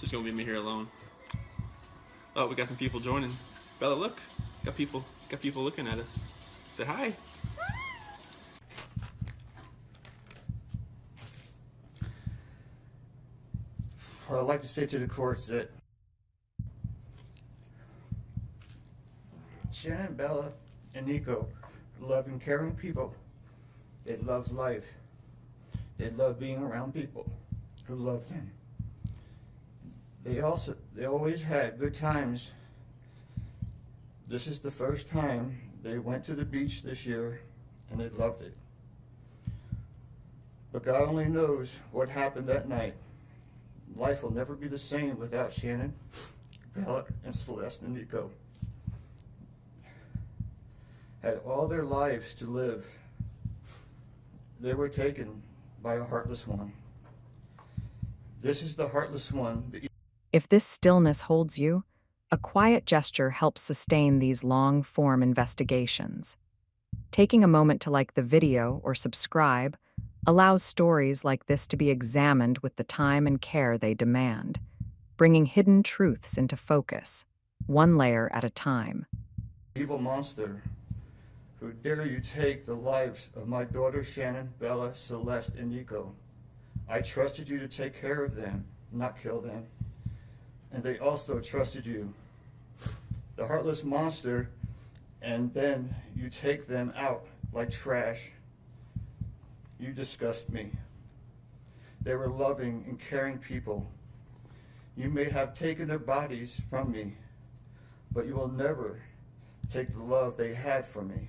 It's just gonna be me here alone. Oh, we got some people joining. Bella, look. Got people looking at us. Say hi. What I'd like to say to the courts that Shannon, Bella, and Nico are loving, caring people. They love life. They love being around people who love them. They always had good times. This is the first time they went to the beach this year and they loved it. But God only knows what happened that night. Life will never be the same without Shannon, Bella, and Celeste and Nico. Had all their lives to live. They were taken by a heartless one. This is the heartless one that If this stillness holds you, a quiet gesture helps sustain these long-form investigations. Taking a moment to like the video or subscribe allows stories like this to be examined with the time and care they demand, bringing hidden truths into focus, one layer at a time. evil monster who dare you take the lives of my daughters Shannon, Bella, Celeste, and Nico. I trusted you to take care of them, not kill them. And they also trusted you. The heartless monster, and then you take them out like trash. You disgust me. They were loving and caring people. You may have taken their bodies from me, but you will never take the love they had from me.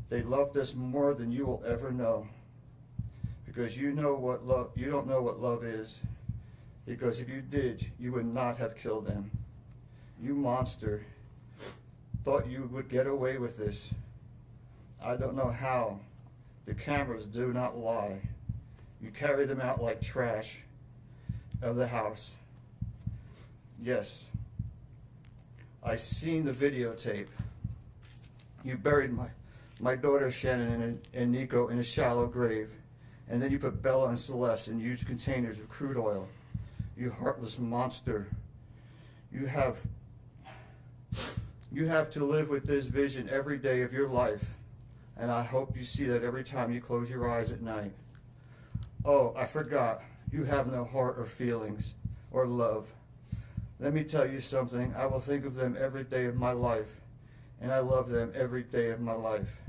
They loved us more than you will ever know, because you don't know what love is. Because if you did, you would not have killed them. You monster, thought you would get away with this. I don't know how. The cameras do not lie. You carry them out like trash of the house. Yes, I seen the videotape. You buried my daughter Shannon and Nico in a shallow grave, and then you put Bella and Celeste in huge containers of crude oil. You heartless monster. You have to live with this vision every day of your life, and I hope you see that every time you close your eyes at night. Oh, I forgot. You have no heart or feelings or love. Let me tell you something. I will think of them every day of my life, and I love them every day of my life.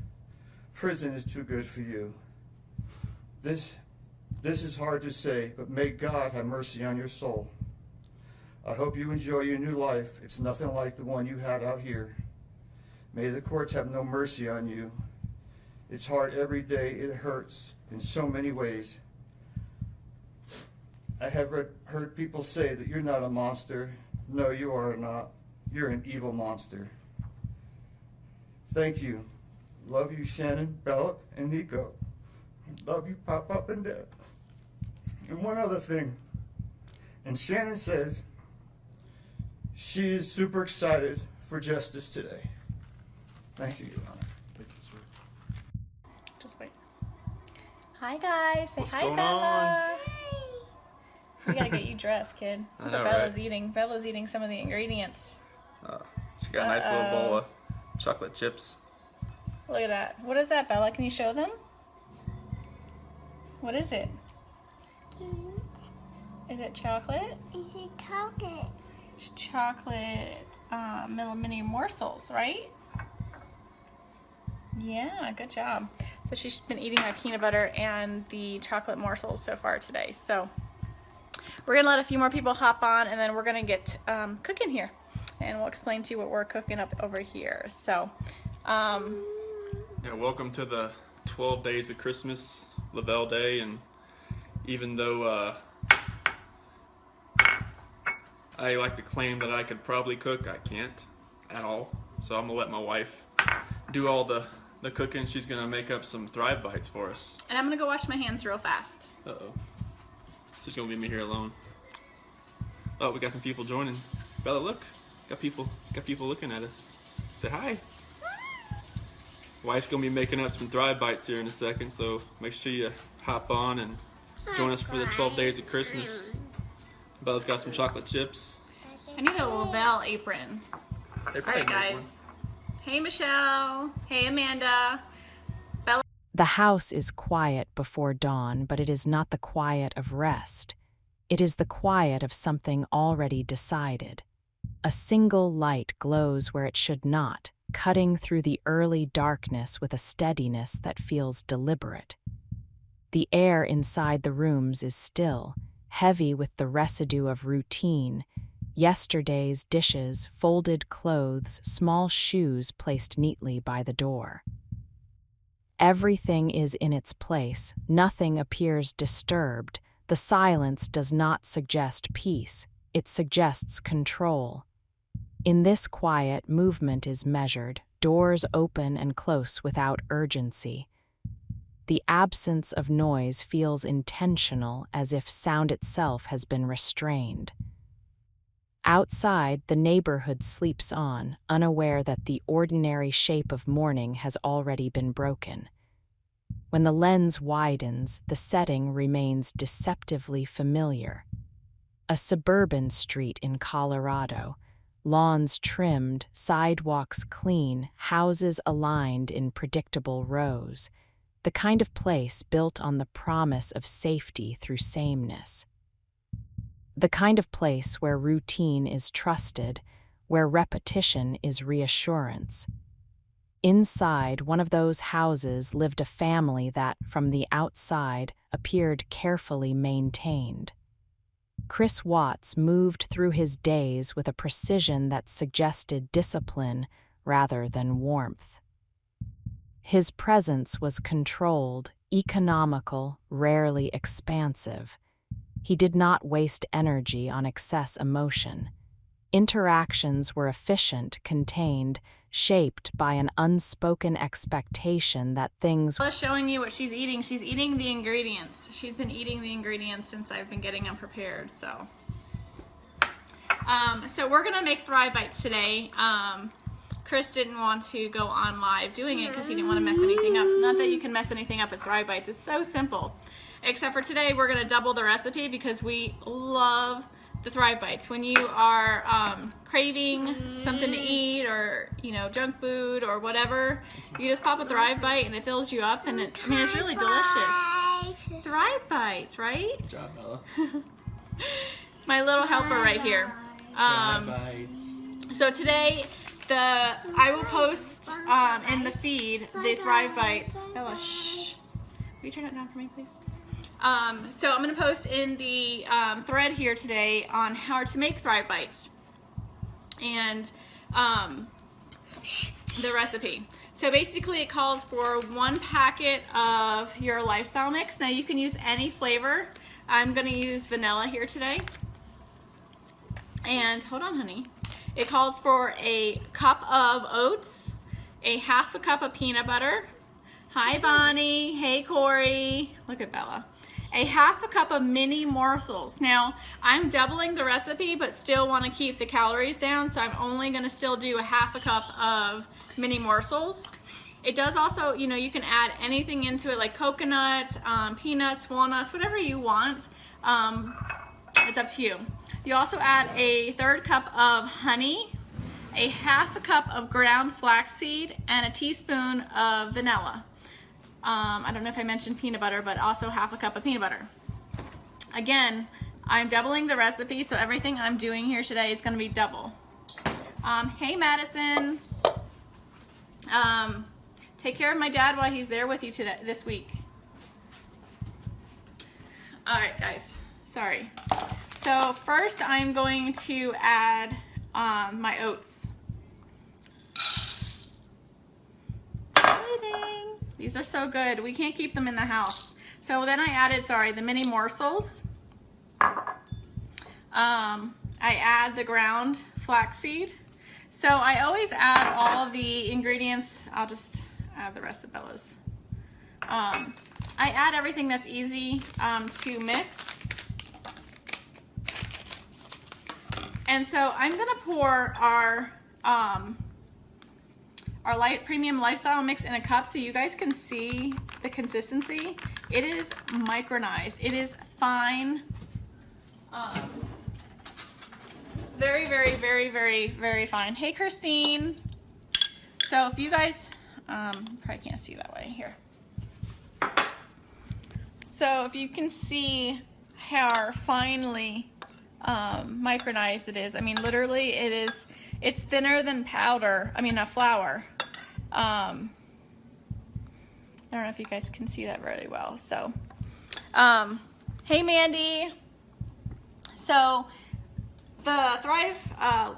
Prison is too good for you. This is hard to say, but may God have mercy on your soul. I hope you enjoy your new life. It's nothing like the one you had out here. May the courts have no mercy on you. It's hard every day. It hurts in so many ways. I have heard people say that you're not a monster. No, you are not. You're an evil monster. Thank you. Love you, Shannon, Bella, and Nico. Love you, Pop and Dad. And one other thing. And Shannon says she is super excited for justice today. Thank you, Your Honor. Thank you, sir. Just wait. Hi, guys. Say What's hi, going Bella. We gotta get you dressed, kid. I know, Bella's right? eating. Bella's eating some of the ingredients. She got a nice little bowl of chocolate chips. Look at that. What is that, Bella? Can you show them? What is it? Is it chocolate? Is it chocolate? It's chocolate mini morsels, right? Yeah, good job. So she's been eating my peanut butter and the chocolate morsels so far today. So we're gonna let a few more people hop on, and then we're gonna get cooking here, and we'll explain to you what we're cooking up over here. So Yeah, welcome to the 12 days of Christmas, Lavelle Day, and even though I like to claim that I could probably cook, I can't at all. So I'm gonna let my wife do all the cooking. She's gonna make up some Thrive Bites for us. and I'm gonna go wash my hands real fast. Uh-oh. It's just gonna be me here alone. Oh, we got some people joining. Bella, look. Got people looking at us. Say hi. Wife's gonna be making up some Thrive Bites here in a second, so make sure you hop on and join us for the 12 days of Christmas. Bella's got some chocolate chips. I need a LaBelle apron. They All probably right, make guys. Hey, Michelle. Hey, Amanda. The house is quiet before dawn, but it is not the quiet of rest. It is the quiet of something already decided. A single light glows where it should not, cutting through the early darkness with a steadiness that feels deliberate. The air inside the rooms is still, heavy with the residue of routine, yesterday's dishes, folded clothes, small shoes placed neatly by the door. Everything is in its place, nothing appears disturbed. The silence does not suggest peace, it suggests control. In this quiet, movement is measured, doors open and close without urgency. The absence of noise feels intentional, as if sound itself has been restrained. Outside, the neighborhood sleeps on, unaware that the ordinary shape of morning has already been broken. When the lens widens, the setting remains deceptively familiar. A suburban street in Colorado, lawns trimmed, sidewalks clean, houses aligned in predictable rows. The kind of place built on the promise of safety through sameness. The kind of place where routine is trusted, where repetition is reassurance. Inside one of those houses lived a family that, from the outside, appeared carefully maintained. Chris Watts moved through his days with a precision that suggested discipline rather than warmth. His presence was controlled, economical, rarely expansive. He did not waste energy on excess emotion. Interactions were efficient, contained, shaped by an unspoken expectation that things... Bella's showing you what she's eating. She's eating the ingredients. She's been eating the ingredients since I've been getting them prepared, so. So we're gonna make Thrive Bites today. Chris didn't want to go on live doing it because he didn't want to mess anything up. Not that you can mess anything up with Thrive Bites. It's so simple. Except for today, we're gonna double the recipe because we love the Thrive Bites. When you are craving something to eat, or junk food or whatever, you just pop a Thrive Bite and it fills you up, and it's really delicious. Thrive Bites, right? Good job, Bella. My little helper right here. Thrive Bites. So today, I will post in the feed the Thrive Bites. Bella, shh. Will you turn it down for me, please? So I'm going to post in the thread here today on how to make Thrive Bites and the recipe. So basically it calls for 1 packet of your lifestyle mix. Now you can use any flavor. I'm going to use vanilla here today. And hold on, honey. It calls for a cup of oats, a half a cup of peanut butter. Hi, Bonnie. Hey, Corey. Look at Bella. A half a cup of mini morsels. Now, I'm doubling the recipe, but still want to keep the calories down, so I'm only going to still do a half a cup of mini morsels. It does also, you can add anything into it, like coconut, peanuts, walnuts, whatever you want. It's up to you. You also add a 1/3 cup of honey, a half a cup of ground flaxseed, and a teaspoon of vanilla. I don't know if I mentioned peanut butter, but also half a cup of peanut butter. Again, I'm doubling the recipe, so everything I'm doing here today is going to be double. Hey, Madison. Take care of my dad while he's there with you this week. All right, guys. Sorry. So first, I'm going to add my oats. These are so good. We can't keep them in the house. So then I added, the mini morsels. I add the ground flaxseed. So I always add all of the ingredients. I'll just add the rest of Bella's. I add everything that's easy to mix. And so I'm gonna pour our premium lifestyle mix in a cup so you guys can see the consistency. It is micronized. It is fine. Very, very, very, very, very fine. Hey, Christine. So if you guys, probably can't see that way here. So if you can see how finely micronized it is. I mean, literally it's thinner than powder. I mean, a flour. I don't know if you guys can see that really well. So, hey, Mandy. So the Thrive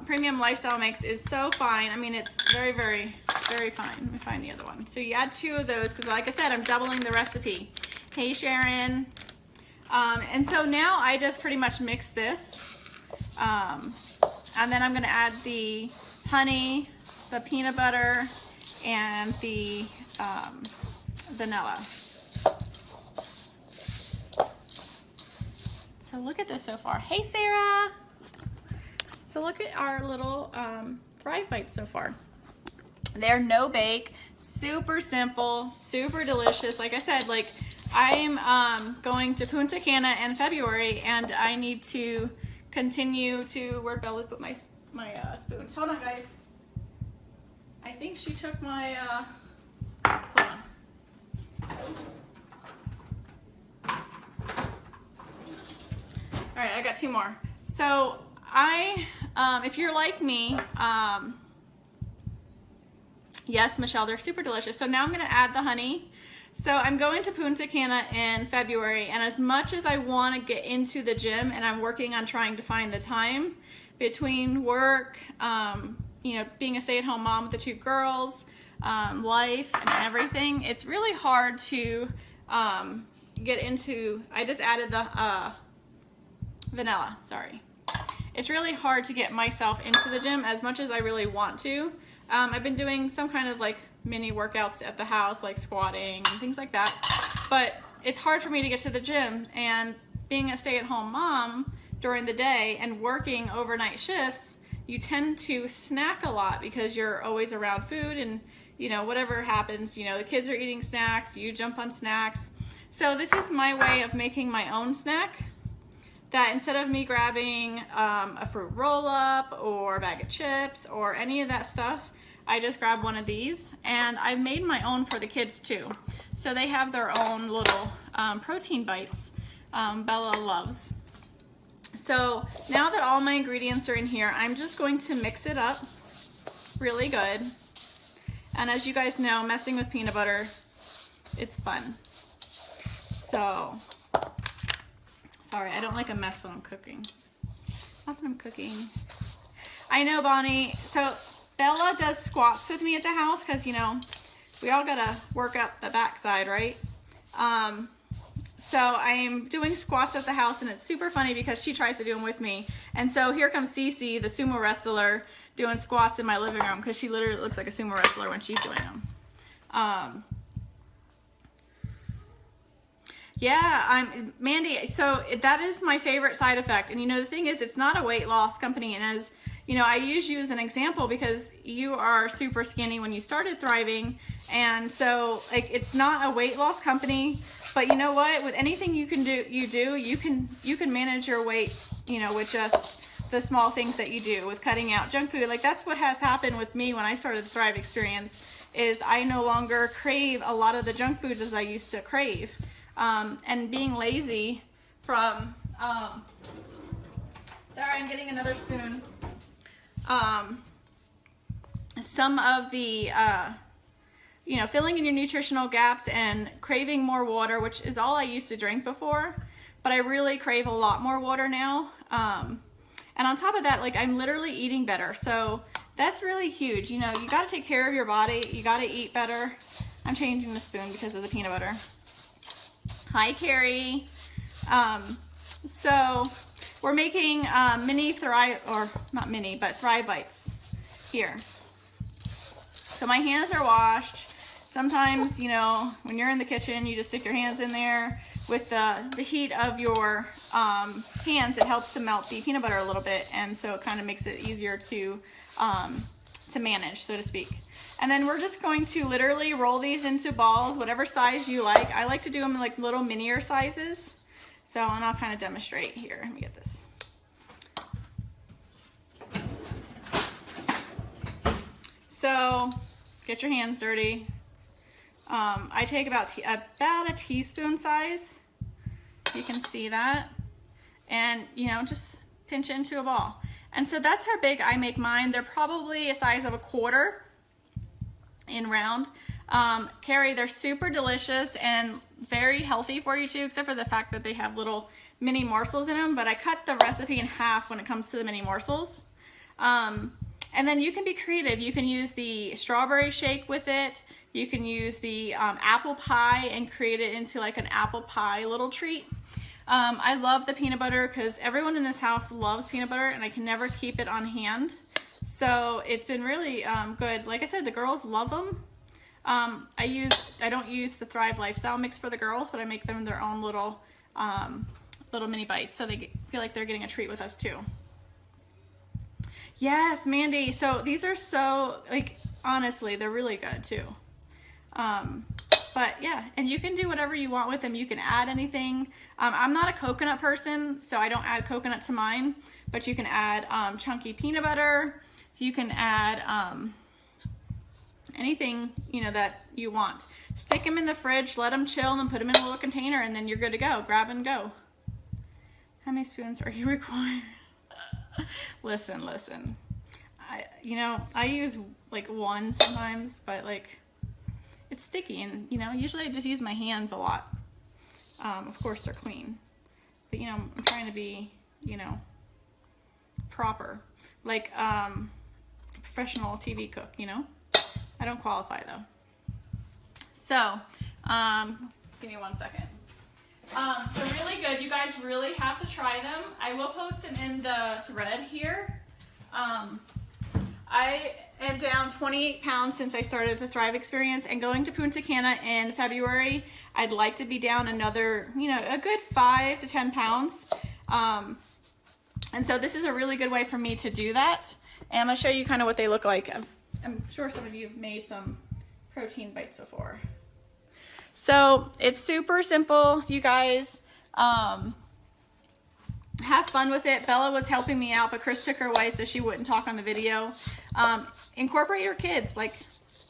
Premium Lifestyle Mix is so fine. I mean, it's very, very, very fine. Let me find the other one. So you add 2 of those because, like I said, I'm doubling the recipe. Hey, Sharon. And so now I just pretty much mix this. And then I'm going to add the honey, the peanut butter, and the vanilla. So look at this so far. Hey, Sarah. So look at our little fried bites so far. They're no bake, super simple, super delicious. Like I said, like I'm going to Punta Cana in February, and I need to continue to, where'd Bella put my spoons? Hold on, guys. I think she took my, hold on. All right, I got 2 more. So if you're like me, yes, Michelle, they're super delicious. So now I'm gonna add the honey. So I'm going to Punta Cana in February, and as much as I wanna get into the gym, and I'm working on trying to find the time between work, you know, being a stay-at-home mom with the 2 girls, life and everything, it's really hard to get into. I just added the vanilla, sorry. It's really hard to get myself into the gym as much as I really want to. I've been doing some kind of like mini workouts at the house, like squatting and things like that, but it's hard for me to get to the gym. And being a stay-at-home mom during the day and working overnight shifts, you tend to snack a lot because you're always around food, and you know, whatever happens, you know, the kids are eating snacks, you jump on snacks. So this is my way of making my own snack, that instead of me grabbing a fruit roll-up or a bag of chips or any of that stuff, I just grab one of these, and I've made my own for the kids too. So they have their own little protein bites Bella loves. So now that all my ingredients are in here, I'm just going to mix it up really good. And as you guys know, messing with peanut butter, it's fun. So, sorry, I don't like a mess when I'm cooking. Not that I'm cooking. I know, Bonnie. So Bella does squats with me at the house because, you know, we all gotta work up the backside, right? So I am doing squats at the house, and it's super funny because she tries to do them with me. And so here comes Cece, the sumo wrestler, doing squats in my living room because she literally looks like a sumo wrestler when she's doing them. Yeah, I'm Mandy. So that is my favorite side effect. And you know, the thing is, it's not a weight loss company. And as you know, I use you as an example because you are super skinny when you started Thriving. And so like, it's not a weight loss company, but you know what, with anything you can do, you can manage your weight, you know, with just the small things that you do with cutting out junk food. Like that's what has happened with me when I started the Thrive experience, is I no longer crave a lot of the junk foods as I used to crave. And being lazy from, sorry, I'm getting another spoon. Some of the, you know, filling in your nutritional gaps and craving more water, which is all I used to drink before, but I really crave a lot more water now. And on top of that, like I'm literally eating better. So that's really huge. You know, you got to take care of your body. You got to eat better. I'm changing the spoon because of the peanut butter. Hi, Carrie. So we're making mini Thrive, or not mini, but Thrive Bites here. So my hands are washed. Sometimes, you know, when you're in the kitchen, you just stick your hands in there. With the heat of your hands, it helps to melt the peanut butter a little bit, and so it kind of makes it easier to manage, so to speak. And then we're just going to literally roll these into balls, whatever size you like. I like to do them in like little minier sizes. So, and I'll kind of demonstrate here. Let me get this. So get your hands dirty. I take about a teaspoon size. You can see that. And, you know, just pinch it into a ball. And so that's how big I make mine. They're probably a size of a quarter in round. Carrie, they're super delicious and very healthy for you too, except for the fact that they have little mini morsels in them. But I cut the recipe in half when it comes to the mini morsels. And then you can be creative. You can use the strawberry shake with it. You can use the apple pie and create it into like an apple pie little treat. I love the peanut butter because everyone in this house loves peanut butter and I can never keep it on hand. So it's been really good. Like I said, the girls love them. I don't use the Thrive Lifestyle mix for the girls, but I make them their own little mini bites so they feel like they're getting a treat with us too. Yes, Mandy. So these are so, like, honestly, they're really good too. But yeah, and you can do whatever you want with them. You can add anything. I'm not a coconut person, so I don't add coconut to mine, but you can add chunky peanut butter. You can add anything, you know, that you want. Stick them in the fridge, let them chill, and then put them in a little container, and then you're good to go. Grab and go. How many spoons are you required? Listen. I use like one sometimes, but like it's sticky, and you know, usually I just use my hands a lot. Of course they're clean, but you know, I'm trying to be, you know, proper, like professional TV cook, you know. I don't qualify though. So, give me 1 second. They're really good. You guys really have to try them. I will post them in the thread here. I am down 28 pounds since I started the Thrive Experience, and going to Punta Cana in February, I'd like to be down another, you know, a good 5 to 10 pounds. And so this is a really good way for me to do that. And I'm going to show you kind of what they look like. I'm sure some of you have made some protein bites before. So it's super simple, you guys. Have fun with it. Bella was helping me out, but Chris took her away so she wouldn't talk on the video. Incorporate your kids, like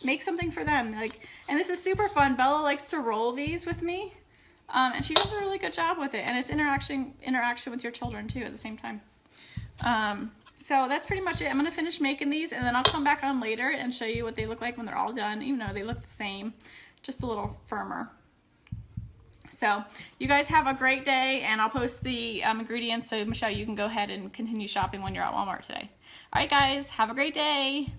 make something for them. Like, and this is super fun. Bella likes to roll these with me, and she does a really good job with it. And it's interaction with your children too at the same time. So that's pretty much it. I'm gonna finish making these, and then I'll come back on later and show you what they look like when they're all done, even though they look the same, just a little firmer. So you guys have a great day, and I'll post the ingredients so Michelle, you can go ahead and continue shopping when you're at Walmart today. All right, guys, have a great day.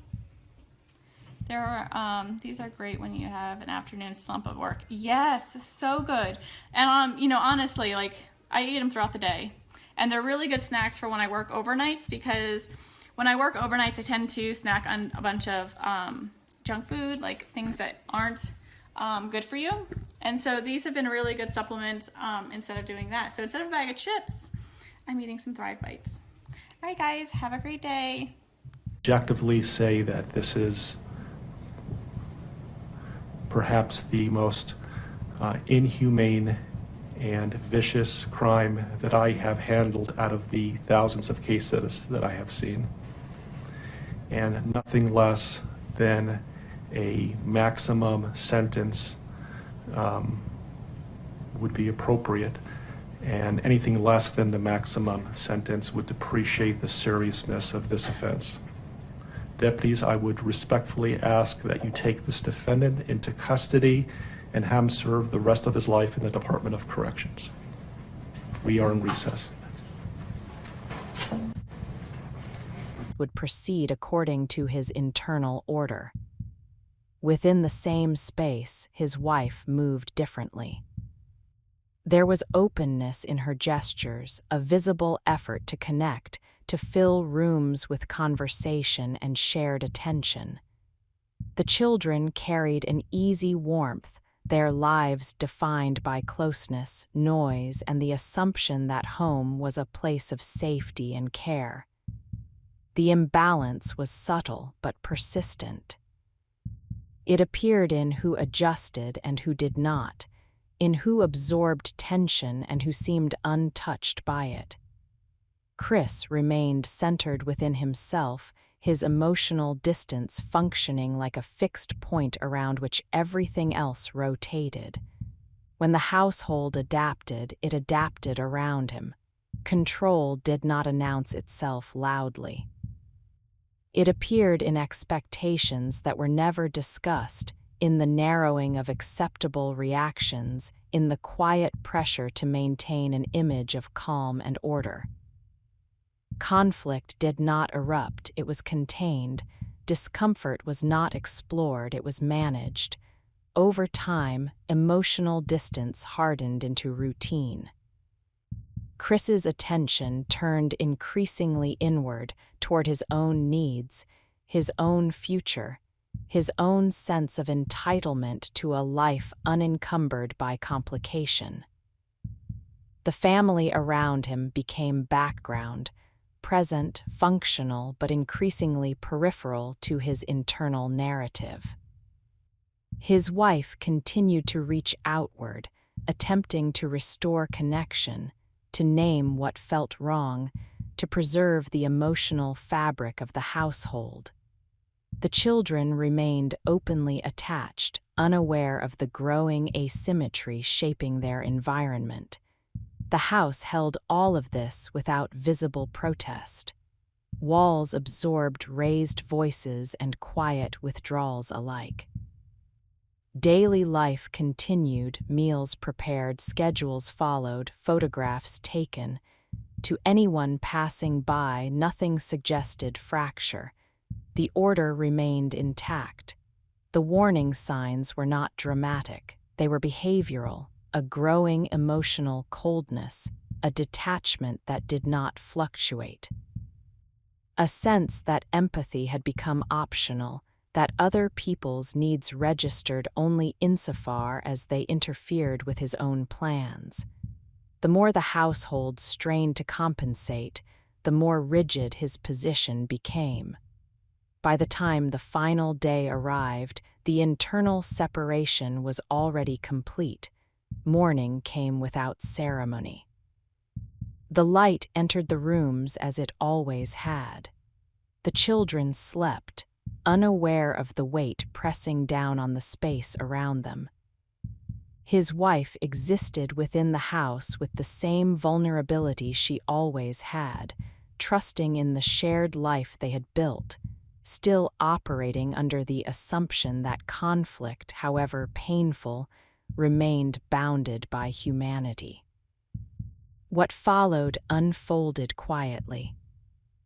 These are great when you have an afternoon slump of work. Yes, so good. And you know, honestly, like I eat them throughout the day, and they're really good snacks for when I work overnights, because when I work overnights, I tend to snack on a bunch of junk food, like things that aren't good for you. And so these have been a really good supplement instead of doing that. So instead of a bag of chips, I'm eating some Thrive Bites. All right, guys, have a great day. Objectively say that this is perhaps the most inhumane and vicious crime that I have handled out of the thousands of cases that I have seen. And nothing less than a maximum sentence would be appropriate, and anything less than the maximum sentence would depreciate the seriousness of this offense. Deputies, I would respectfully ask that you take this defendant into custody and have him serve the rest of his life in the Department of Corrections. We are in recess. Would proceed according to his internal order. Within the same space, his wife moved differently. There was openness in her gestures, a visible effort to connect, to fill rooms with conversation and shared attention. The children carried an easy warmth, their lives defined by closeness, noise, and the assumption that home was a place of safety and care. The imbalance was subtle but persistent. It appeared in who adjusted and who did not, in who absorbed tension and who seemed untouched by it. Chris remained centered within himself, his emotional distance functioning like a fixed point around which everything else rotated. When the household adapted, it adapted around him. Control did not announce itself loudly. It appeared in expectations that were never discussed, in the narrowing of acceptable reactions, in the quiet pressure to maintain an image of calm and order. Conflict did not erupt, it was contained. Discomfort was not explored, it was managed. Over time, emotional distance hardened into routine. Chris's attention turned increasingly inward toward his own needs, his own future, his own sense of entitlement to a life unencumbered by complication. The family around him became background, present, functional, but increasingly peripheral to his internal narrative. His wife continued to reach outward, attempting to restore connection, to name what felt wrong, to preserve the emotional fabric of the household. The children remained openly attached, unaware of the growing asymmetry shaping their environment. The house held all of this without visible protest. Walls absorbed raised voices and quiet withdrawals alike. Daily life continued, meals prepared, schedules followed, photographs taken. To anyone passing by, nothing suggested fracture. The order remained intact. The warning signs were not dramatic, they were behavioral, a growing emotional coldness, a detachment that did not fluctuate. A sense that empathy had become optional, that other people's needs registered only insofar as they interfered with his own plans. The more the household strained to compensate, the more rigid his position became. By the time the final day arrived, the internal separation was already complete. Morning came without ceremony. The light entered the rooms as it always had. The children slept, unaware of the weight pressing down on the space around them. His wife existed within the house with the same vulnerability she always had, trusting in the shared life they had built, still operating under the assumption that conflict, however painful, remained bounded by humanity. What followed unfolded quietly.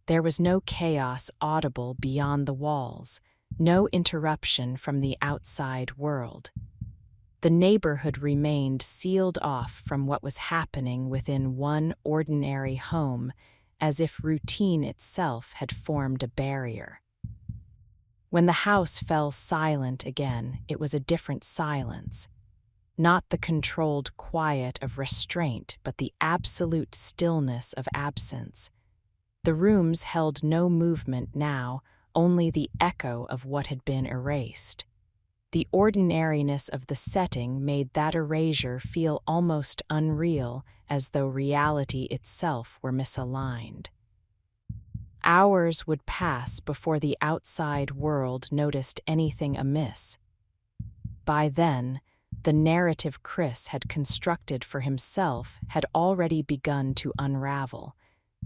There was no chaos audible beyond the walls, no interruption from the outside world. The neighborhood remained sealed off from what was happening within one ordinary home, as if routine itself had formed a barrier. When the house fell silent again, it was a different silence. Not the controlled quiet of restraint, but the absolute stillness of absence. The rooms held no movement now, only the echo of what had been erased. The ordinariness of the setting made that erasure feel almost unreal, as though reality itself were misaligned. Hours would pass before the outside world noticed anything amiss. By then, the narrative Chris had constructed for himself had already begun to unravel.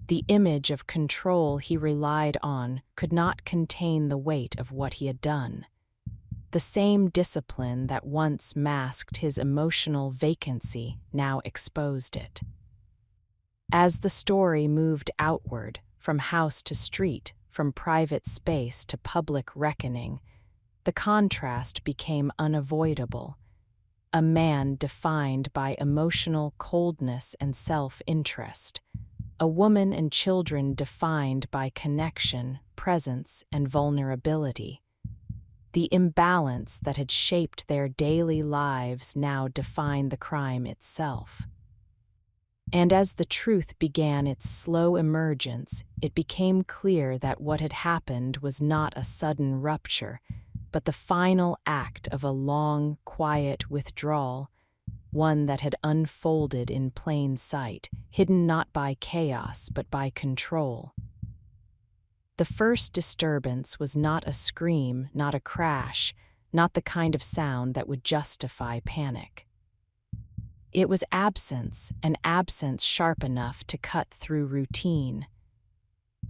The image of control he relied on could not contain the weight of what he had done. The same discipline that once masked his emotional vacancy now exposed it. As the story moved outward, from house to street, from private space to public reckoning, the contrast became unavoidable. A man defined by emotional coldness and self-interest. A woman and children defined by connection, presence, and vulnerability. The imbalance that had shaped their daily lives now defined the crime itself. And as the truth began its slow emergence, it became clear that what had happened was not a sudden rupture, but the final act of a long, quiet withdrawal, one that had unfolded in plain sight, hidden not by chaos but by control. The first disturbance was not a scream, not a crash, not the kind of sound that would justify panic. It was absence, an absence sharp enough to cut through routine.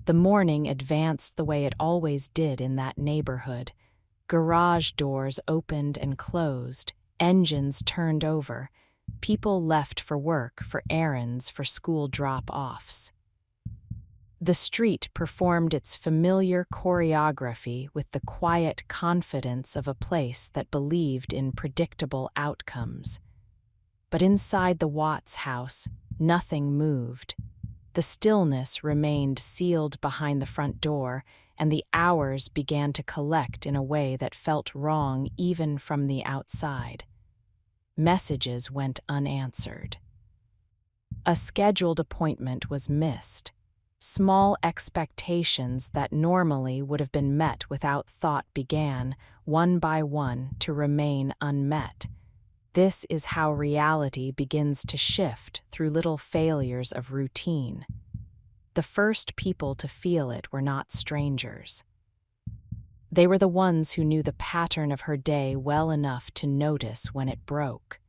The morning advanced the way it always did in that neighborhood. Garage doors opened and closed, engines turned over, people left for work, for errands, for school drop-offs. The street performed its familiar choreography with the quiet confidence of a place that believed in predictable outcomes. But inside the Watts house, nothing moved. The stillness remained sealed behind the front door, and the hours began to collect in a way that felt wrong even from the outside. Messages went unanswered. A scheduled appointment was missed. Small expectations that normally would have been met without thought began, one by one, to remain unmet. This is how reality begins to shift through little failures of routine. The first people to feel it were not strangers. They were the ones who knew the pattern of her day well enough to notice when it broke.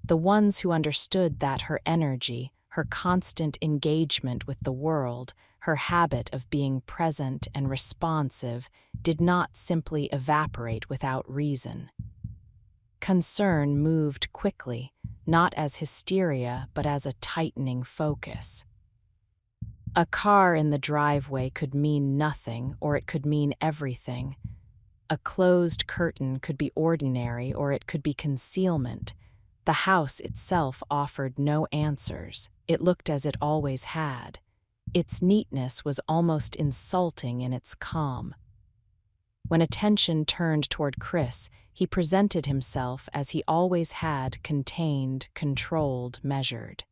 The ones who understood that her energy, her constant engagement with the world, her habit of being present and responsive, did not simply evaporate without reason. Concern moved quickly, not as hysteria but as a tightening focus. A car in the driveway could mean nothing, or it could mean everything. A closed curtain could be ordinary, or it could be concealment. The house itself offered no answers. It looked as it always had. Its neatness was almost insulting in its calm. When attention turned toward Chris, he presented himself as he always had, contained, controlled, measured.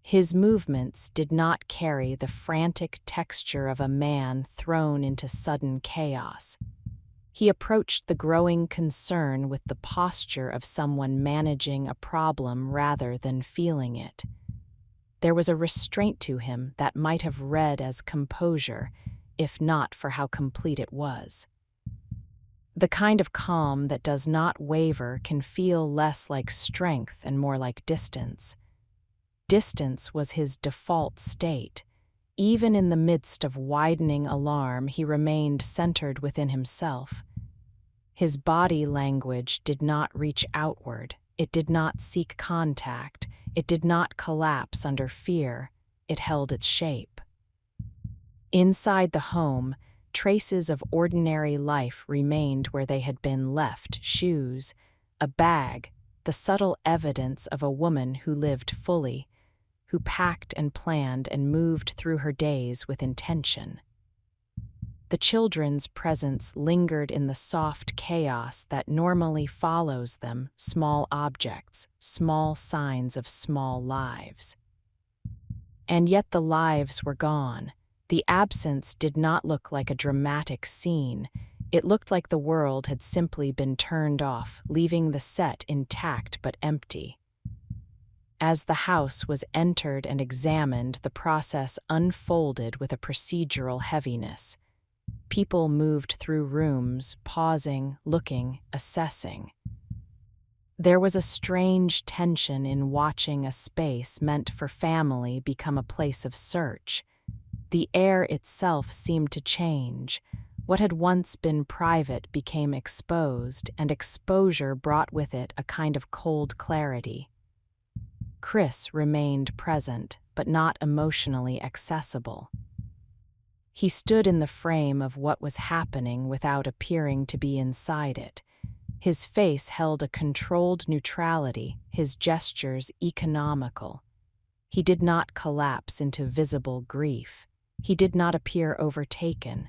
His movements did not carry the frantic texture of a man thrown into sudden chaos. He approached the growing concern with the posture of someone managing a problem rather than feeling it. There was a restraint to him that might have read as composure, if not for how complete it was. The kind of calm that does not waver can feel less like strength and more like distance. Distance was his default state. Even in the midst of widening alarm, he remained centered within himself. His body language did not reach outward. It did not seek contact. It did not collapse under fear. It held its shape. Inside the home, traces of ordinary life remained where they had been left: shoes, a bag, the subtle evidence of a woman who lived fully, who packed and planned and moved through her days with intention. The children's presence lingered in the soft chaos that normally follows them: small objects, small signs of small lives. And yet the lives were gone. The absence did not look like a dramatic scene. It looked like the world had simply been turned off, leaving the set intact but empty. As the house was entered and examined, the process unfolded with a procedural heaviness. People moved through rooms, pausing, looking, assessing. There was a strange tension in watching a space meant for family become a place of search. The air itself seemed to change. What had once been private became exposed, and exposure brought with it a kind of cold clarity. Chris remained present, but not emotionally accessible. He stood in the frame of what was happening without appearing to be inside it. His face held a controlled neutrality, his gestures economical. He did not collapse into visible grief. He did not appear overtaken.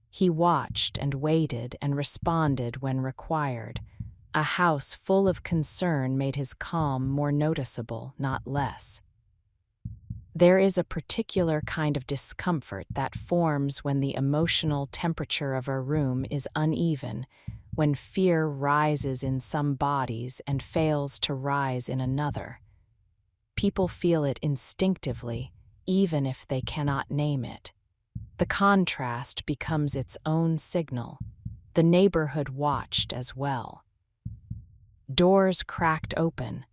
He watched and waited and responded when required. A house full of concern made his calm more noticeable, not less. There is a particular kind of discomfort that forms when the emotional temperature of a room is uneven, when fear rises in some bodies and fails to rise in another. People feel it instinctively, even if they cannot name it. The contrast becomes its own signal. The neighborhood watched as well. Doors cracked open.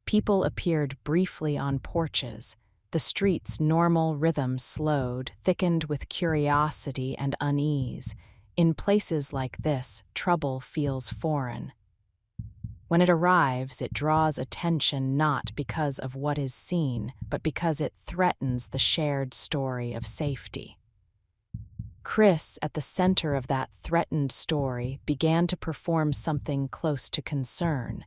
People appeared briefly on porches. The street's normal rhythm slowed, thickened with curiosity and unease. In places like this, trouble feels foreign. When it arrives, it draws attention not because of what is seen, but because it threatens the shared story of safety. Chris, at the center of that threatened story, began to perform something close to concern.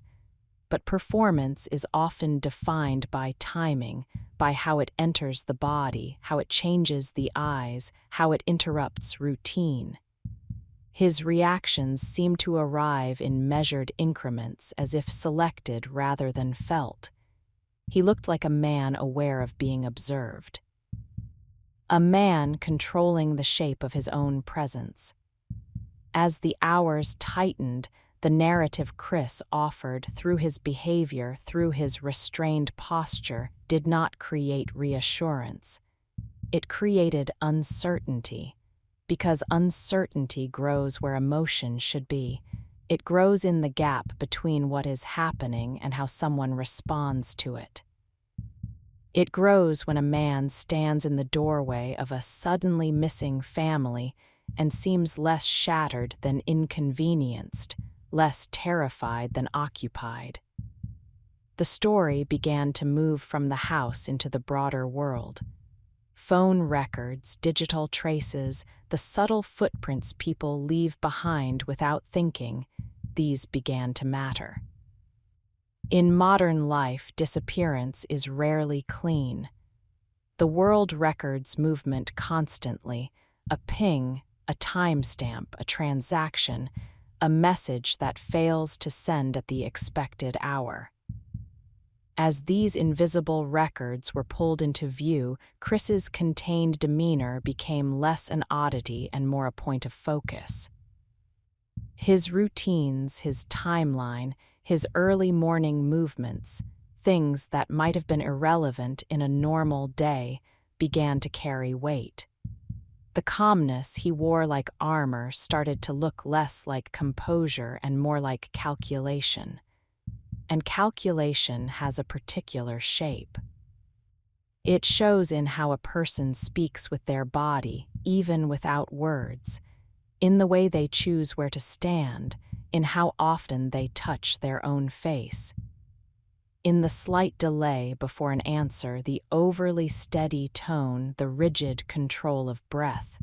But performance is often defined by timing, by how it enters the body, how it changes the eyes, how it interrupts routine. His reactions seem to arrive in measured increments, as if selected rather than felt. He looked like a man aware of being observed. A man controlling the shape of his own presence. As the hours tightened, the narrative Chris offered through his behavior, through his restrained posture, did not create reassurance. It created uncertainty. Because uncertainty grows where emotion should be. It grows in the gap between what is happening and how someone responds to it. It grows when a man stands in the doorway of a suddenly missing family and seems less shattered than inconvenienced, less terrified than occupied. The story began to move from the house into the broader world. Phone records, digital traces, the subtle footprints people leave behind without thinking, these began to matter. In modern life, disappearance is rarely clean. The world records movement constantly, a ping, a timestamp, a transaction, a message that fails to send at the expected hour. As these invisible records were pulled into view, Chris's contained demeanor became less an oddity and more a point of focus. His routines, his timeline, his early morning movements, things that might have been irrelevant in a normal day, began to carry weight. The calmness he wore like armor started to look less like composure and more like calculation. And calculation has a particular shape. It shows in how a person speaks with their body, even without words, in the way they choose where to stand, in how often they touch their own face. In the slight delay before an answer, the overly steady tone, the rigid control of breath.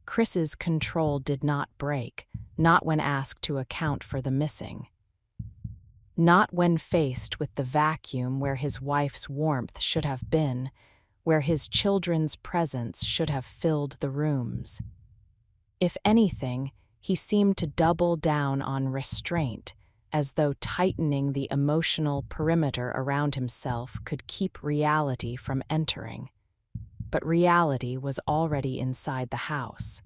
Chris's control did not break, not when asked to account for the missing. Not when faced with the vacuum where his wife's warmth should have been, where his children's presence should have filled the rooms. If anything, he seemed to double down on restraint, as though tightening the emotional perimeter around himself could keep reality from entering. But reality was already inside the house.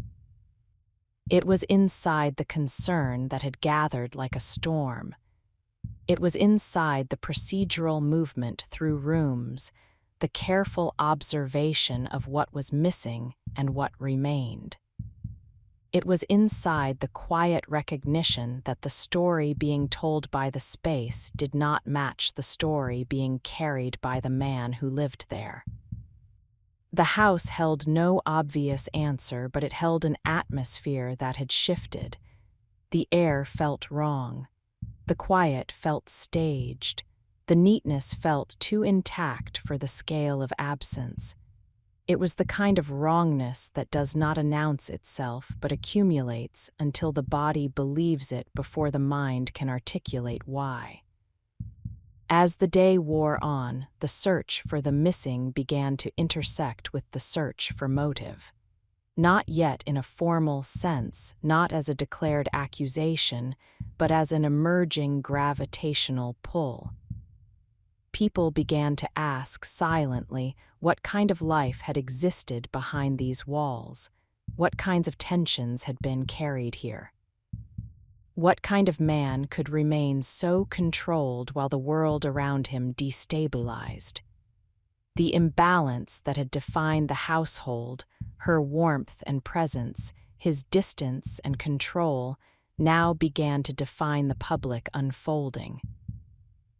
It was inside the concern that had gathered like a storm. It was inside the procedural movement through rooms, the careful observation of what was missing and what remained. It was inside the quiet recognition that the story being told by the space did not match the story being carried by the man who lived there. The house held no obvious answer, but it held an atmosphere that had shifted. The air felt wrong. The quiet felt staged. The neatness felt too intact for the scale of absence. It was the kind of wrongness that does not announce itself but accumulates until the body believes it before the mind can articulate why. As the day wore on, the search for the missing began to intersect with the search for motive. Not yet in a formal sense, not as a declared accusation, but as an emerging gravitational pull. People began to ask silently what kind of life had existed behind these walls, what kinds of tensions had been carried here. What kind of man could remain so controlled while the world around him destabilized? The imbalance that had defined the household, her warmth and presence, his distance and control, now began to define the public unfolding.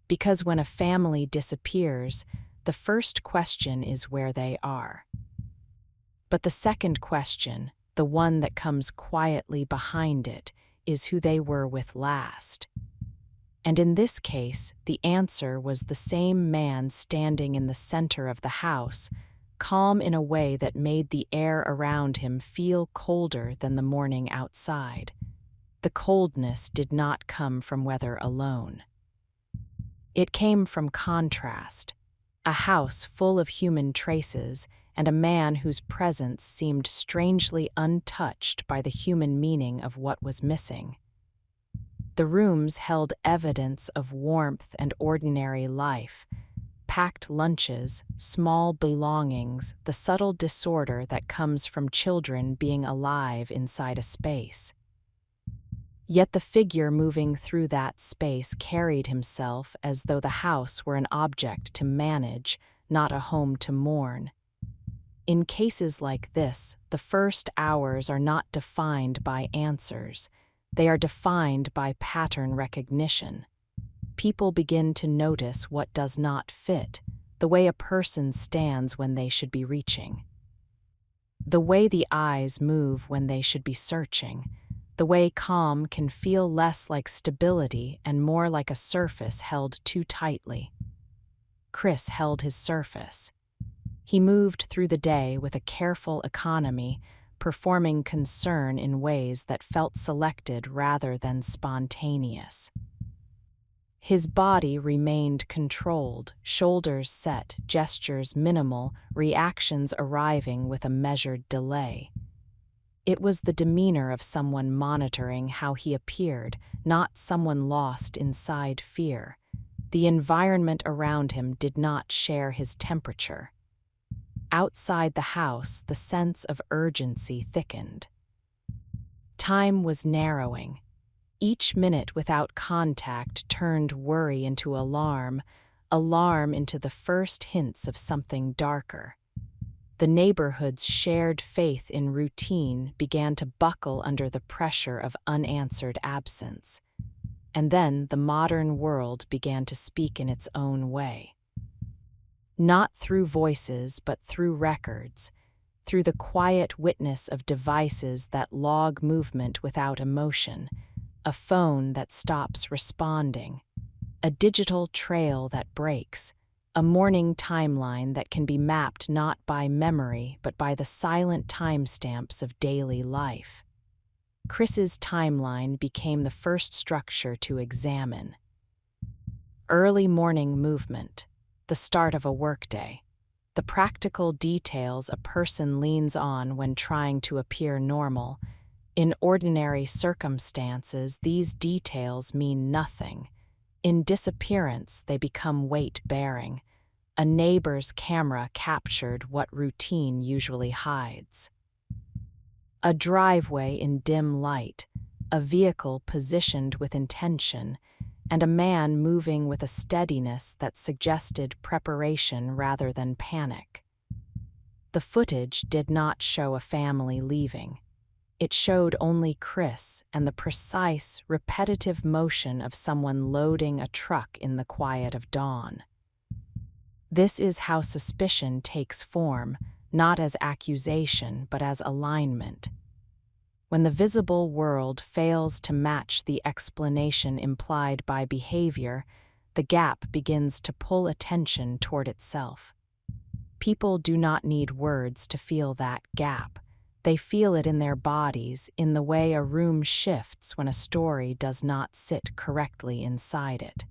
Because when a family disappears, the first question is where they are. But the second question, the one that comes quietly behind it, is who they were with last. And in this case, the answer was the same man standing in the center of the house, calm in a way that made the air around him feel colder than the morning outside. The coldness did not come from weather alone. It came from contrast, a house full of human traces and a man whose presence seemed strangely untouched by the human meaning of what was missing. The rooms held evidence of warmth and ordinary life, packed lunches, small belongings, the subtle disorder that comes from children being alive inside a space. Yet the figure moving through that space carried himself as though the house were an object to manage, not a home to mourn. In cases like this, the first hours are not defined by answers. They are defined by pattern recognition. People begin to notice what does not fit, the way a person stands when they should be reaching, the way the eyes move when they should be searching, the way calm can feel less like stability and more like a surface held too tightly. Chris held his surface. He moved through the day with a careful economy, performing concern in ways that felt selected rather than spontaneous. His body remained controlled, shoulders set, gestures minimal, reactions arriving with a measured delay. It was the demeanor of someone monitoring how he appeared, not someone lost inside fear. The environment around him did not share his temperature. Outside the house, the sense of urgency thickened. Time was narrowing. Each minute without contact turned worry into alarm, alarm into the first hints of something darker. The neighborhood's shared faith in routine began to buckle under the pressure of unanswered absence. And then the modern world began to speak in its own way. Not through voices, but through records, through the quiet witness of devices that log movement without emotion, a phone that stops responding, a digital trail that breaks, a morning timeline that can be mapped not by memory but by the silent timestamps of daily life. Chris's timeline became the first structure to examine. Early morning movement, the start of a workday, the practical details a person leans on when trying to appear normal. In ordinary circumstances, these details mean nothing. In disappearance, they become weight-bearing. A neighbor's camera captured what routine usually hides. A driveway in dim light, a vehicle positioned with intention, and a man moving with a steadiness that suggested preparation rather than panic. The footage did not show a family leaving. It showed only Chris and the precise, repetitive motion of someone loading a truck in the quiet of dawn. This is how suspicion takes form, not as accusation, but as alignment. When the visible world fails to match the explanation implied by behavior, the gap begins to pull attention toward itself. People do not need words to feel that gap. They feel it in their bodies, in the way a room shifts when a story does not sit correctly inside it.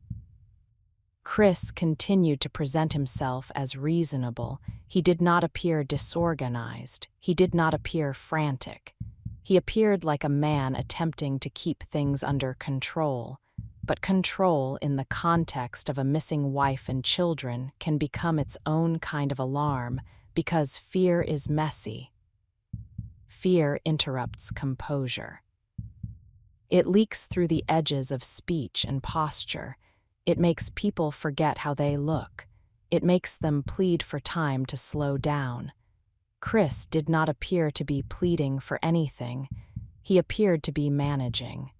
Chris continued to present himself as reasonable. He did not appear disorganized. He did not appear frantic. He appeared like a man attempting to keep things under control, but control in the context of a missing wife and children can become its own kind of alarm because fear is messy. Fear interrupts composure. It leaks through the edges of speech and posture. It makes people forget how they look. It makes them plead for time to slow down. Chris did not appear to be pleading for anything. He appeared to be managing.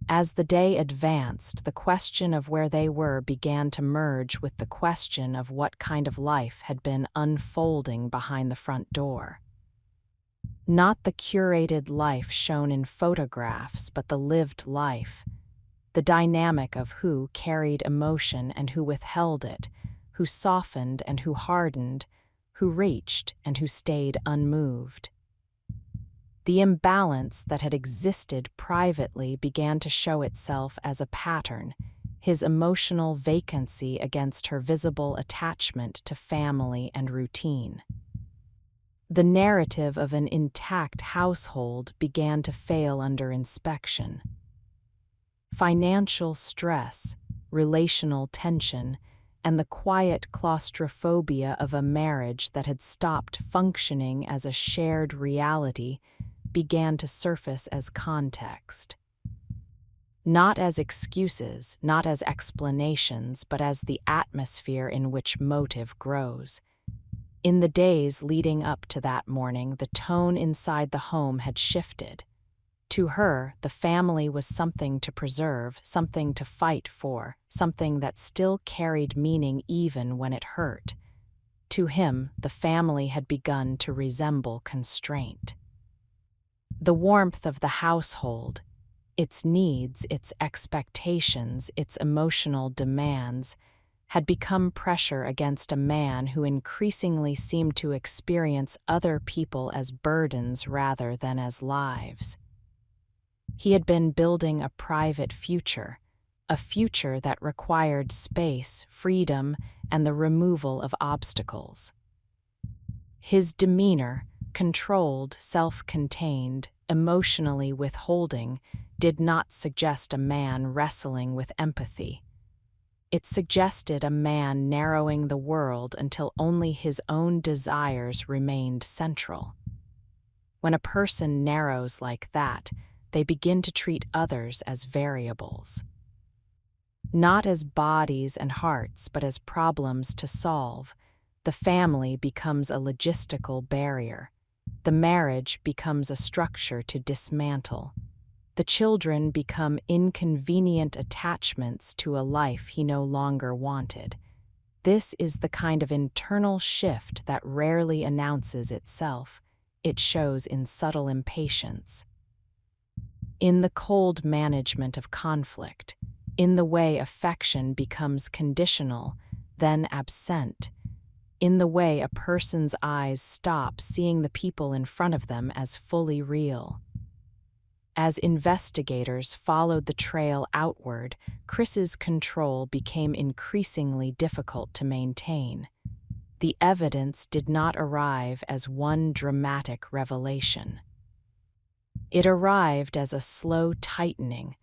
As the day advanced, the question of where they were began to merge with the question of what kind of life had been unfolding behind the front door. Not the curated life shown in photographs, but the lived life, the dynamic of who carried emotion and who withheld it, who softened and who hardened, who reached and who stayed unmoved. The imbalance that had existed privately began to show itself as a pattern, his emotional vacancy against her visible attachment to family and routine. The narrative of an intact household began to fail under inspection. Financial stress, relational tension, and the quiet claustrophobia of a marriage that had stopped functioning as a shared reality began to surface as context. Not as excuses, not as explanations, but as the atmosphere in which motive grows. In the days leading up to that morning, the tone inside the home had shifted. To her, the family was something to preserve, something to fight for, something that still carried meaning even when it hurt. To him, the family had begun to resemble constraint. The warmth of the household, its needs, its expectations, its emotional demands, had become pressure against a man who increasingly seemed to experience other people as burdens rather than as lives. He had been building a private future, a future that required space, freedom, and the removal of obstacles. His demeanor, controlled, self-contained, emotionally withholding, did not suggest a man wrestling with empathy. It suggested a man narrowing the world until only his own desires remained central. When a person narrows like that, they begin to treat others as variables. Not as bodies and hearts, but as problems to solve. The family becomes a logistical barrier. The marriage becomes a structure to dismantle. The children become inconvenient attachments to a life he no longer wanted. This is the kind of internal shift that rarely announces itself. It shows in subtle impatience. In the cold management of conflict, in the way affection becomes conditional, then absent, in the way a person's eyes stop seeing the people in front of them as fully real. As investigators followed the trail outward, Chris's control became increasingly difficult to maintain. The evidence did not arrive as one dramatic revelation. It arrived as a slow tightening,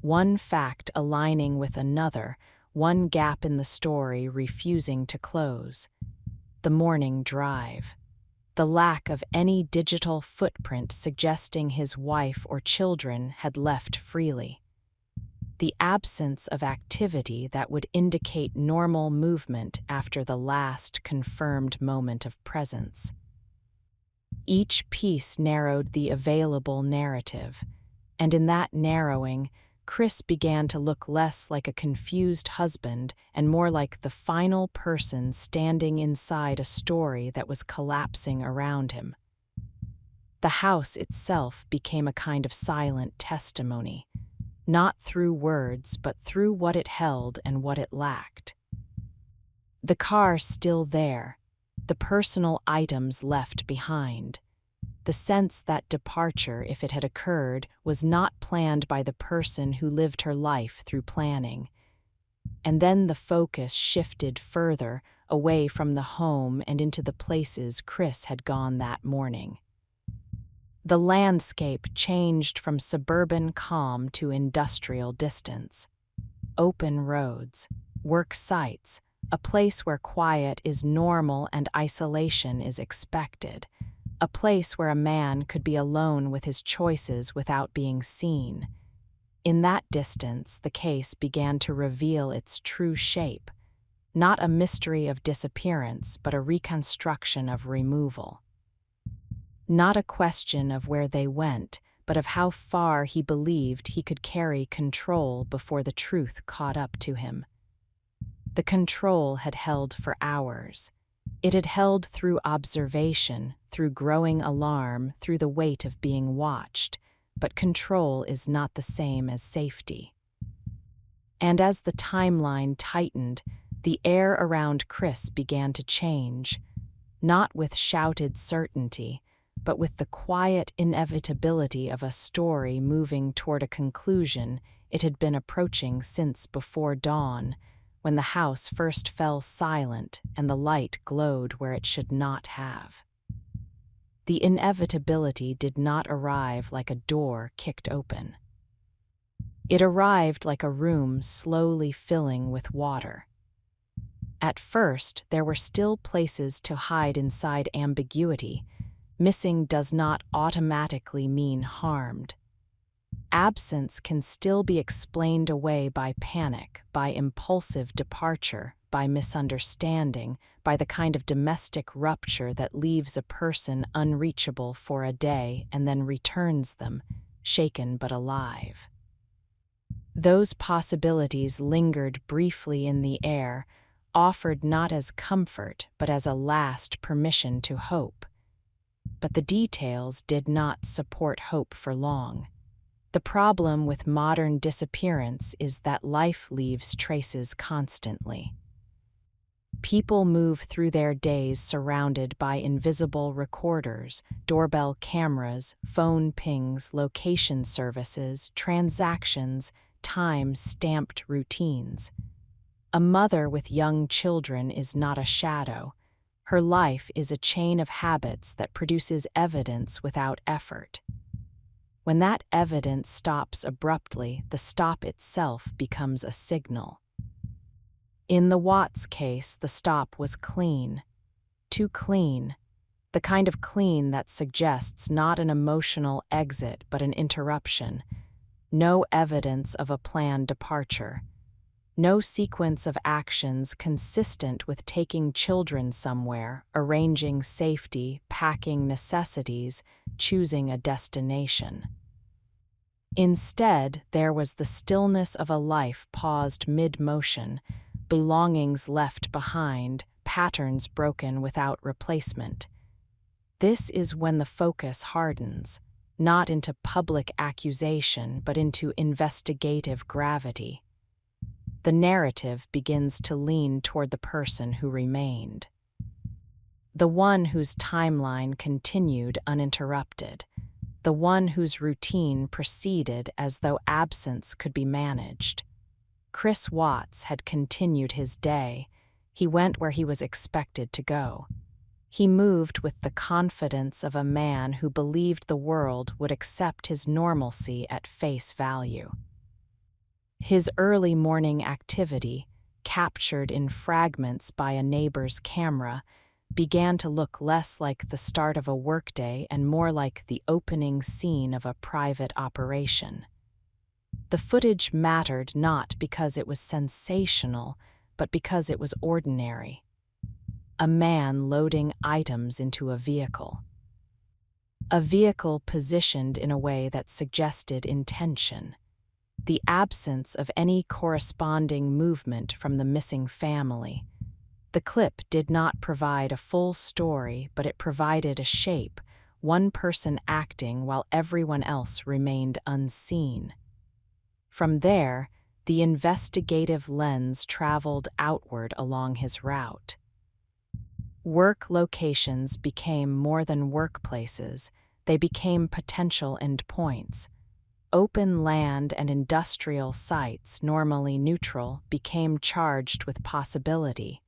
one fact aligning with another, one gap in the story refusing to close. The morning drive. The lack of any digital footprint suggesting his wife or children had left freely. The absence of activity that would indicate normal movement after the last confirmed moment of presence. Each piece narrowed the available narrative, and in that narrowing, Chris began to look less like a confused husband and more like the final person standing inside a story that was collapsing around him. The house itself became a kind of silent testimony, not through words, but through what it held and what it lacked. The car still there, the personal items left behind. The sense that departure, if it had occurred, was not planned by the person who lived her life through planning. And then the focus shifted further, away from the home and into the places Chris had gone that morning. The landscape changed from suburban calm to industrial distance. Open roads, work sites, a place where quiet is normal and isolation is expected. A place where a man could be alone with his choices without being seen. In that distance, the case began to reveal its true shape. not a mystery of disappearance, but a reconstruction of removal. Not a question of where they went, but of how far he believed he could carry control before the truth caught up to him. The control had held for hours. It had held through observation, through growing alarm, through the weight of being watched, but control is not the same as safety. And as the timeline tightened, the air around Chris began to change, not with shouted certainty, but with the quiet inevitability of a story moving toward a conclusion it had been approaching since before dawn, when the house first fell silent and the light glowed where it should not have. The inevitability did not arrive like a door kicked open. It arrived like a room slowly filling with water. At first, there were still places to hide inside ambiguity. Missing does not automatically mean harmed. Absence can still be explained away by panic, by impulsive departure, by misunderstanding, by the kind of domestic rupture that leaves a person unreachable for a day and then returns them, shaken but alive. Those possibilities lingered briefly in the air, offered not as comfort but as a last permission to hope. But the details did not support hope for long. The problem with modern disappearance is that life leaves traces constantly. People move through their days surrounded by invisible recorders, doorbell cameras, phone pings, location services, transactions, time-stamped routines. A mother with young children is not a shadow. Her life is a chain of habits that produces evidence without effort. When that evidence stops abruptly, the stop itself becomes a signal. In the Watts case, the stop was clean. Too clean. The kind of clean that suggests not an emotional exit but an interruption. No evidence of a planned departure. No sequence of actions consistent with taking children somewhere, arranging safety, packing necessities, choosing a destination. Instead, there was the stillness of a life paused mid-motion, belongings left behind, patterns broken without replacement. This is when the focus hardens, not into public accusation, but into investigative gravity. The narrative begins to lean toward the person who remained. The one whose timeline continued uninterrupted. The one whose routine proceeded as though absence could be managed. Chris Watts had continued his day. He went where he was expected to go. He moved with the confidence of a man who believed the world would accept his normalcy at face value. His early morning activity, captured in fragments by a neighbor's camera, began to look less like the start of a workday and more like the opening scene of a private operation. The footage mattered not because it was sensational, but because it was ordinary. A man loading items into a vehicle. A vehicle positioned in a way that suggested intention. The absence of any corresponding movement from the missing family. The clip did not provide a full story, but it provided a shape, one person acting while everyone else remained unseen. From there, the investigative lens traveled outward along his route. Work locations became more than workplaces, they became potential endpoints. Open land and industrial sites, normally neutral, became charged with possibility.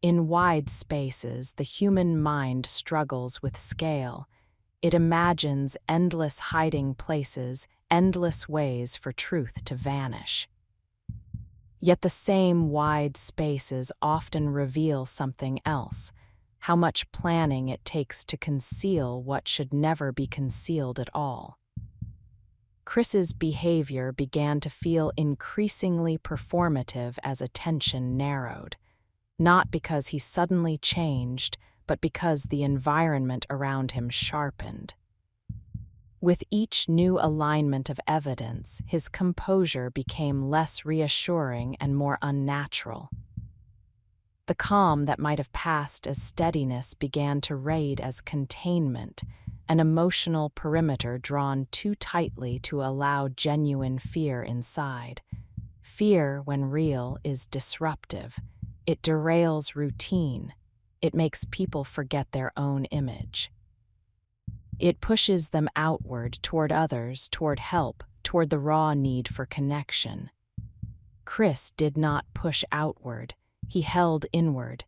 In wide spaces, the human mind struggles with scale. It imagines endless hiding places, endless ways for truth to vanish. Yet the same wide spaces often reveal something else, how much planning it takes to conceal what should never be concealed at all. Chris's behavior began to feel increasingly performative as attention narrowed, not because he suddenly changed, but because the environment around him sharpened. With each new alignment of evidence, his composure became less reassuring and more unnatural. The calm that might have passed as steadiness began to raid as containment, an emotional perimeter drawn too tightly to allow genuine fear inside. Fear, when real, is disruptive. It derails routine. It makes people forget their own image. It pushes them outward, toward others, toward help, toward the raw need for connection. Chris did not push outward. He held inward.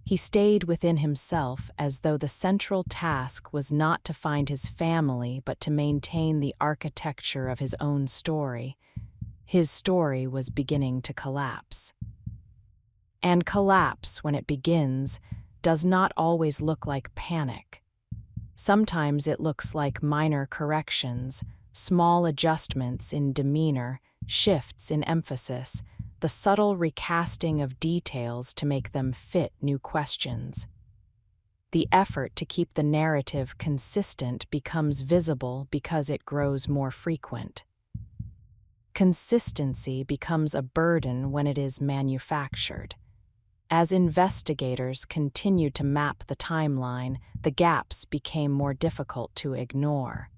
He stayed within himself as though the central task was not to find his family but to maintain the architecture of his own story. His story was beginning to collapse. And collapse, when it begins, does not always look like panic. Sometimes it looks like minor corrections, small adjustments in demeanor, shifts in emphasis, the subtle recasting of details to make them fit new questions. The effort to keep the narrative consistent becomes visible because it grows more frequent. Consistency becomes a burden when it is manufactured. As investigators continued to map the timeline, the gaps became more difficult to ignore.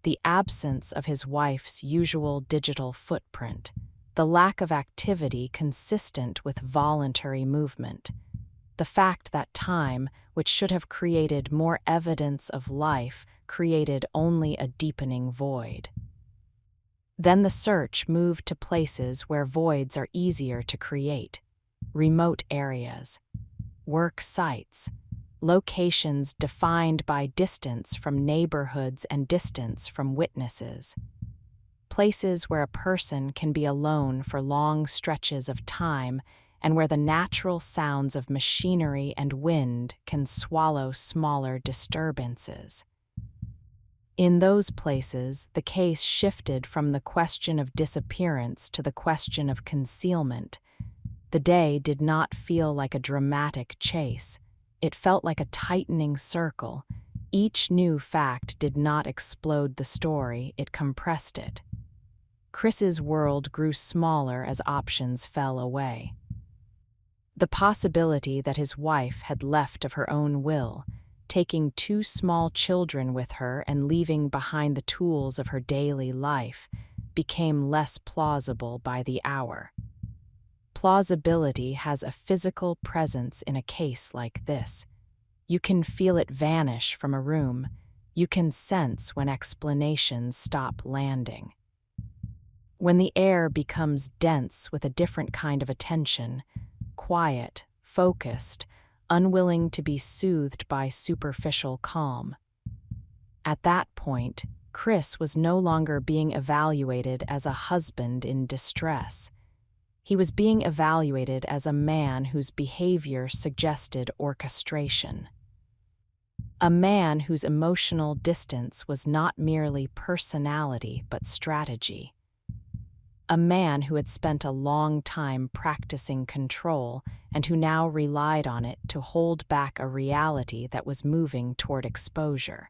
The absence of his wife's usual digital footprint, the lack of activity consistent with voluntary movement, the fact that time, which should have created more evidence of life, created only a deepening void. Then the search moved to places where voids are easier to create: remote areas, work sites, locations defined by distance from neighborhoods and distance from witnesses. Places where a person can be alone for long stretches of time and where the natural sounds of machinery and wind can swallow smaller disturbances. In those places, the case shifted from the question of disappearance to the question of concealment. The day did not feel like a dramatic chase. It felt like a tightening circle. Each new fact did not explode the story, it compressed it. Chris's world grew smaller as options fell away. The possibility that his wife had left of her own will, taking 2 small children with her and leaving behind the tools of her daily life, became less plausible by the hour. Plausibility has a physical presence in a case like this. You can feel it vanish from a room. You can sense when explanations stop landing. When the air becomes dense with a different kind of attention, quiet, focused, unwilling to be soothed by superficial calm. At that point, Chris was no longer being evaluated as a husband in distress. He was being evaluated as a man whose behavior suggested orchestration. A man whose emotional distance was not merely personality but strategy. A man who had spent a long time practicing control and who now relied on it to hold back a reality that was moving toward exposure.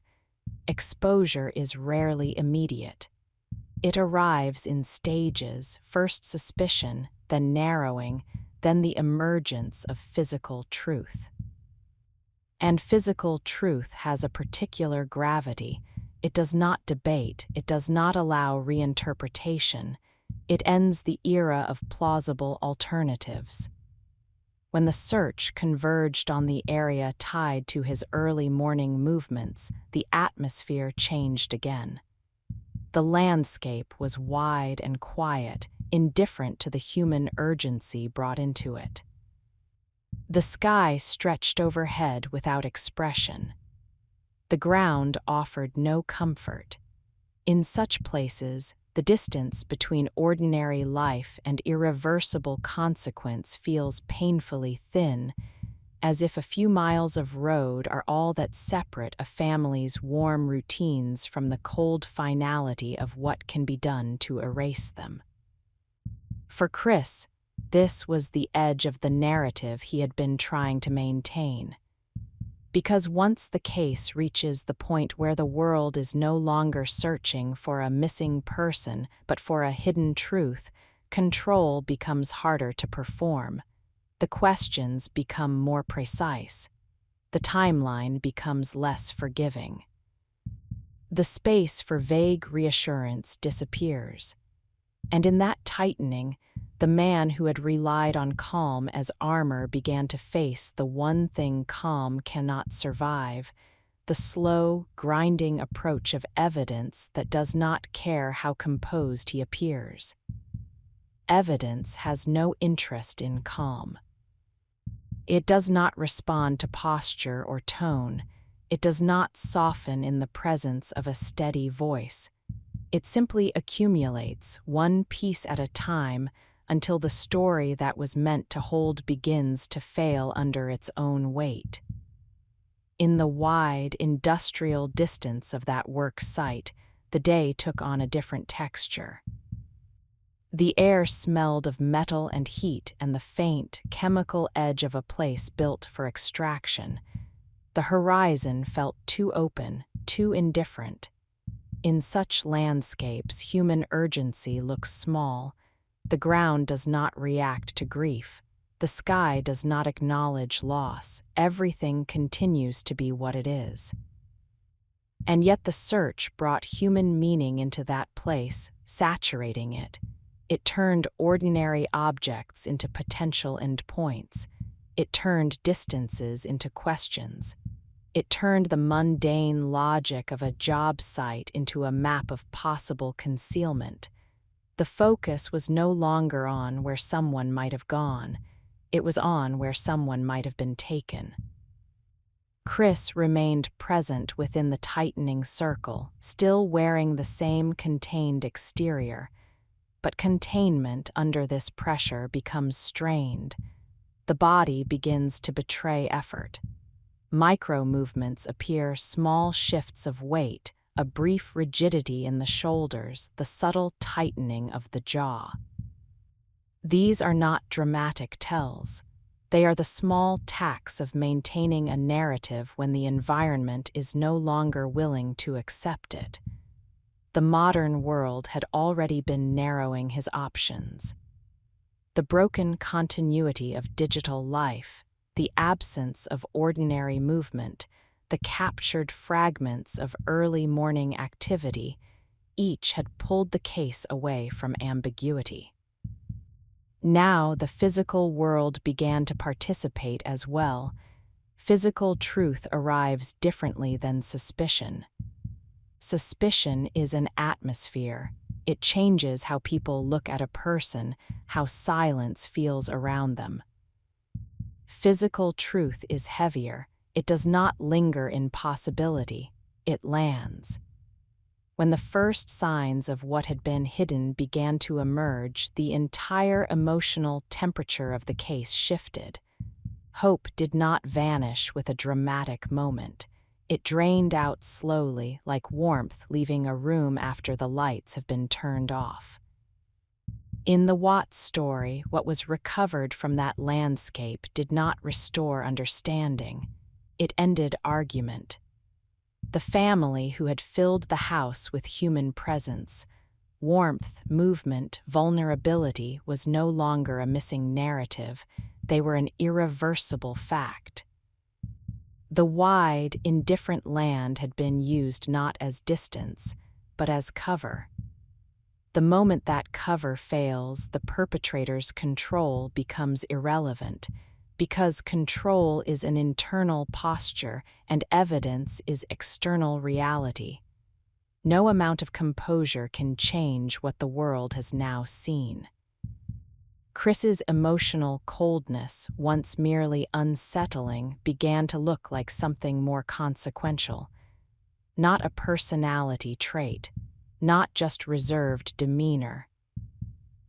Exposure is rarely immediate. It arrives in stages, first suspicion, then narrowing, then the emergence of physical truth. And physical truth has a particular gravity. It does not debate, it does not allow reinterpretation. It ends the era of plausible alternatives. When the search converged on the area tied to his early morning movements, the atmosphere changed again. The landscape was wide and quiet, indifferent to the human urgency brought into it. The sky stretched overhead without expression. The ground offered no comfort. In such places, the distance between ordinary life and irreversible consequence feels painfully thin, as if a few miles of road are all that separate a family's warm routines from the cold finality of what can be done to erase them. For Chris, this was the edge of the narrative he had been trying to maintain. Because once the case reaches the point where the world is no longer searching for a missing person but for a hidden truth, control becomes harder to perform. The questions become more precise. The timeline becomes less forgiving. The space for vague reassurance disappears. And in that tightening, the man who had relied on calm as armor began to face the one thing calm cannot survive, the slow, grinding approach of evidence that does not care how composed he appears. Evidence has no interest in calm. It does not respond to posture or tone. It does not soften in the presence of a steady voice. It simply accumulates, one piece at a time, until the story that was meant to hold begins to fail under its own weight. In the wide, industrial distance of that work site, the day took on a different texture. The air smelled of metal and heat and the faint, chemical edge of a place built for extraction. The horizon felt too open, too indifferent. In such landscapes, human urgency looks small. The ground does not react to grief. The sky does not acknowledge loss. Everything continues to be what it is. And yet the search brought human meaning into that place, saturating it. It turned ordinary objects into potential endpoints. It turned distances into questions. It turned the mundane logic of a job site into a map of possible concealment. The focus was no longer on where someone might have gone. It was on where someone might have been taken. Chris remained present within the tightening circle, still wearing the same contained exterior. But containment under this pressure becomes strained. The body begins to betray effort. Micro-movements appear, small shifts of weight, a brief rigidity in the shoulders, the subtle tightening of the jaw. These are not dramatic tells. They are the small tacks of maintaining a narrative when the environment is no longer willing to accept it. The modern world had already been narrowing his options. The broken continuity of digital life, the absence of ordinary movement, the captured fragments of early morning activity, each had pulled the case away from ambiguity. Now the physical world began to participate as well. Physical truth arrives differently than suspicion. Suspicion is an atmosphere. It changes how people look at a person, how silence feels around them. Physical truth is heavier. It does not linger in possibility. It lands. When the first signs of what had been hidden began to emerge, the entire emotional temperature of the case shifted. Hope did not vanish with a dramatic moment. It drained out slowly, like warmth leaving a room after the lights have been turned off. In the Watts story, what was recovered from that landscape did not restore understanding. It ended argument. The family who had filled the house with human presence, warmth, movement, vulnerability was no longer a missing narrative. They were an irreversible fact. The wide, indifferent land had been used not as distance, but as cover. The moment that cover fails, the perpetrator's control becomes irrelevant, because control is an internal posture and evidence is external reality. No amount of composure can change what the world has now seen. Chris's emotional coldness, once merely unsettling, began to look like something more consequential. Not a personality trait, not just reserved demeanor.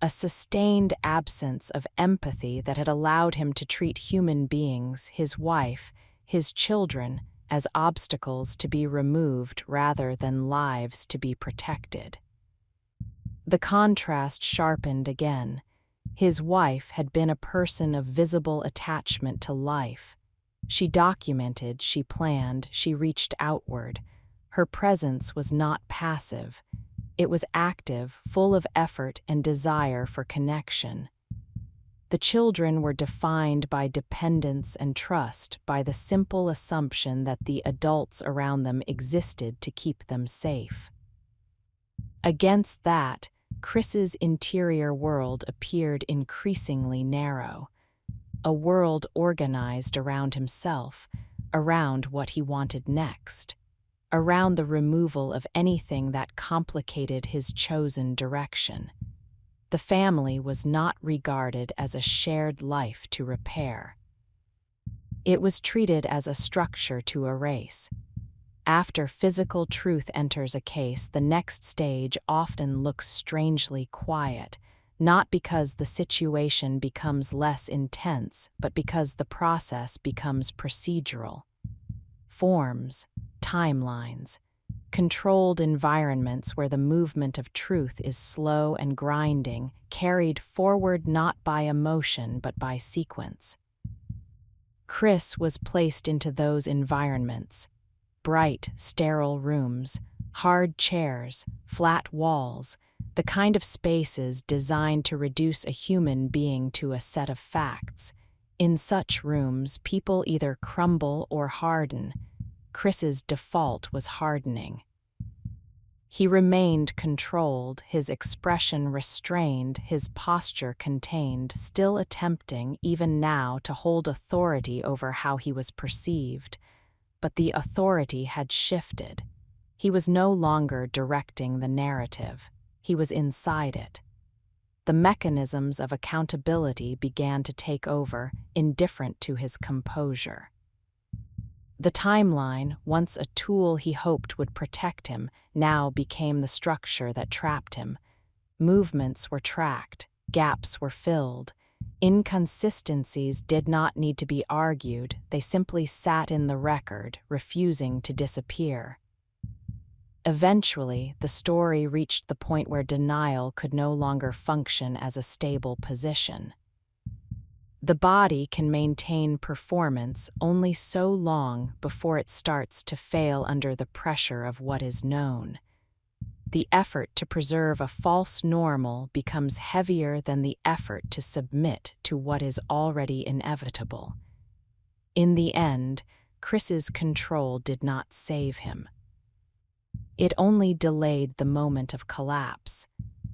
a sustained absence of empathy that had allowed him to treat human beings, his wife, his children, as obstacles to be removed rather than lives to be protected. The contrast sharpened again. His wife had been a person of visible attachment to life. She documented, she planned, she reached outward. Her presence was not passive. It was active, full of effort and desire for connection. The children were defined by dependence and trust, by the simple assumption that the adults around them existed to keep them safe. Against that, Chris's interior world appeared increasingly narrow, a world organized around himself, around what he wanted next, around the removal of anything that complicated his chosen direction. The family was not regarded as a shared life to repair. It was treated as a structure to erase. After physical truth enters a case, the next stage often looks strangely quiet, not because the situation becomes less intense, but because the process becomes procedural. Forms, timelines, controlled environments where the movement of truth is slow and grinding, carried forward not by emotion but by sequence. Chris was placed into those environments: bright, sterile rooms, hard chairs, flat walls, the kind of spaces designed to reduce a human being to a set of facts. In such rooms, people either crumble or harden. Chris's default was hardening. He remained controlled, his expression restrained, his posture contained, still attempting, even now, to hold authority over how he was perceived. But the authority had shifted. He was no longer directing the narrative. He was inside it. The mechanisms of accountability began to take over, indifferent to his composure. The timeline, once a tool he hoped would protect him, now became the structure that trapped him. Movements were tracked, gaps were filled. Inconsistencies did not need to be argued, they simply sat in the record, refusing to disappear. Eventually, the story reached the point where denial could no longer function as a stable position. The body can maintain performance only so long before it starts to fail under the pressure of what is known. The effort to preserve a false normal becomes heavier than the effort to submit to what is already inevitable. In the end, Chris's control did not save him. It only delayed the moment of collapse,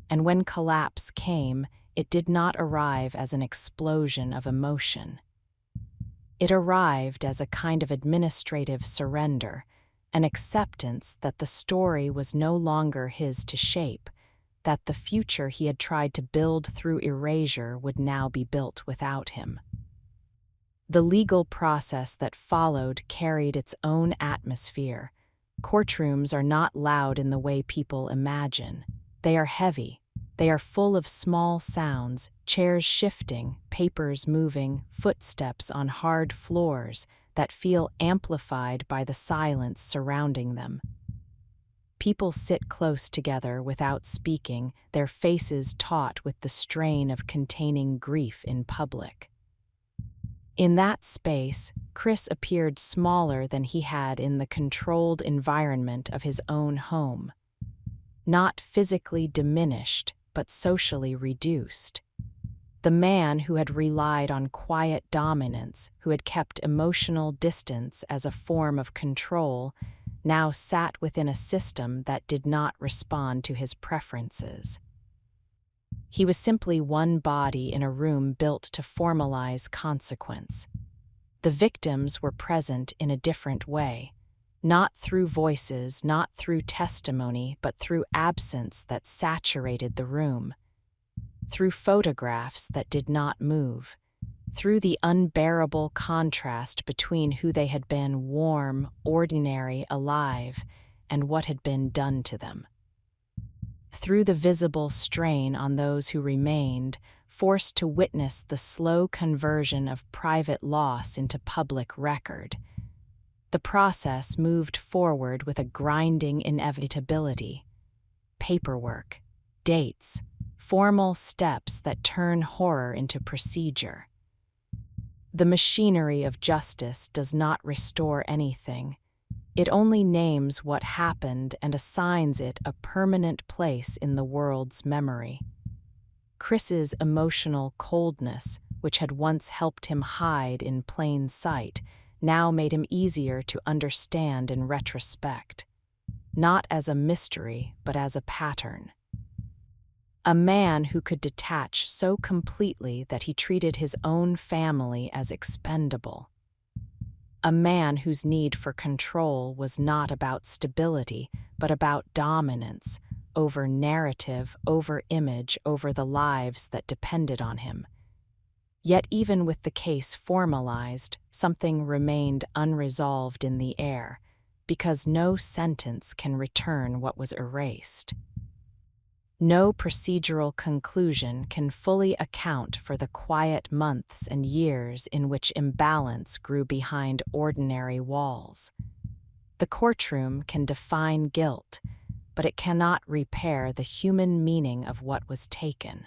and when collapse came, it did not arrive as an explosion of emotion. It arrived as a kind of administrative surrender, an acceptance that the story was no longer his to shape, that the future he had tried to build through erasure would now be built without him. The legal process that followed carried its own atmosphere. Courtrooms are not loud in the way people imagine. They are heavy. They are full of small sounds, chairs shifting, papers moving, footsteps on hard floors that feel amplified by the silence surrounding them. People sit close together without speaking, their faces taut with the strain of containing grief in public. In that space, Chris appeared smaller than he had in the controlled environment of his own home. Not physically diminished, but socially reduced. The man who had relied on quiet dominance, who had kept emotional distance as a form of control, now sat within a system that did not respond to his preferences. He was simply one body in a room built to formalize consequence. The victims were present in a different way, not through voices, not through testimony, but through absence that saturated the room, through photographs that did not move, through the unbearable contrast between who they had been, warm, ordinary, alive, and what had been done to them. threw the visible strain on those who remained, forced to witness the slow conversion of private loss into public record. The process moved forward with a grinding inevitability. Paperwork, dates, formal steps that turn horror into procedure. The machinery of justice does not restore anything. It only names what happened and assigns it a permanent place in the world's memory. Chris's emotional coldness, which had once helped him hide in plain sight, now made him easier to understand in retrospect, not as a mystery, but as a pattern. A man who could detach so completely that he treated his own family as expendable. A man whose need for control was not about stability, but about dominance, over narrative, over image, over the lives that depended on him. Yet even with the case formalized, something remained unresolved in the air, because no sentence can return what was erased. No procedural conclusion can fully account for the quiet months and years in which imbalance grew behind ordinary walls. The courtroom can define guilt, but it cannot repair the human meaning of what was taken.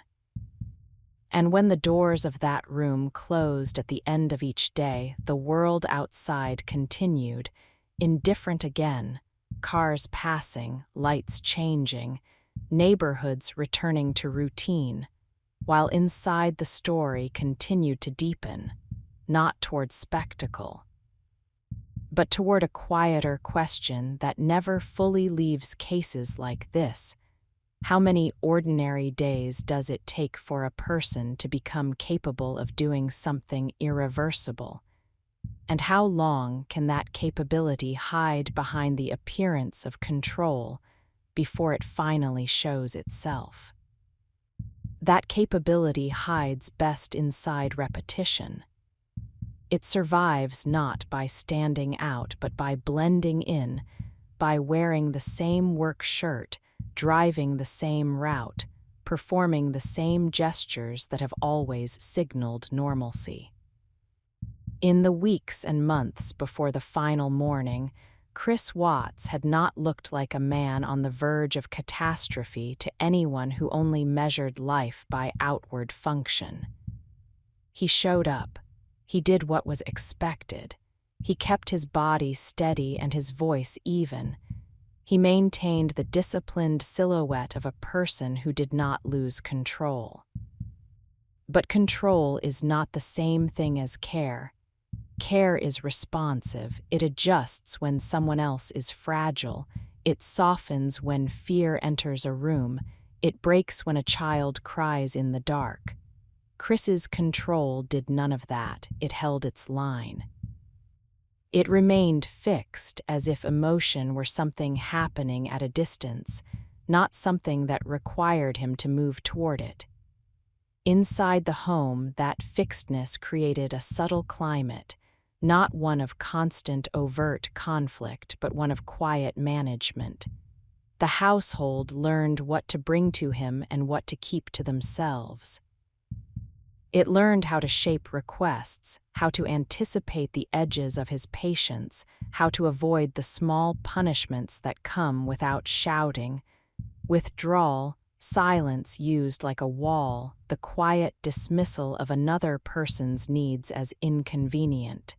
And when the doors of that room closed at the end of each day, the world outside continued, indifferent again, cars passing, lights changing, neighborhoods returning to routine, while inside the story continued to deepen, not toward spectacle, but toward a quieter question that never fully leaves cases like this. How many ordinary days does it take for a person to become capable of doing something irreversible? And how long can that capability hide behind the appearance of control before it finally shows itself? That capability hides best inside repetition. It survives not by standing out, but by blending in, by wearing the same work shirt, driving the same route, performing the same gestures that have always signaled normalcy. In the weeks and months before the final morning, Chris Watts had not looked like a man on the verge of catastrophe to anyone who only measured life by outward function. He showed up. He did what was expected. He kept his body steady and his voice even. He maintained the disciplined silhouette of a person who did not lose control. But control is not the same thing as care. Care is responsive. It adjusts when someone else is fragile. It softens when fear enters a room. It breaks when a child cries in the dark. Chris's control did none of that. It held its line. It remained fixed, as if emotion were something happening at a distance, not something that required him to move toward it. Inside the home, that fixedness created a subtle climate, not one of constant overt conflict, but one of quiet management. The household learned what to bring to him and what to keep to themselves. It learned how to shape requests, how to anticipate the edges of his patience, how to avoid the small punishments that come without shouting. Withdrawal, silence used like a wall, the quiet dismissal of another person's needs as inconvenient.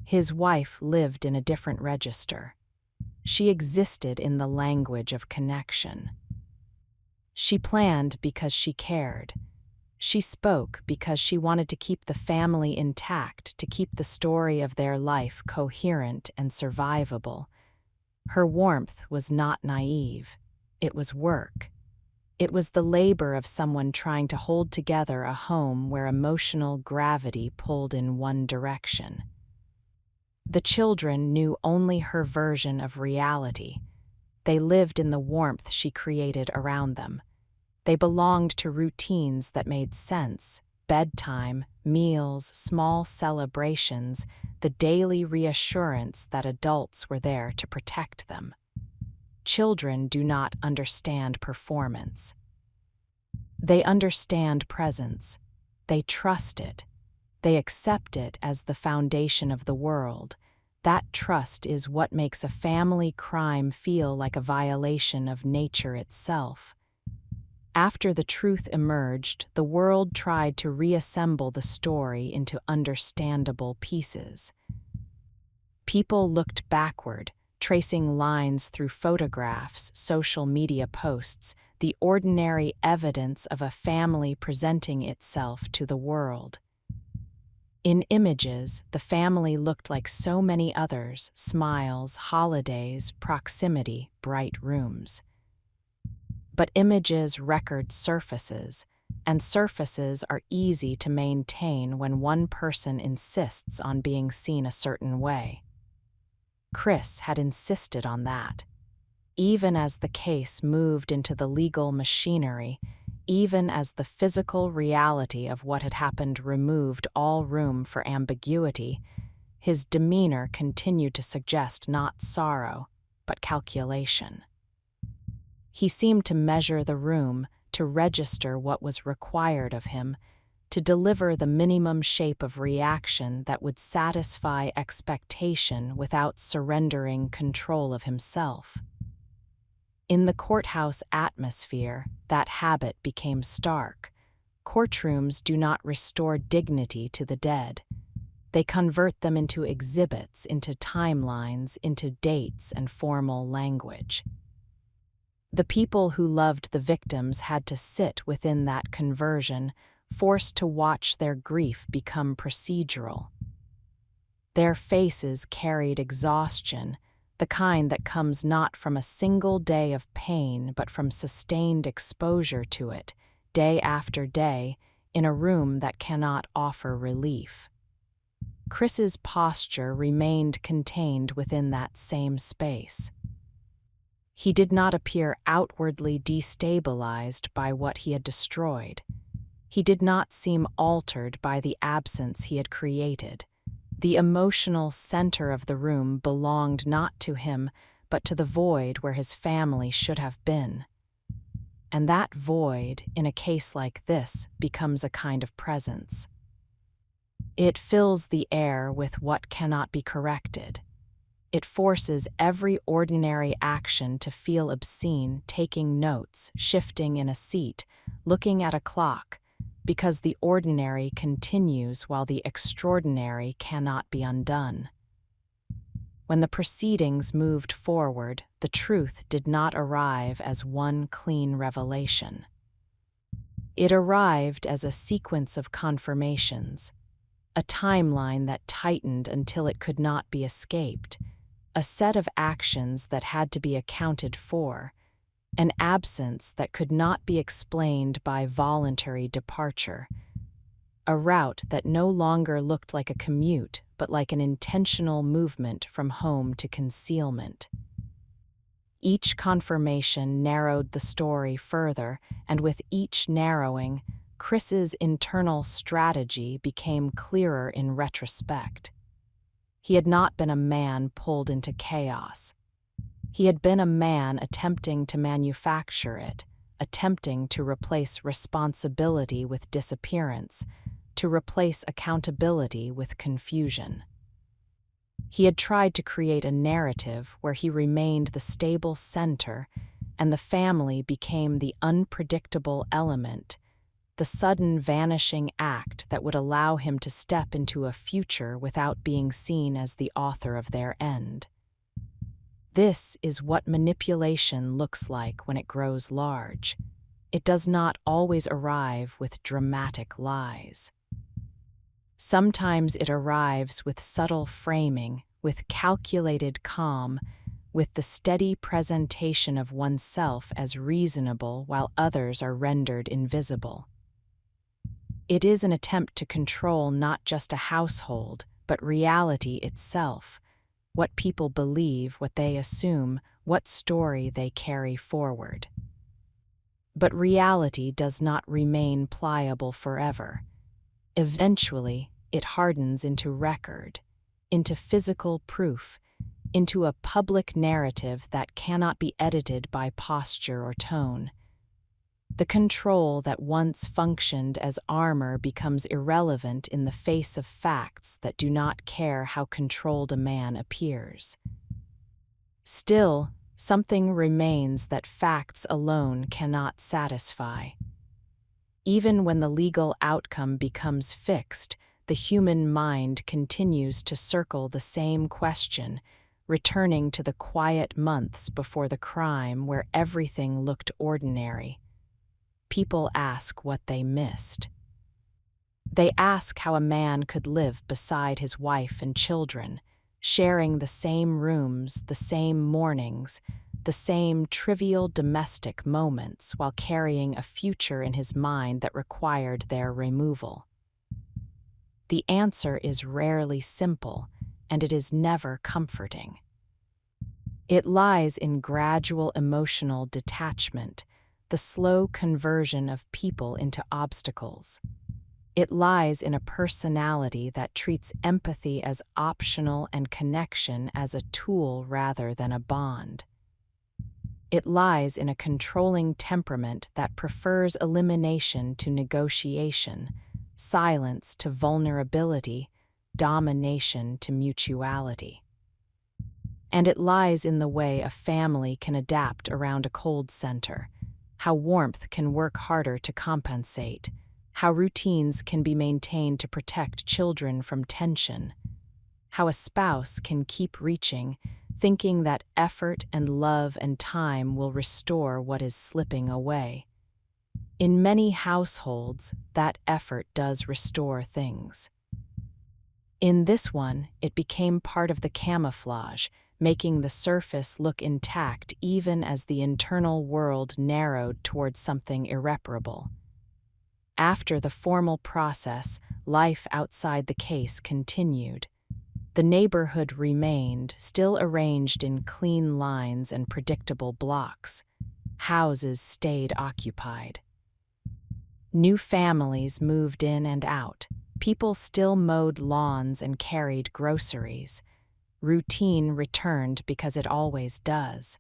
His wife lived in a different register. She existed in the language of connection. She planned because she cared. She spoke because she wanted to keep the family intact, to keep the story of their life coherent and survivable. Her warmth was not naive. It was work. It was the labor of someone trying to hold together a home where emotional gravity pulled in one direction. The children knew only her version of reality. They lived in the warmth she created around them. They belonged to routines that made sense: bedtime, meals, small celebrations, the daily reassurance that adults were there to protect them. children do not understand performance. They understand presence. They trust it. They accept it as the foundation of the world. That trust is what makes a family crime feel like a violation of nature itself. After the truth emerged, the world tried to reassemble the story into understandable pieces. People looked backward, tracing lines through photographs, social media posts, the ordinary evidence of a family presenting itself to the world. In images, the family looked like so many others: smiles, holidays, proximity, bright rooms. But images record surfaces, and surfaces are easy to maintain when one person insists on being seen a certain way. Chris had insisted on that. Even as the case moved into the legal machinery, even as the physical reality of what had happened removed all room for ambiguity, his demeanor continued to suggest not sorrow, but calculation. He seemed to measure the room, to register what was required of him, to deliver the minimum shape of reaction that would satisfy expectation without surrendering control of himself. In the courthouse atmosphere, that habit became stark. Courtrooms do not restore dignity to the dead. They convert them into exhibits, into timelines, into dates and formal language. The people who loved the victims had to sit within that conversion, forced to watch their grief become procedural. Their faces carried exhaustion, the kind that comes not from a single day of pain but from sustained exposure to it, day after day, in a room that cannot offer relief. Chris's posture remained contained within that same space. He did not appear outwardly destabilized by what he had destroyed. He did not seem altered by the absence he had created. The emotional center of the room belonged not to him, but to the void where his family should have been. And that void, in a case like this, becomes a kind of presence. It fills the air with what cannot be corrected. It forces every ordinary action to feel obscene: taking notes, shifting in a seat, looking at a clock, because the ordinary continues while the extraordinary cannot be undone. When the proceedings moved forward, the truth did not arrive as one clean revelation. It arrived as a sequence of confirmations, a timeline that tightened until it could not be escaped, a set of actions that had to be accounted for, an absence that could not be explained by voluntary departure, a route that no longer looked like a commute but like an intentional movement from home to concealment. Each confirmation narrowed the story further, and with each narrowing, Chris's internal strategy became clearer in retrospect. He had not been a man pulled into chaos. He had been a man attempting to manufacture it, attempting to replace responsibility with disappearance, to replace accountability with confusion. He had tried to create a narrative where he remained the stable center and the family became the unpredictable element, the sudden vanishing act that would allow him to step into a future without being seen as the author of their end. This is what manipulation looks like when it grows large. It does not always arrive with dramatic lies. Sometimes it arrives with subtle framing, with calculated calm, with the steady presentation of oneself as reasonable while others are rendered invisible. It is an attempt to control not just a household, but reality itself, what people believe, what they assume, what story they carry forward. But reality does not remain pliable forever. Eventually, it hardens into record, into physical proof, into a public narrative that cannot be edited by posture or tone. The control that once functioned as armor becomes irrelevant in the face of facts that do not care how controlled a man appears. Still, something remains that facts alone cannot satisfy. Even when the legal outcome becomes fixed, the human mind continues to circle the same question, returning to the quiet months before the crime where everything looked ordinary. People ask what they missed. They ask how a man could live beside his wife and children, sharing the same rooms, the same mornings, the same trivial domestic moments while carrying a future in his mind that required their removal. The answer is rarely simple, and it is never comforting. It lies in gradual emotional detachment, the slow conversion of people into obstacles. It lies in a personality that treats empathy as optional and connection as a tool rather than a bond. It lies in a controlling temperament that prefers elimination to negotiation, silence to vulnerability, domination to mutuality. And it lies in the way a family can adapt around a cold center, how warmth can work harder to compensate, how routines can be maintained to protect children from tension, how a spouse can keep reaching, thinking that effort and love and time will restore what is slipping away. In many households, that effort does restore things. In this one, it became part of the camouflage, making the surface look intact even as the internal world narrowed towards something irreparable. After the formal process, life outside the case continued. The neighborhood remained, still arranged in clean lines and predictable blocks. Houses stayed occupied. New families moved in and out. People still mowed lawns and carried groceries. Routine returned because it always does.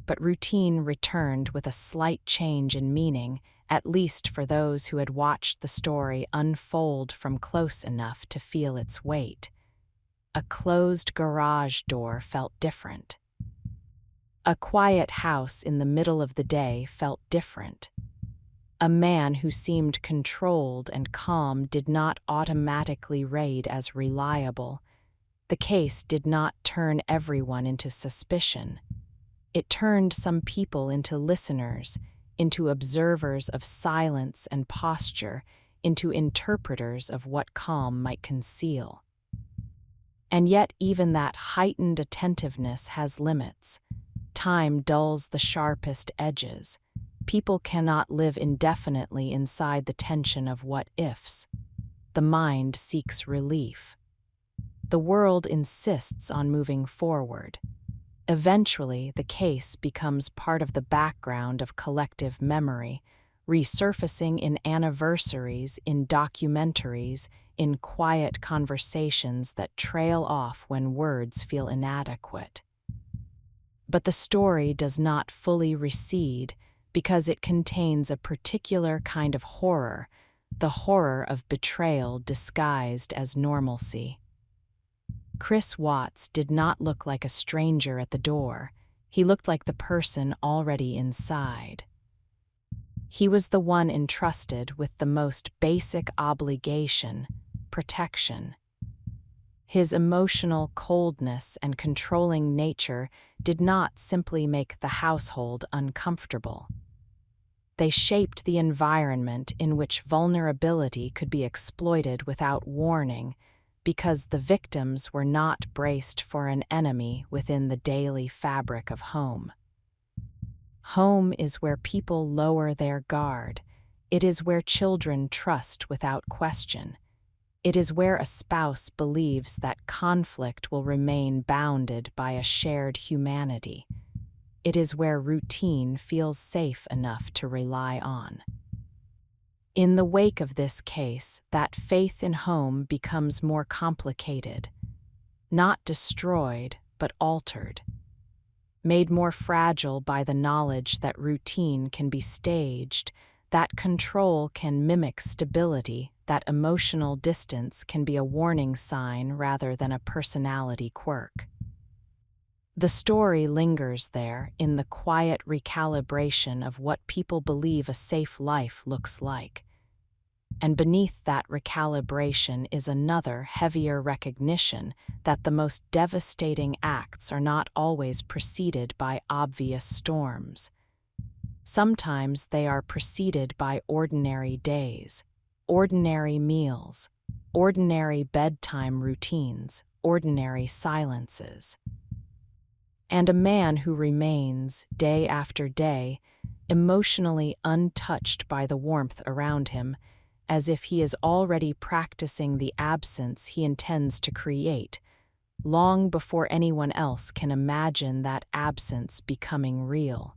But routine returned with a slight change in meaning, at least for those who had watched the story unfold from close enough to feel its weight. A closed garage door felt different. A quiet house in the middle of the day felt different. A man who seemed controlled and calm did not automatically rate as reliable. The case did not turn everyone into suspicion. It turned some people into listeners, into observers of silence and posture, into interpreters of what calm might conceal. And yet even that heightened attentiveness has limits. Time dulls the sharpest edges. People cannot live indefinitely inside the tension of what-ifs. The mind seeks relief. The world insists on moving forward. Eventually, the case becomes part of the background of collective memory, resurfacing in anniversaries, in documentaries, in quiet conversations that trail off when words feel inadequate. But the story does not fully recede because it contains a particular kind of horror, the horror of betrayal disguised as normalcy. Chris Watts did not look like a stranger at the door. He looked like the person already inside. He was the one entrusted with the most basic obligation, protection. His emotional coldness and controlling nature did not simply make the household uncomfortable. They shaped the environment in which vulnerability could be exploited without warning, because the victims were not braced for an enemy within the daily fabric of home. Home is where people lower their guard. It is where children trust without question. It is where a spouse believes that conflict will remain bounded by a shared humanity. It is where routine feels safe enough to rely on. In the wake of this case, that faith in home becomes more complicated. Not destroyed, but altered. Made more fragile by the knowledge that routine can be staged, that control can mimic stability, that emotional distance can be a warning sign rather than a personality quirk. The story lingers there in the quiet recalibration of what people believe a safe life looks like. And beneath that recalibration is another, heavier recognition that the most devastating acts are not always preceded by obvious storms. Sometimes they are preceded by ordinary days, ordinary meals, ordinary bedtime routines, ordinary silences. And a man who remains, day after day, emotionally untouched by the warmth around him, as if he is already practicing the absence he intends to create, long before anyone else can imagine that absence becoming real.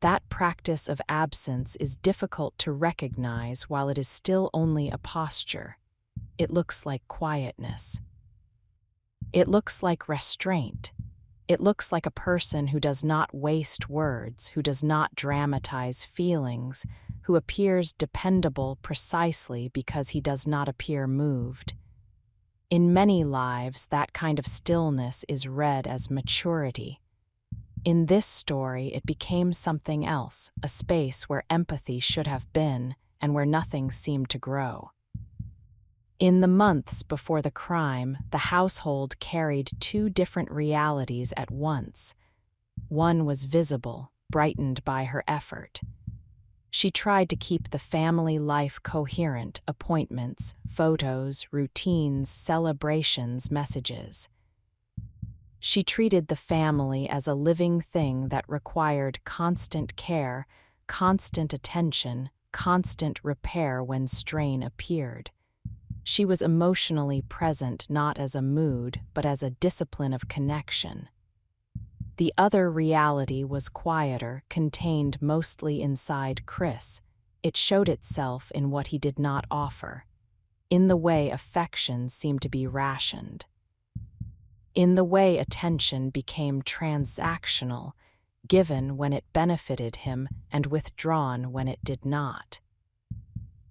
That practice of absence is difficult to recognize while it is still only a posture. It looks like quietness. It looks like restraint. It looks like a person who does not waste words, who does not dramatize feelings, who appears dependable precisely because he does not appear moved. In many lives, that kind of stillness is read as maturity. In this story, it became something else, a space where empathy should have been and where nothing seemed to grow. In the months before the crime, the household carried two different realities at once. One was visible, brightened by her effort. She tried to keep the family life coherent: appointments, photos, routines, celebrations, messages. She treated the family as a living thing that required constant care, constant attention, constant repair when strain appeared. She was emotionally present not as a mood, but as a discipline of connection. The other reality was quieter, contained mostly inside Chris. It showed itself in what he did not offer, in the way affection seemed to be rationed, in the way attention became transactional, given when it benefited him and withdrawn when it did not,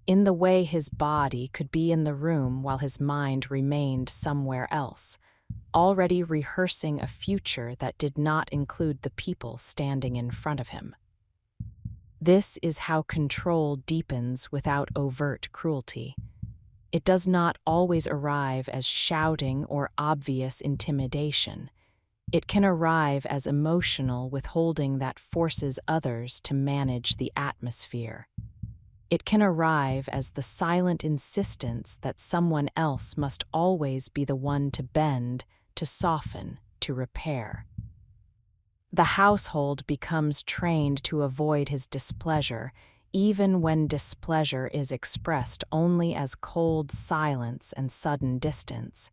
in the way his body could be in the room while his mind remained somewhere else, already rehearsing a future that did not include the people standing in front of him. This is how control deepens without overt cruelty. It does not always arrive as shouting or obvious intimidation. It can arrive as emotional withholding that forces others to manage the atmosphere. It can arrive as the silent insistence that someone else must always be the one to bend, to soften, to repair. The household becomes trained to avoid his displeasure, even when displeasure is expressed only as cold silence and sudden distance.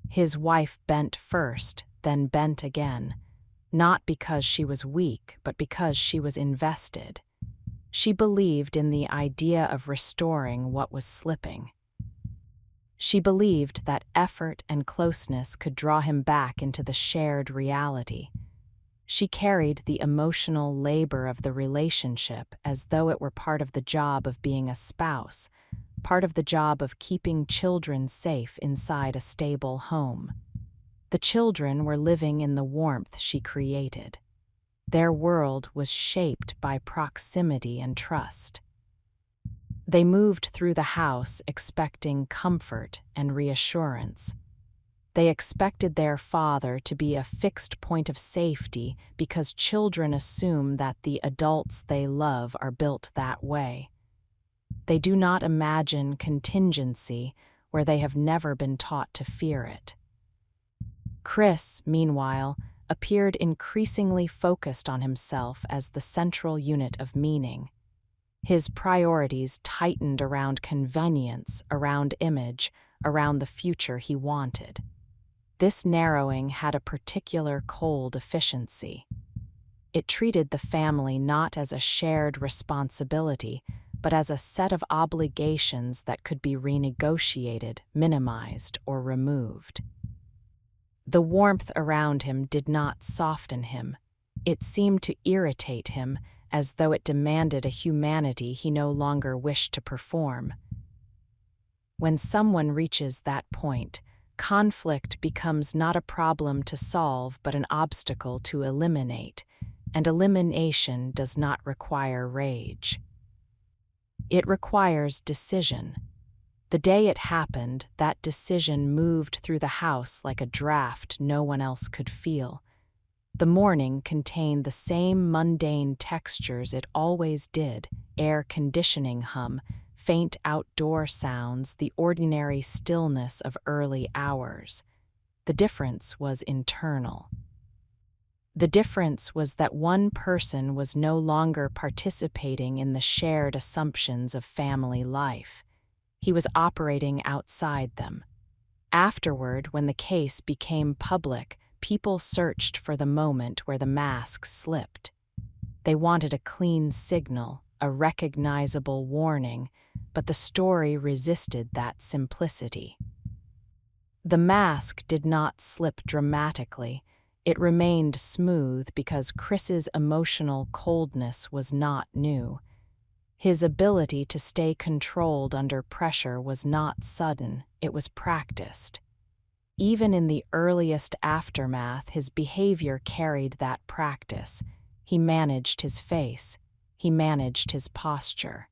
His wife bent first, then bent again, not because she was weak, but because she was invested. She believed in the idea of restoring what was slipping. She believed that effort and closeness could draw him back into the shared reality. She carried the emotional labor of the relationship as though it were part of the job of being a spouse, part of the job of keeping children safe inside a stable home. The children were living in the warmth she created. Their world was shaped by proximity and trust. They moved through the house expecting comfort and reassurance. They expected their father to be a fixed point of safety because children assume that the adults they love are built that way. They do not imagine contingency where they have never been taught to fear it. Chris, meanwhile, appeared increasingly focused on himself as the central unit of meaning. His priorities tightened around convenience, around image, around the future he wanted. This narrowing had a particular cold efficiency. It treated the family not as a shared responsibility, but as a set of obligations that could be renegotiated, minimized, or removed. The warmth around him did not soften him. It seemed to irritate him, as though it demanded a humanity he no longer wished to perform. When someone reaches that point, conflict becomes not a problem to solve but an obstacle to eliminate, and elimination does not require rage. It requires decision. The day it happened, that decision moved through the house like a draft no one else could feel. The morning contained the same mundane textures it always did: air conditioning hum, faint outdoor sounds, the ordinary stillness of early hours. The difference was internal. The difference was that one person was no longer participating in the shared assumptions of family life. He was operating outside them. Afterward, when the case became public, people searched for the moment where the mask slipped. They wanted a clean signal, a recognizable warning, but the story resisted that simplicity. The mask did not slip dramatically. It remained smooth because Chris's emotional coldness was not new. His ability to stay controlled under pressure was not sudden, it was practiced. Even in the earliest aftermath, his behavior carried that practice. He managed his face. He managed his posture.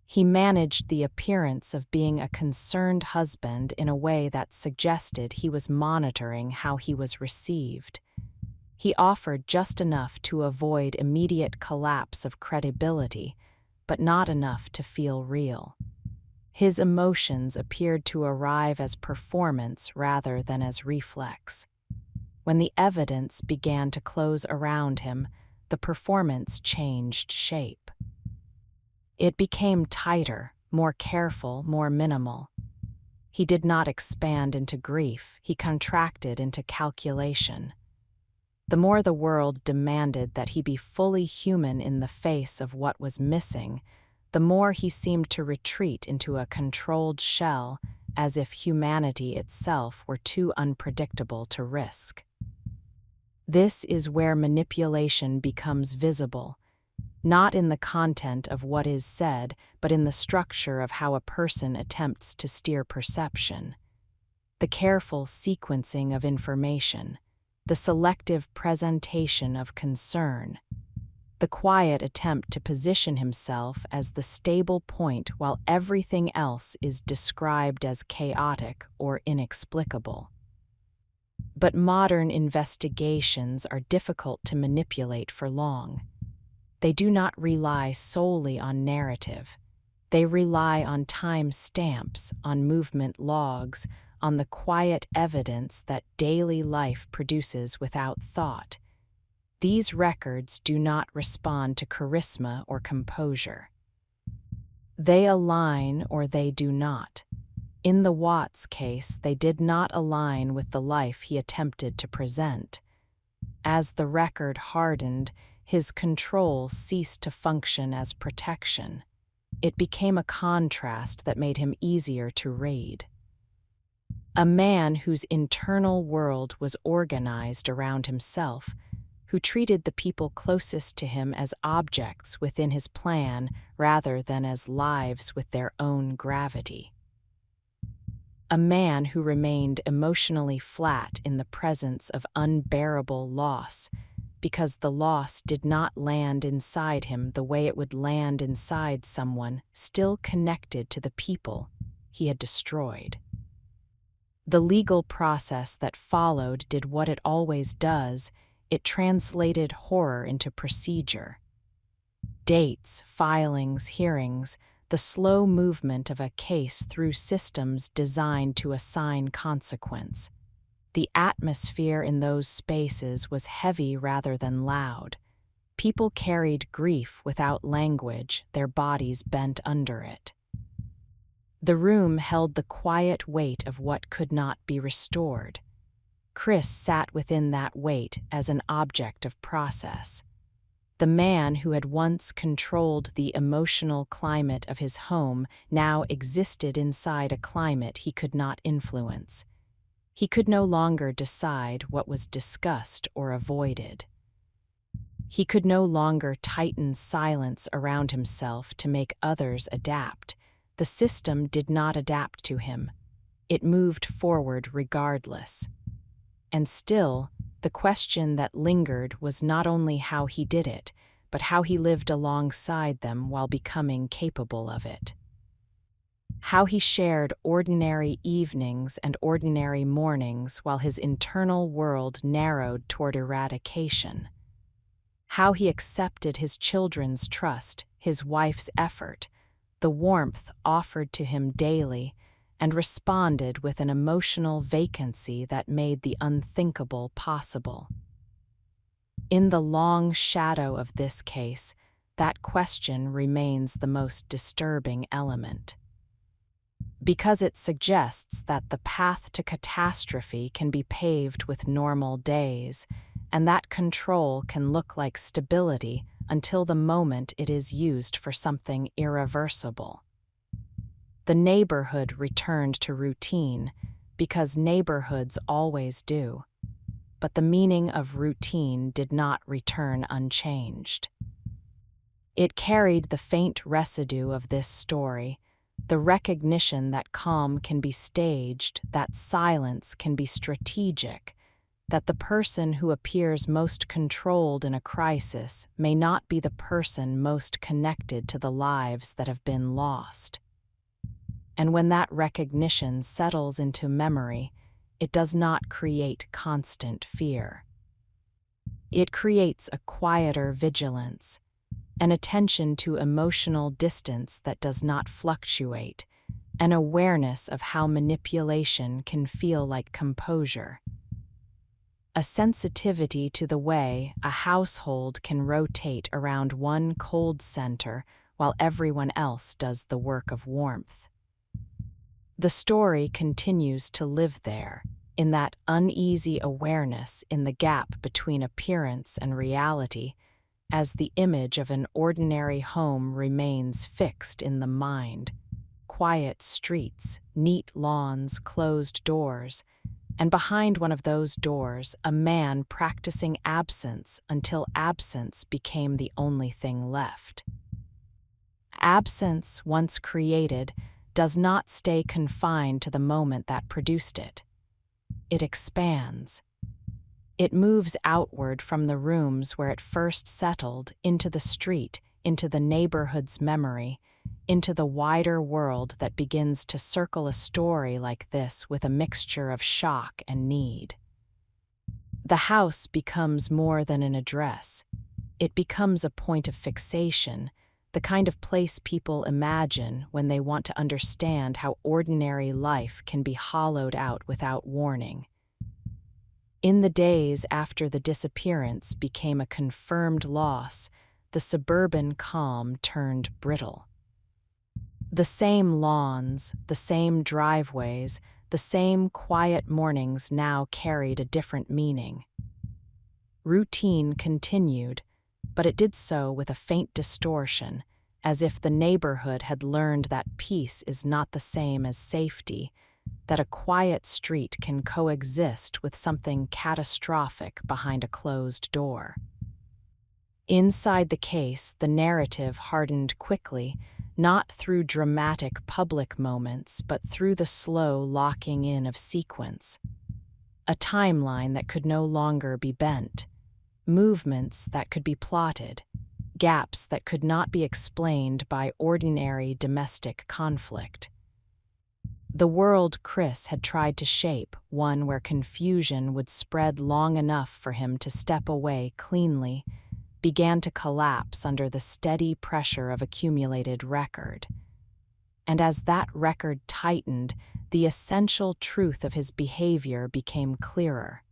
He managed the appearance of being a concerned husband in a way that suggested he was monitoring how he was received. He offered just enough to avoid immediate collapse of credibility, but not enough to feel real. His emotions appeared to arrive as performance rather than as reflex. When the evidence began to close around him, the performance changed shape. It became tighter, more careful, more minimal. He did not expand into grief, he contracted into calculation. The more the world demanded that he be fully human in the face of what was missing, the more he seemed to retreat into a controlled shell, as if humanity itself were too unpredictable to risk. This is where manipulation becomes visible, not in the content of what is said, but in the structure of how a person attempts to steer perception. The careful sequencing of information, the selective presentation of concern, the quiet attempt to position himself as the stable point while everything else is described as chaotic or inexplicable. But modern investigations are difficult to manipulate for long. They do not rely solely on narrative. They rely on time stamps, on movement logs, on the quiet evidence that daily life produces without thought. These records do not respond to charisma or composure. They align or they do not. In the Watts case, they did not align with the life he attempted to present. As the record hardened, his control ceased to function as protection. It became a contrast that made him easier to raid. A man whose internal world was organized around himself, who treated the people closest to him as objects within his plan rather than as lives with their own gravity. A man who remained emotionally flat in the presence of unbearable loss, because the loss did not land inside him the way it would land inside someone still connected to the people he had destroyed. The legal process that followed did what it always does: it translated horror into procedure. Dates, filings, hearings, the slow movement of a case through systems designed to assign consequence. The atmosphere in those spaces was heavy rather than loud. People carried grief without language, their bodies bent under it. The room held the quiet weight of what could not be restored. Chris sat within that weight as an object of process. The man who had once controlled the emotional climate of his home now existed inside a climate he could not influence. He could no longer decide what was discussed or avoided. He could no longer tighten silence around himself to make others adapt. The system did not adapt to him. It moved forward regardless. And still, the question that lingered was not only how he did it, but how he lived alongside them while becoming capable of it. How he shared ordinary evenings and ordinary mornings while his internal world narrowed toward eradication. How he accepted his children's trust, his wife's effort, the warmth offered to him daily, and responded with an emotional vacancy that made the unthinkable possible. In the long shadow of this case, that question remains the most disturbing element. Because it suggests that the path to catastrophe can be paved with normal days, and that control can look like stability until the moment it is used for something irreversible. The neighborhood returned to routine, because neighborhoods always do. But the meaning of routine did not return unchanged. It carried the faint residue of this story, the recognition that calm can be staged, that silence can be strategic, that the person who appears most controlled in a crisis may not be the person most connected to the lives that have been lost. And when that recognition settles into memory, it does not create constant fear. It creates a quieter vigilance, an attention to emotional distance that does not fluctuate, an awareness of how manipulation can feel like composure, a sensitivity to the way a household can rotate around one cold center while everyone else does the work of warmth. The story continues to live there, in that uneasy awareness in the gap between appearance and reality, as the image of an ordinary home remains fixed in the mind. Quiet streets, neat lawns, closed doors, and behind one of those doors, a man practicing absence until absence became the only thing left. Absence, once created, does not stay confined to the moment that produced it. It expands. It moves outward from the rooms where it first settled, into the street, into the neighborhood's memory, into the wider world that begins to circle a story like this with a mixture of shock and need. The house becomes more than an address. It becomes a point of fixation, the kind of place people imagine when they want to understand how ordinary life can be hollowed out without warning. In the days after the disappearance became a confirmed loss, the suburban calm turned brittle. The same lawns, the same driveways, the same quiet mornings now carried a different meaning. Routine continued, but it did so with a faint distortion, as if the neighborhood had learned that peace is not the same as safety, that a quiet street can coexist with something catastrophic behind a closed door. Inside the case, the narrative hardened quickly, not through dramatic public moments, but through the slow locking in of sequence. A timeline that could no longer be bent, movements that could be plotted, gaps that could not be explained by ordinary domestic conflict. The world Chris had tried to shape, one where confusion would spread long enough for him to step away cleanly, began to collapse under the steady pressure of accumulated record. And as that record tightened, the essential truth of his behavior became clearer.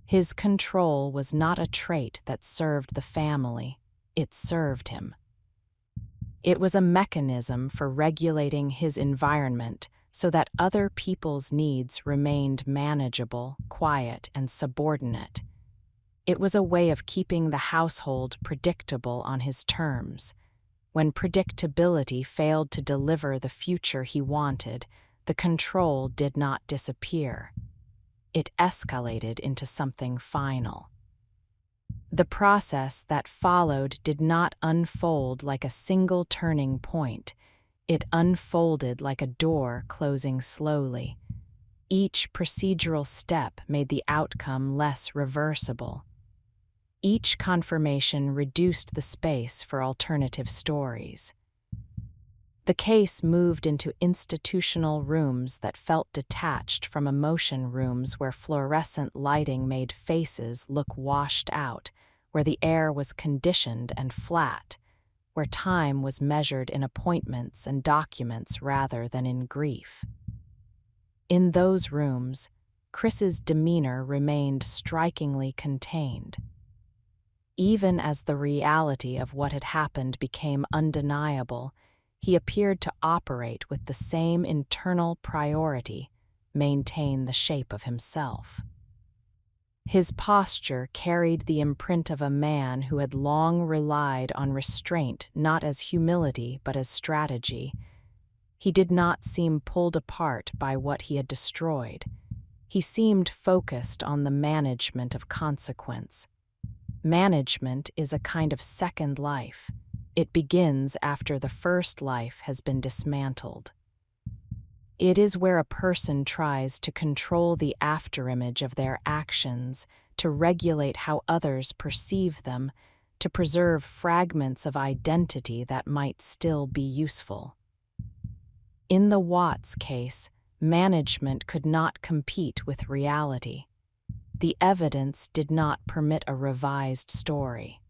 His control was not a trait that served the family, it served him. It was a mechanism for regulating his environment so that other people's needs remained manageable, quiet, and subordinate. It was a way of keeping the household predictable on his terms. When predictability failed to deliver the future he wanted, the control did not disappear. it escalated into something final. The process that followed did not unfold like a single turning point. It unfolded like a door closing slowly. Each procedural step made the outcome less reversible. Each confirmation reduced the space for alternative stories. The case moved into institutional rooms that felt detached from emotion rooms where fluorescent lighting made faces look washed out, where the air was conditioned and flat, where time was measured in appointments and documents rather than in grief. In those rooms, Chris's demeanor remained strikingly contained. Even as the reality of what had happened became undeniable, he appeared to operate with the same internal priority, maintain the shape of himself. His posture carried the imprint of a man who had long relied on restraint not as humility but as strategy. He did not seem pulled apart by what he had destroyed. He seemed focused on the management of consequence. Management is a kind of second life. It begins after the first life has been dismantled. It is where a person tries to control the afterimage of their actions, to regulate how others perceive them, to preserve fragments of identity that might still be useful. In the Watts case, management could not compete with reality. The evidence did not permit a revised story.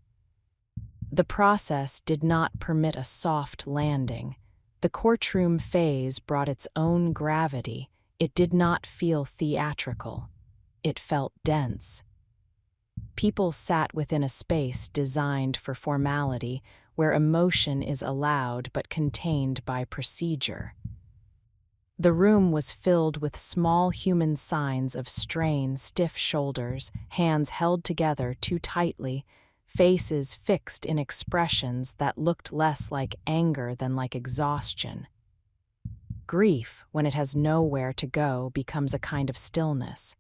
The process did not permit a soft landing. The courtroom phase brought its own gravity. It did not feel theatrical. It felt dense. People sat within a space designed for formality, where emotion is allowed but contained by procedure. The room was filled with small human signs of strain, stiff shoulders, hands held together too tightly, faces fixed in expressions that looked less like anger than like exhaustion. Grief, when it has nowhere to go, becomes a kind of stillness.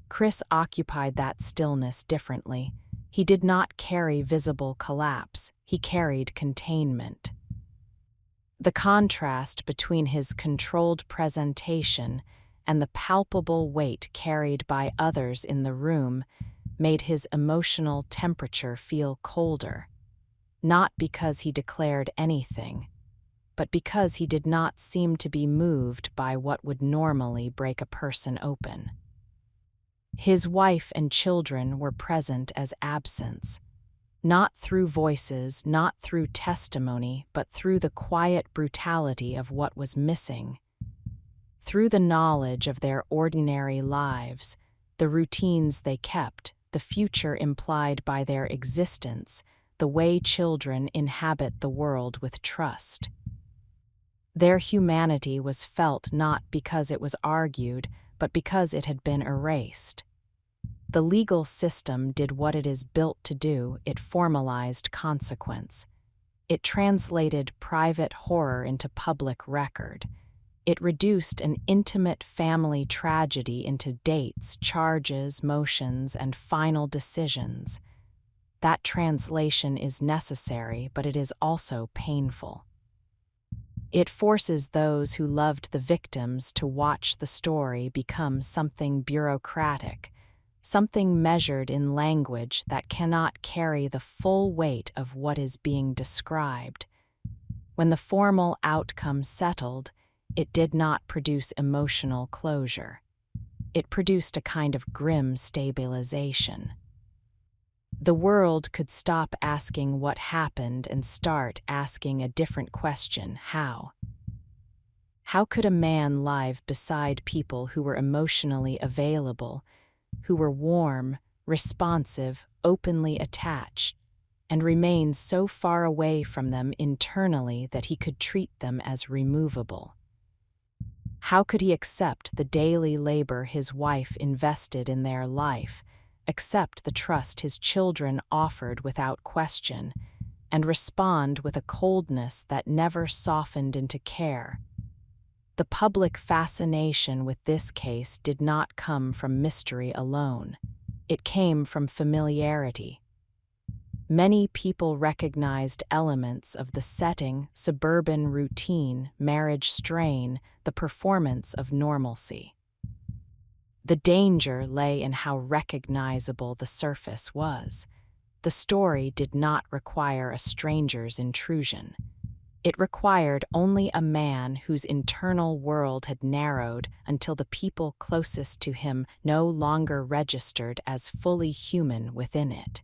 Chris occupied that stillness differently. He did not carry visible collapse. He carried containment. The contrast between his controlled presentation and the palpable weight carried by others in the room made his emotional temperature feel colder, not because he declared anything, but because he did not seem to be moved by what would normally break a person open. His wife and children were present as absence, not through voices, not through testimony, but through the quiet brutality of what was missing. Through the knowledge of their ordinary lives, the routines they kept, the future implied by their existence, the way children inhabit the world with trust. Their humanity was felt not because it was argued, but because it had been erased. The legal system did what it is built to do. It formalized consequence. It translated private horror into public record. It reduced an intimate family tragedy into dates, charges, motions, and final decisions. That translation is necessary, but it is also painful. It forces those who loved the victims to watch the story become something bureaucratic, something measured in language that cannot carry the full weight of what is being described. When the formal outcome settled, it did not produce emotional closure. It produced a kind of grim stabilization. The world could stop asking what happened and start asking a different question: how? How could a man live beside people who were emotionally available, who were warm, responsive, openly attached, and remain so far away from them internally that he could treat them as removable? How could he accept the daily labor his wife invested in their life, accept the trust his children offered without question, and respond with a coldness that never softened into care? the public fascination with this case did not come from mystery alone. It came from familiarity. Many people recognized elements of the setting, suburban routine, marriage strain, the performance of normalcy. The danger lay in how recognizable the surface was. The story did not require a stranger's intrusion. It required only a man whose internal world had narrowed until the people closest to him no longer registered as fully human within it.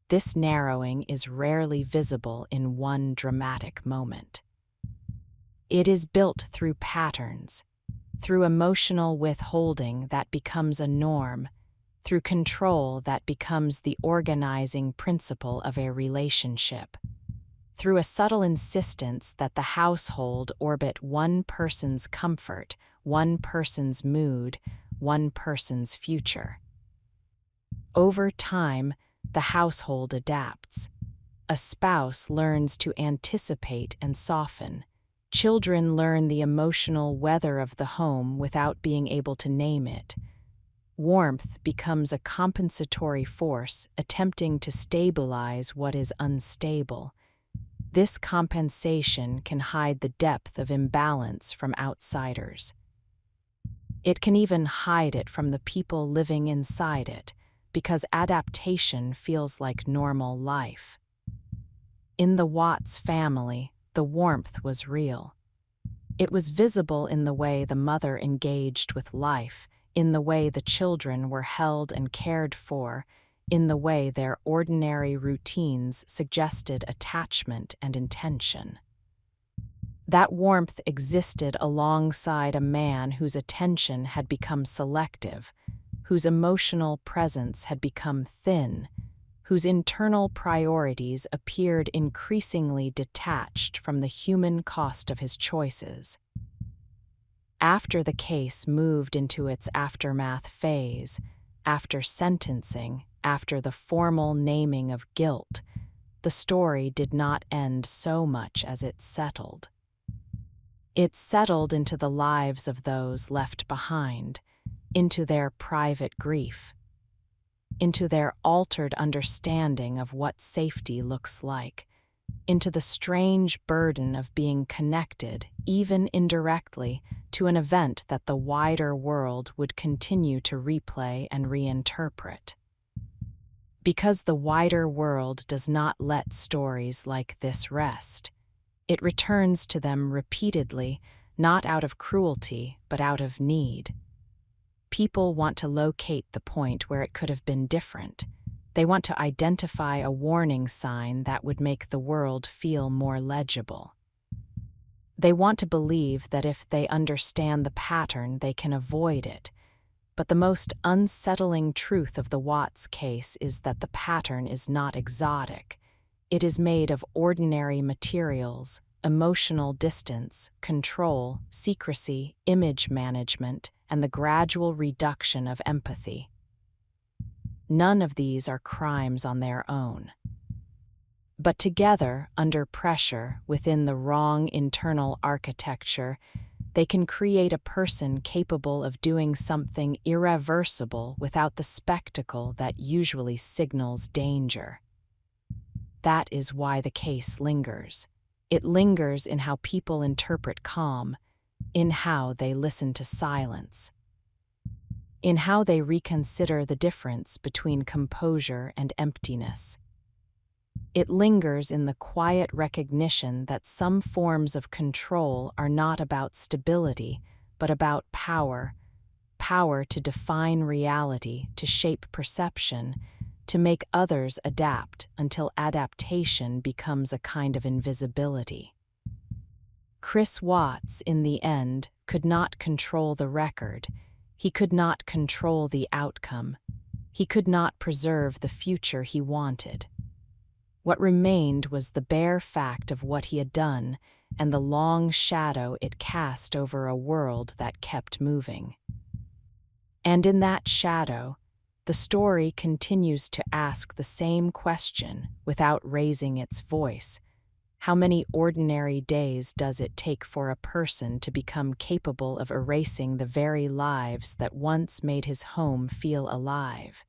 This narrowing is rarely visible in one dramatic moment. It is built through patterns, through emotional withholding that becomes a norm, through control that becomes the organizing principle of a relationship, through a subtle insistence that the household orbit one person's comfort, one person's mood, one person's future. Over time, the household adapts. A spouse learns to anticipate and soften. Children learn the emotional weather of the home without being able to name it. Warmth becomes a compensatory force attempting to stabilize what is unstable. This compensation can hide the depth of imbalance from outsiders. It can even hide it from the people living inside it, because adaptation feels like normal life. In the Watts family, the warmth was real. It was visible in the way the mother engaged with life, in the way the children were held and cared for, in the way their ordinary routines suggested attachment and intention. That warmth existed alongside a man whose attention had become selective, whose emotional presence had become thin, whose internal priorities appeared increasingly detached from the human cost of his choices. After the case moved into its aftermath phase, after sentencing, after the formal naming of guilt, the story did not end so much as it settled. It settled into the lives of those left behind, into their private grief, into their altered understanding of what safety looks like, into the strange burden of being connected, even indirectly, to an event that the wider world would continue to replay and reinterpret. Because the wider world does not let stories like this rest, it returns to them repeatedly, not out of cruelty, but out of need. People want to locate the point where it could have been different. They want to identify a warning sign that would make the world feel more legible. They want to believe that if they understand the pattern, they can avoid it. But the most unsettling truth of the Watts case is that the pattern is not exotic. It is made of ordinary materials, emotional distance, control, secrecy, image management, and the gradual reduction of empathy. None of these are crimes on their own. But together, under pressure, within the wrong internal architecture, they can create a person capable of doing something irreversible without the spectacle that usually signals danger. That is why the case lingers. It lingers in how people interpret calm, in how they listen to silence, in how they reconsider the difference between composure and emptiness. It lingers in the quiet recognition that some forms of control are not about stability, but about power, power to define reality, to shape perception, to make others adapt until adaptation becomes a kind of invisibility. Chris Watts, in the end, could not control the record. He could not control the outcome. He could not preserve the future he wanted. What remained was the bare fact of what he had done and the long shadow it cast over a world that kept moving. And in that shadow, the story continues to ask the same question without raising its voice. How many ordinary days does it take for a person to become capable of erasing the very lives that once made his home feel alive?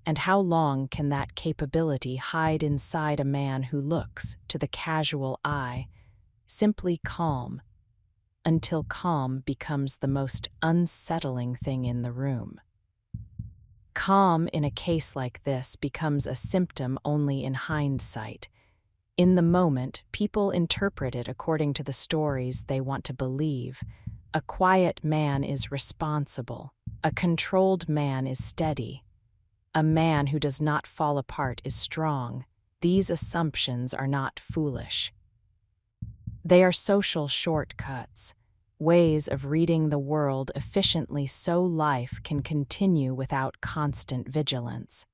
And how long can that capability hide inside a man who looks, to the casual eye, simply calm, until calm becomes the most unsettling thing in the room? Calm in a case like this becomes a symptom only in hindsight. In the moment, people interpret it according to the stories they want to believe. A quiet man is responsible. A controlled man is steady. A man who does not fall apart is strong. These assumptions are not foolish. They are social shortcuts, ways of reading the world efficiently so life can continue without constant vigilance.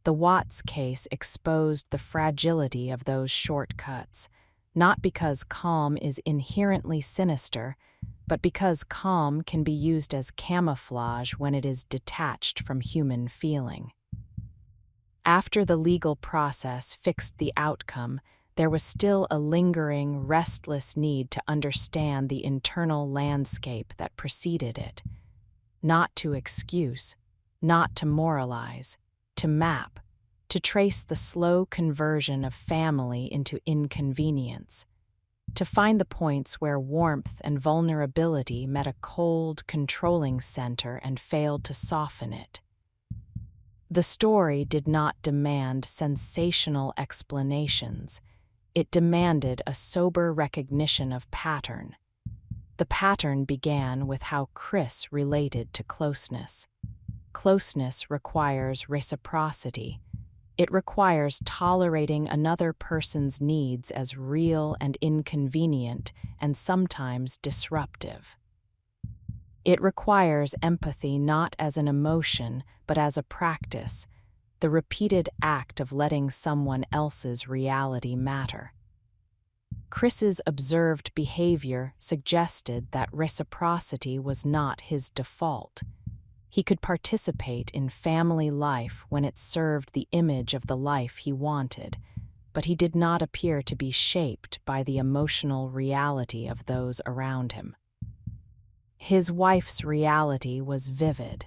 The Watts case exposed the fragility of those shortcuts, not because calm is inherently sinister, but because calm can be used as camouflage when it is detached from human feeling. After the legal process fixed the outcome, there was still a lingering, restless need to understand the internal landscape that preceded it. Not to excuse, not to moralize, to map, to trace the slow conversion of family into inconvenience, to find the points where warmth and vulnerability met a cold, controlling center and failed to soften it. The story did not demand sensational explanations. It demanded a sober recognition of pattern. The pattern began with how Chris related to closeness. Closeness requires reciprocity. It requires tolerating another person's needs as real and inconvenient and sometimes disruptive. It requires empathy not as an emotion, but as a practice, the repeated act of letting someone else's reality matter. Chris's observed behavior suggested that reciprocity was not his default. He could participate in family life when it served the image of the life he wanted, but he did not appear to be shaped by the emotional reality of those around him. His wife's reality was vivid.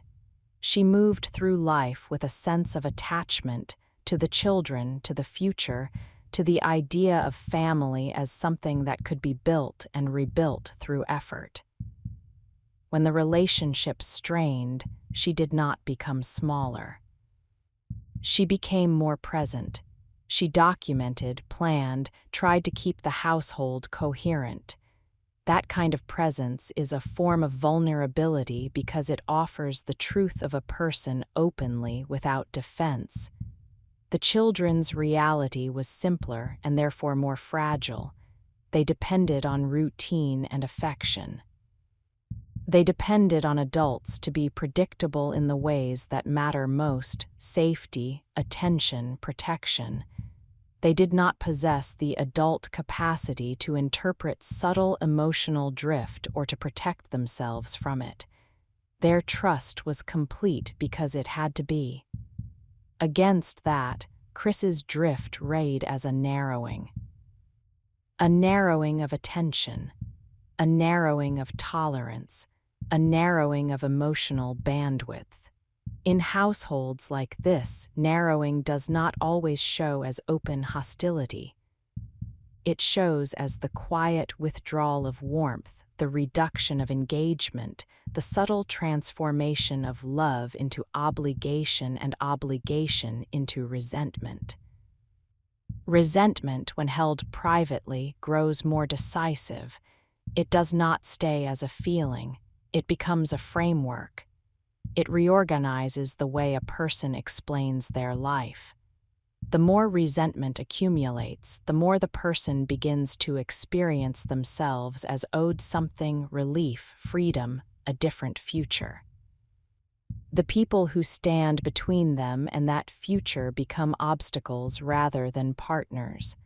She moved through life with a sense of attachment to the children, to the future, to the idea of family as something that could be built and rebuilt through effort. When the relationship strained, she did not become smaller. She became more present. She documented, planned, tried to keep the household coherent. That kind of presence is a form of vulnerability because it offers the truth of a person openly without defense. The children's reality was simpler and therefore more fragile. They depended on routine and affection. They depended on adults to be predictable in the ways that matter most: safety, attention, protection. They did not possess the adult capacity to interpret subtle emotional drift or to protect themselves from it. Their trust was complete because it had to be. Against that, Chris's drift rayed as a narrowing of attention, a narrowing of tolerance, a narrowing of emotional bandwidth. In households like this, narrowing does not always show as open hostility. It shows as the quiet withdrawal of warmth, the reduction of engagement, the subtle transformation of love into obligation and obligation into resentment. Resentment, when held privately, grows more decisive. It does not stay as a feeling. It becomes a framework. It reorganizes the way a person explains their life. The more resentment accumulates, the more the person begins to experience themselves as owed something: relief, freedom, a different future. The people who stand between them and that future become obstacles rather than partners.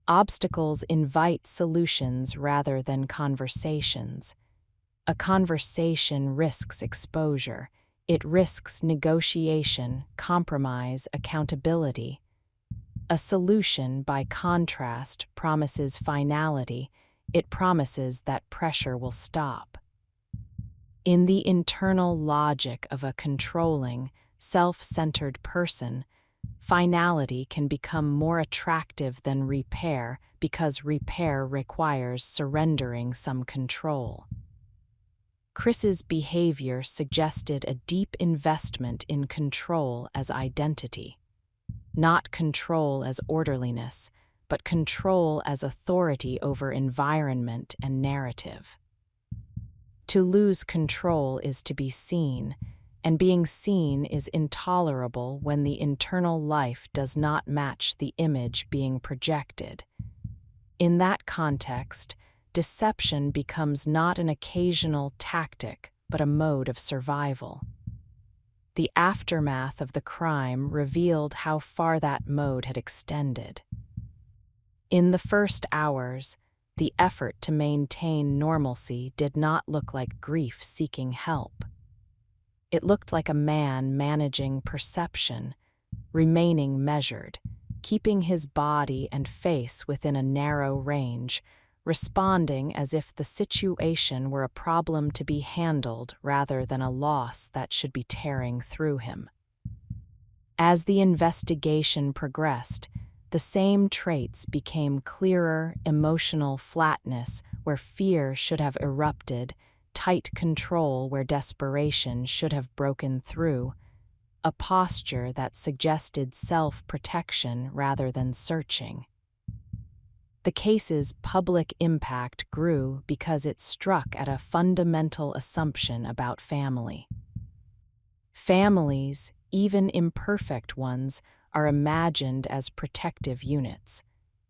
Obstacles invite solutions rather than conversations. A conversation risks exposure. It risks negotiation, compromise, accountability. A solution, by contrast, promises finality. It promises that pressure will stop. In the internal logic of a controlling, self-centered person, finality can become more attractive than repair because repair requires surrendering some control. Chris's behavior suggested a deep investment in control as identity. Not control as orderliness, but control as authority over environment and narrative. To lose control is to be seen, and being seen is intolerable when the internal life does not match the image being projected. In that context, deception becomes not an occasional tactic, but a mode of survival. The aftermath of the crime revealed how far that mode had extended. In the first hours, the effort to maintain normalcy did not look like grief seeking help. It looked like a man managing perception, remaining measured, keeping his body and face within a narrow range, responding as if the situation were a problem to be handled rather than a loss that should be tearing through him. As the investigation progressed, the same traits became clearer: emotional flatness where fear should have erupted, tight control where desperation should have broken through, a posture that suggested self-protection rather than searching. The case's public impact grew because it struck at a fundamental assumption about family. Families, even imperfect ones, are imagined as protective units.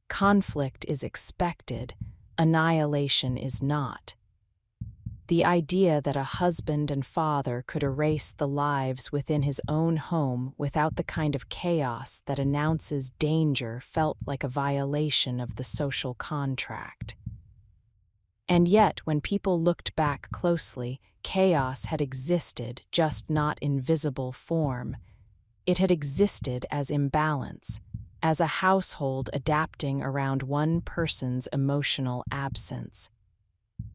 Conflict is expected, annihilation is not. The idea that a husband and father could erase the lives within his own home without the kind of chaos that announces danger felt like a violation of the social contract. And yet, when people looked back closely, chaos had existed, just not in visible form. It had existed as imbalance, as a household adapting around one person's emotional absence,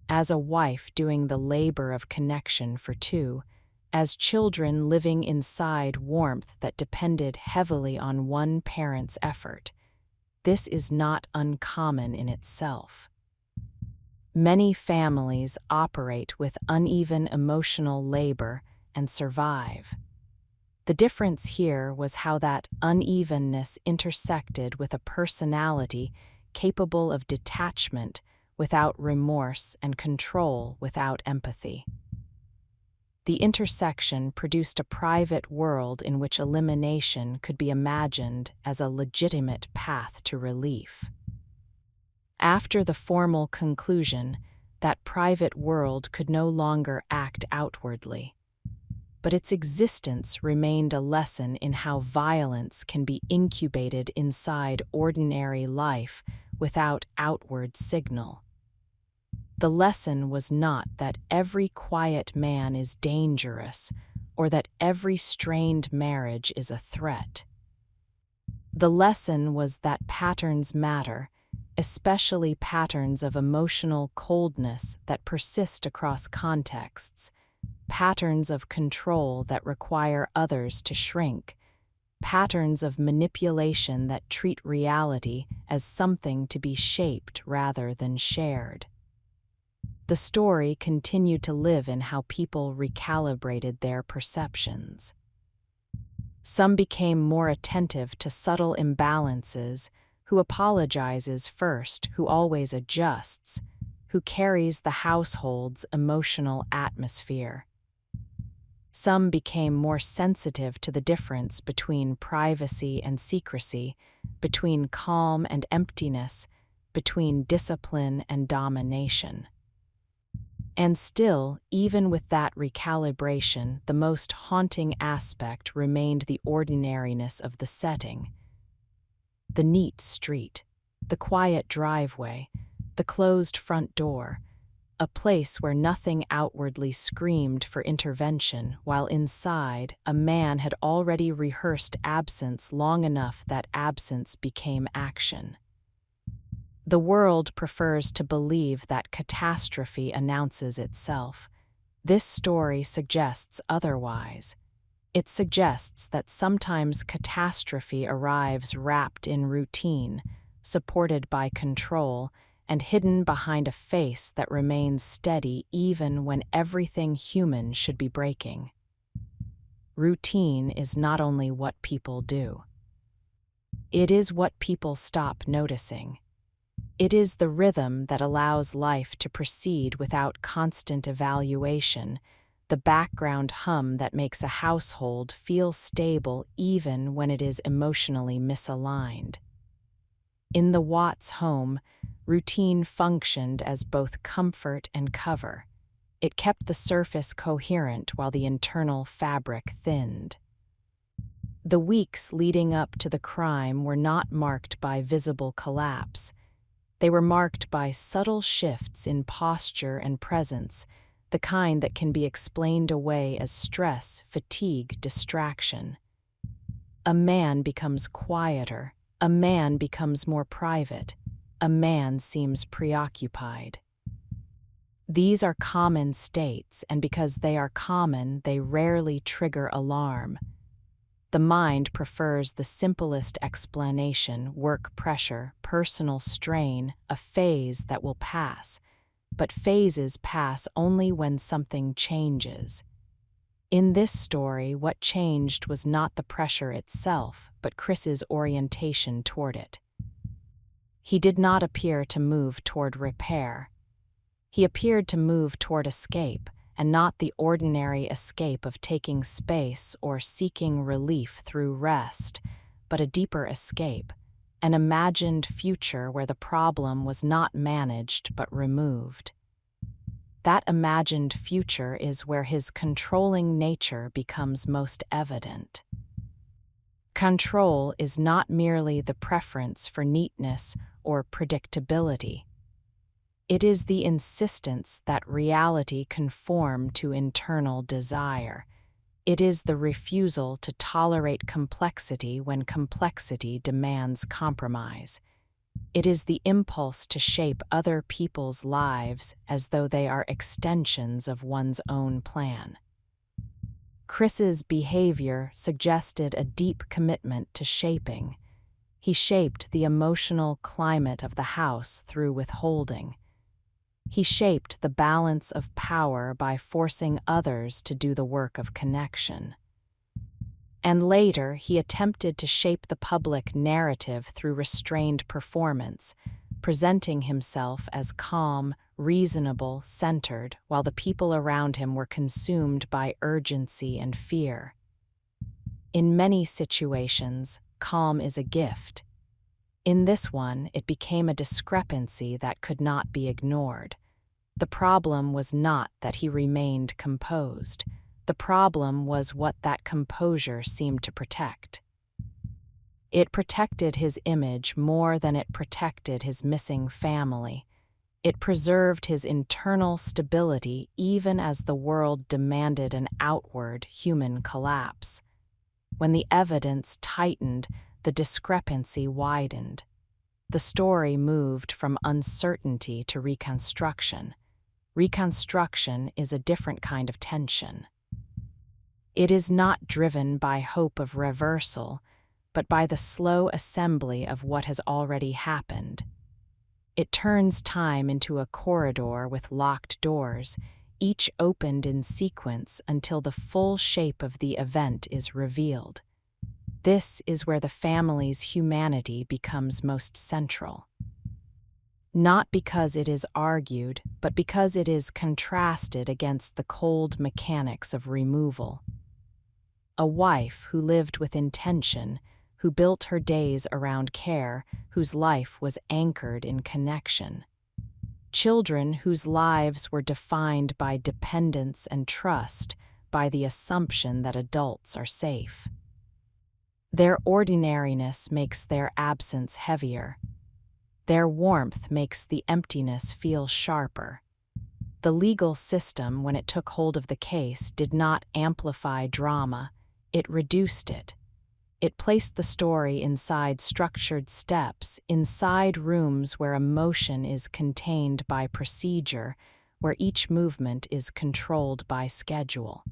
as a wife doing the labor of connection for two, as children living inside warmth that depended heavily on one parent's effort. This is not uncommon in itself. Many families operate with uneven emotional labor and survive. The difference here was how that unevenness intersected with a personality capable of detachment without remorse and control without empathy. The intersection produced a private world in which elimination could be imagined as a legitimate path to relief. After the formal conclusion, that private world could no longer act outwardly, but its existence remained a lesson in how violence can be incubated inside ordinary life without outward signal. The lesson was not that every quiet man is dangerous or that every strained marriage is a threat. The lesson was that patterns matter, especially patterns of emotional coldness that persist across contexts, patterns of control that require others to shrink, patterns of manipulation that treat reality as something to be shaped rather than shared. The story continued to live in how people recalibrated their perceptions. Some became more attentive to subtle imbalances: who apologizes first, who always adjusts, who carries the household's emotional atmosphere. Some became more sensitive to the difference between privacy and secrecy, between calm and emptiness, between discipline and domination. And still, even with that recalibration, the most haunting aspect remained the ordinariness of the setting. The neat street, the quiet driveway, the closed front door, a place where nothing outwardly screamed for intervention, while inside, a man had already rehearsed absence long enough that absence became action. The world prefers to believe that catastrophe announces itself. This story suggests otherwise. It suggests that sometimes catastrophe arrives wrapped in routine, supported by control, and hidden behind a face that remains steady even when everything human should be breaking. Routine is not only what people do. It is what people stop noticing. It is the rhythm that allows life to proceed without constant evaluation, the background hum that makes a household feel stable even when it is emotionally misaligned. In the Watts home, routine functioned as both comfort and cover. It kept the surface coherent while the internal fabric thinned. The weeks leading up to the crime were not marked by visible collapse. They were marked by subtle shifts in posture and presence, the kind that can be explained away as stress, fatigue, distraction. A man becomes quieter. A man becomes more private. A man seems preoccupied. These are common states, and because they are common, they rarely trigger alarm. The mind prefers the simplest explanation: work pressure, personal strain, a phase that will pass. But phases pass only when something changes. In this story, what changed was not the pressure itself, but Chris's orientation toward it. He did not appear to move toward repair. He appeared to move toward escape, and not the ordinary escape of taking space or seeking relief through rest, but a deeper escape, an imagined future where the problem was not managed but removed. That imagined future is where his controlling nature becomes most evident. Control is not merely the preference for neatness or predictability. It is the insistence that reality conform to internal desire. It is the refusal to tolerate complexity when complexity demands compromise. It is the impulse to shape other people's lives as though they are extensions of one's own plan. Chris's behavior suggested a deep commitment to shaping. He shaped the emotional climate of the house through withholding. He shaped the balance of power by forcing others to do the work of connection. And later, he attempted to shape the public narrative through restrained performance, presenting himself as calm, reasonable, centered, while the people around him were consumed by urgency and fear. In many situations, calm is a gift. In this one, it became a discrepancy that could not be ignored. The problem was not that he remained composed. The problem was what that composure seemed to protect. It protected his image more than it protected his missing family. It preserved his internal stability even as the world demanded an outward human collapse. When the evidence tightened, the discrepancy widened. The story moved from uncertainty to reconstruction. Reconstruction is a different kind of tension. It is not driven by hope of reversal, but by the slow assembly of what has already happened. It turns time into a corridor with locked doors, each opened in sequence until the full shape of the event is revealed. This is where the family's humanity becomes most central. Not because it is argued, but because it is contrasted against the cold mechanics of removal. A wife who lived with intention, who built her days around care, whose life was anchored in connection. Children whose lives were defined by dependence and trust, by the assumption that adults are safe. Their ordinariness makes their absence heavier. Their warmth makes the emptiness feel sharper. The legal system, when it took hold of the case, did not amplify drama, it reduced it. It placed the story inside structured steps, inside rooms where emotion is contained by procedure, where each movement is controlled by schedule.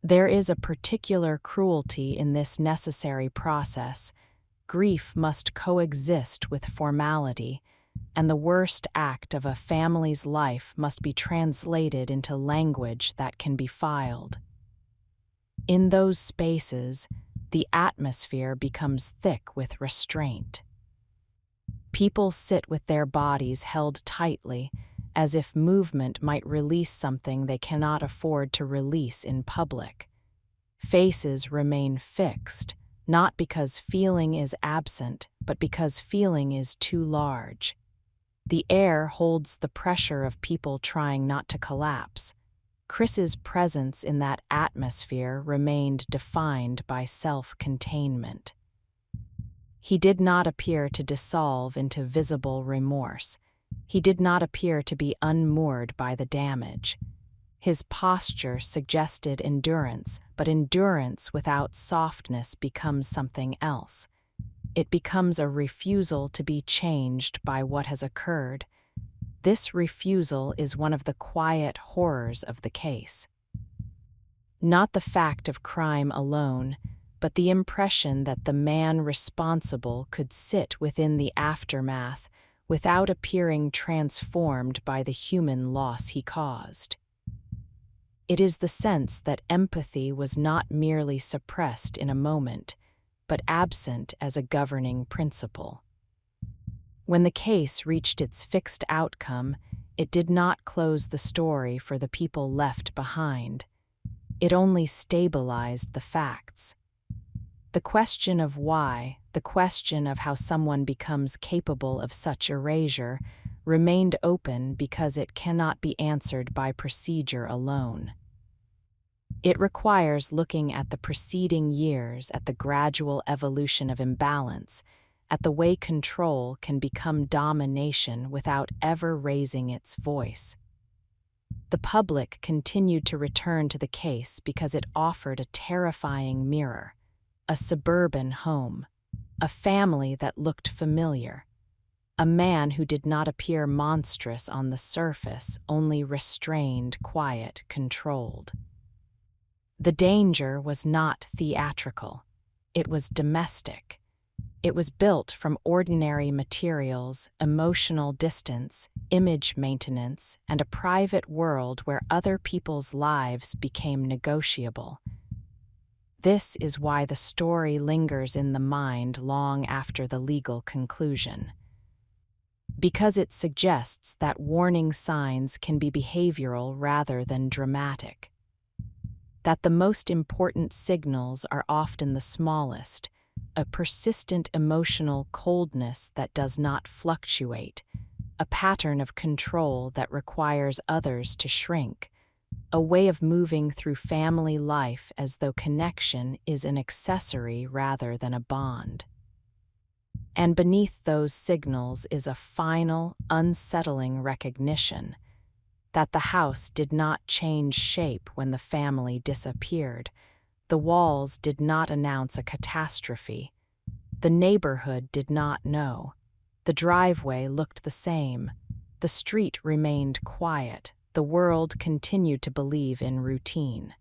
There is a particular cruelty in this necessary process. Grief must coexist with formality, and the worst act of a family's life must be translated into language that can be filed. In those spaces, the atmosphere becomes thick with restraint. People sit with their bodies held tightly, as if movement might release something they cannot afford to release in public. Faces remain fixed, not because feeling is absent, but because feeling is too large. The air holds the pressure of people trying not to collapse. Chris's presence in that atmosphere remained defined by self-containment. He did not appear to dissolve into visible remorse. He did not appear to be unmoored by the damage. His posture suggested endurance, but endurance without softness becomes something else. It becomes a refusal to be changed by what has occurred. This refusal is one of the quiet horrors of the case. Not the fact of crime alone, but the impression that the man responsible could sit within the aftermath without appearing transformed by the human loss he caused. It is the sense that empathy was not merely suppressed in a moment, but absent as a governing principle. When the case reached its fixed outcome, it did not close the story for the people left behind. It only stabilized the facts. The question of why, the question of how someone becomes capable of such erasure, remained open because it cannot be answered by procedure alone. It requires looking at the preceding years, at the gradual evolution of imbalance, at the way control can become domination without ever raising its voice. The public continued to return to the case because it offered a terrifying mirror, a suburban home, a family that looked familiar, a man who did not appear monstrous on the surface, only restrained, quiet, controlled. The danger was not theatrical. It was domestic. It was built from ordinary materials, emotional distance, image maintenance, and a private world where other people's lives became negotiable. This is why the story lingers in the mind long after the legal conclusion. Because it suggests that warning signs can be behavioral rather than dramatic. That the most important signals are often the smallest, a persistent emotional coldness that does not fluctuate, a pattern of control that requires others to shrink, a way of moving through family life as though connection is an accessory rather than a bond. And beneath those signals is a final, unsettling recognition that the house did not change shape when the family disappeared. The walls did not announce a catastrophe. The neighborhood did not know. The driveway looked the same. The street remained quiet. The world continued to believe in routine.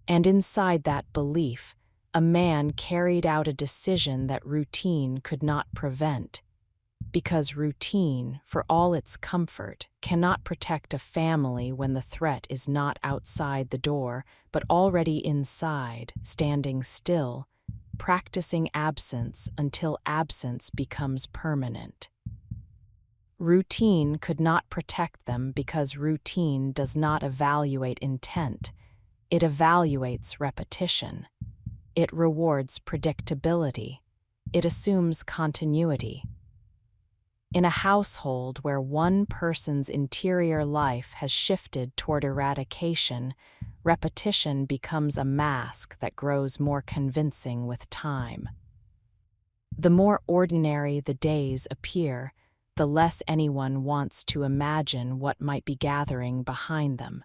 And inside that belief, a man carried out a decision that routine could not prevent. Because routine, for all its comfort, cannot protect a family when the threat is not outside the door, but already inside, standing still, practicing absence until absence becomes permanent. Routine could not protect them because routine does not evaluate intent. It evaluates repetition. It rewards predictability. It assumes continuity. In a household where one person's interior life has shifted toward eradication, repetition becomes a mask that grows more convincing with time. The more ordinary the days appear, the less anyone wants to imagine what might be gathering behind them.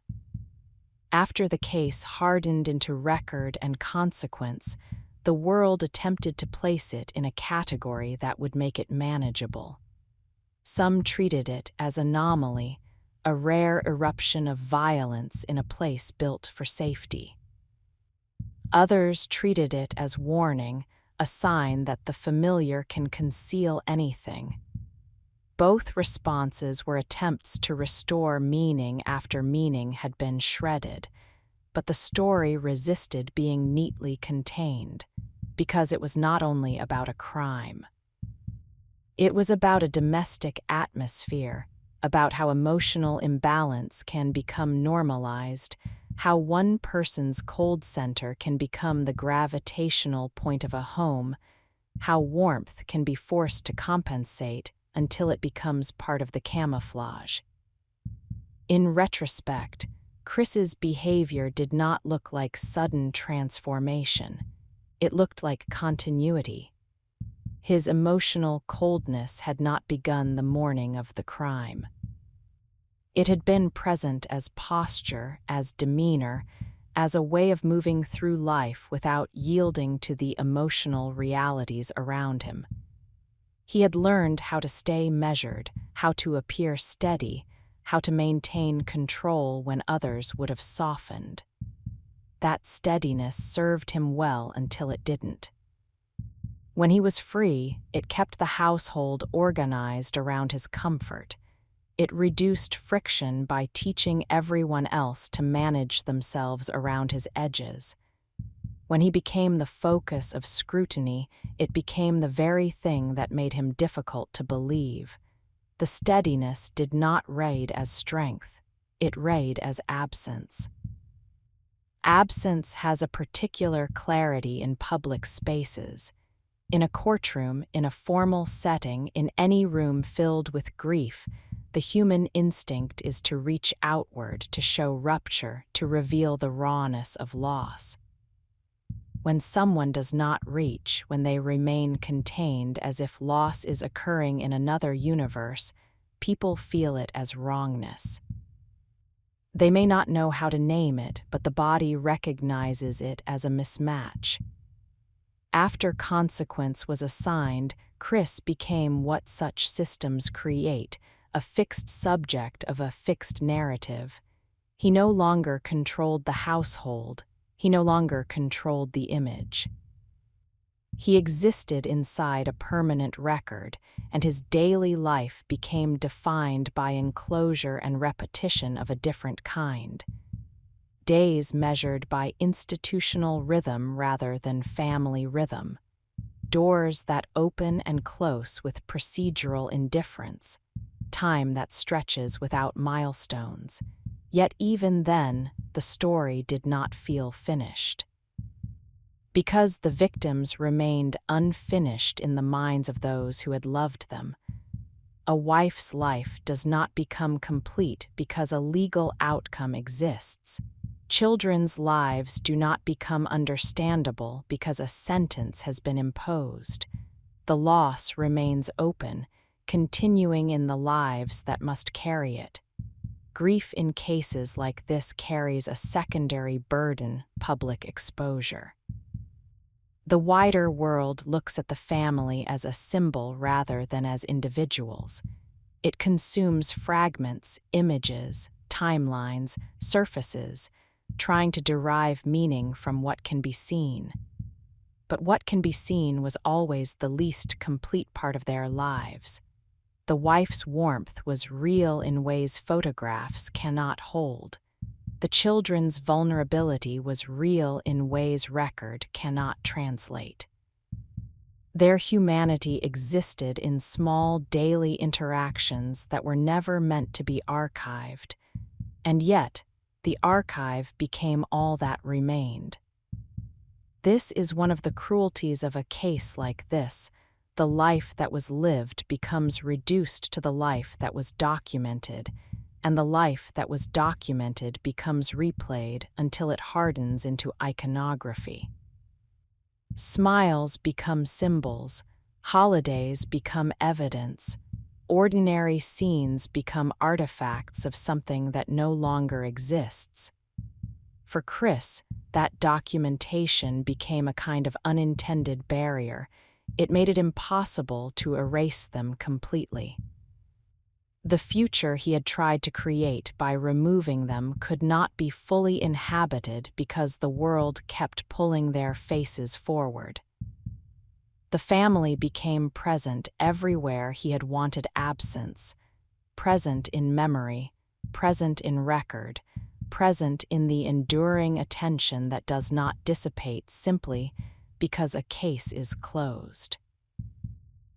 After the case hardened into record and consequence, the world attempted to place it in a category that would make it manageable. Some treated it as anomaly, a rare eruption of violence in a place built for safety. Others treated it as warning, a sign that the familiar can conceal anything. Both responses were attempts to restore meaning after meaning had been shredded, but the story resisted being neatly contained, because it was not only about a crime. It was about a domestic atmosphere, about how emotional imbalance can become normalized, how one person's cold center can become the gravitational point of a home, how warmth can be forced to compensate until it becomes part of the camouflage. In retrospect, Chris's behavior did not look like sudden transformation. It looked like continuity. His emotional coldness had not begun the morning of the crime. It had been present as posture, as demeanor, as a way of moving through life without yielding to the emotional realities around him. He had learned how to stay measured, how to appear steady, how to maintain control when others would have softened. That steadiness served him well until it didn't. When he was free, it kept the household organized around his comfort. It reduced friction by teaching everyone else to manage themselves around his edges. When he became the focus of scrutiny, it became the very thing that made him difficult to believe. The steadiness did not raid as strength, it raid as absence. Absence has a particular clarity in public spaces. In a courtroom, in a formal setting, in any room filled with grief, the human instinct is to reach outward, to show rupture, to reveal the rawness of loss. When someone does not reach, when they remain contained as if loss is occurring in another universe, people feel it as wrongness. They may not know how to name it, but the body recognizes it as a mismatch. After consequence was assigned, Chris became what such systems create, a fixed subject of a fixed narrative. He no longer controlled the household. He no longer controlled the image. He existed inside a permanent record, and his daily life became defined by enclosure and repetition of a different kind. Days measured by institutional rhythm rather than family rhythm. Doors that open and close with procedural indifference. Time that stretches without milestones. Yet even then, the story did not feel finished. Because the victims remained unfinished in the minds of those who had loved them. A wife's life does not become complete because a legal outcome exists. Children's lives do not become understandable because a sentence has been imposed. The loss remains open, continuing in the lives that must carry it. Grief in cases like this carries a secondary burden, public exposure. The wider world looks at the family as a symbol rather than as individuals. It consumes fragments, images, timelines, surfaces, trying to derive meaning from what can be seen. But what can be seen was always the least complete part of their lives. The wife's warmth was real in ways photographs cannot hold. The children's vulnerability was real in ways record cannot translate. Their humanity existed in small daily interactions that were never meant to be archived, and yet the archive became all that remained. This is one of the cruelties of a case like this. The life that was lived becomes reduced to the life that was documented, and the life that was documented becomes replayed until it hardens into iconography. Smiles become symbols, holidays become evidence, ordinary scenes become artifacts of something that no longer exists. For Chris, that documentation became a kind of unintended barrier. It made it impossible to erase them completely. The future he had tried to create by removing them could not be fully inhabited because the world kept pulling their faces forward. The family became present everywhere he had wanted absence, present in memory, present in record, present in the enduring attention that does not dissipate simply because a case is closed.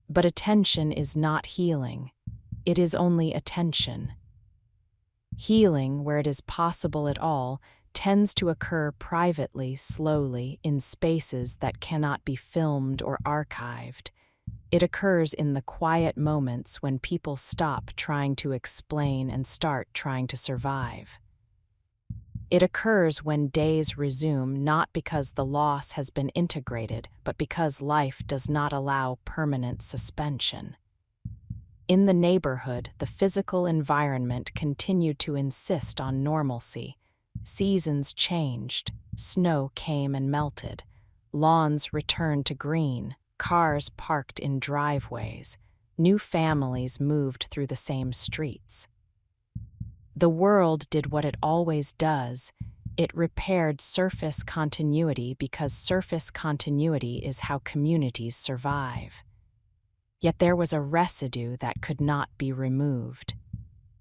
But attention is not healing. It is only attention. Healing, where it is possible at all, tends to occur privately, slowly, in spaces that cannot be filmed or archived. It occurs in the quiet moments when people stop trying to explain and start trying to survive. It occurs when days resume not because the loss has been integrated, but because life does not allow permanent suspension. In the neighborhood, the physical environment continued to insist on normalcy. Seasons changed, snow came and melted, lawns returned to green, cars parked in driveways, new families moved through the same streets. The world did what it always does. It repaired surface continuity because surface continuity is how communities survive. Yet there was a residue that could not be removed.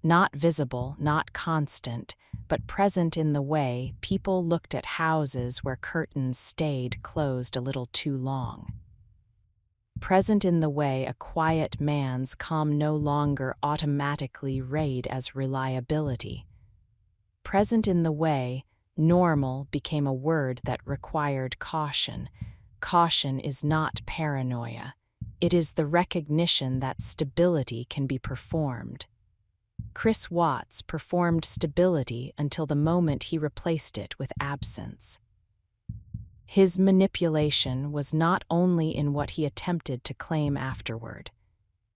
Not visible, not constant, but present in the way people looked at houses where curtains stayed closed a little too long. Present in the way a quiet man's calm no longer automatically read as reliability. Present in the way normal became a word that required caution. Caution is not paranoia. It is the recognition that stability can be performed. Chris Watts performed stability until the moment he replaced it with absence. His manipulation was not only in what he attempted to claim afterward.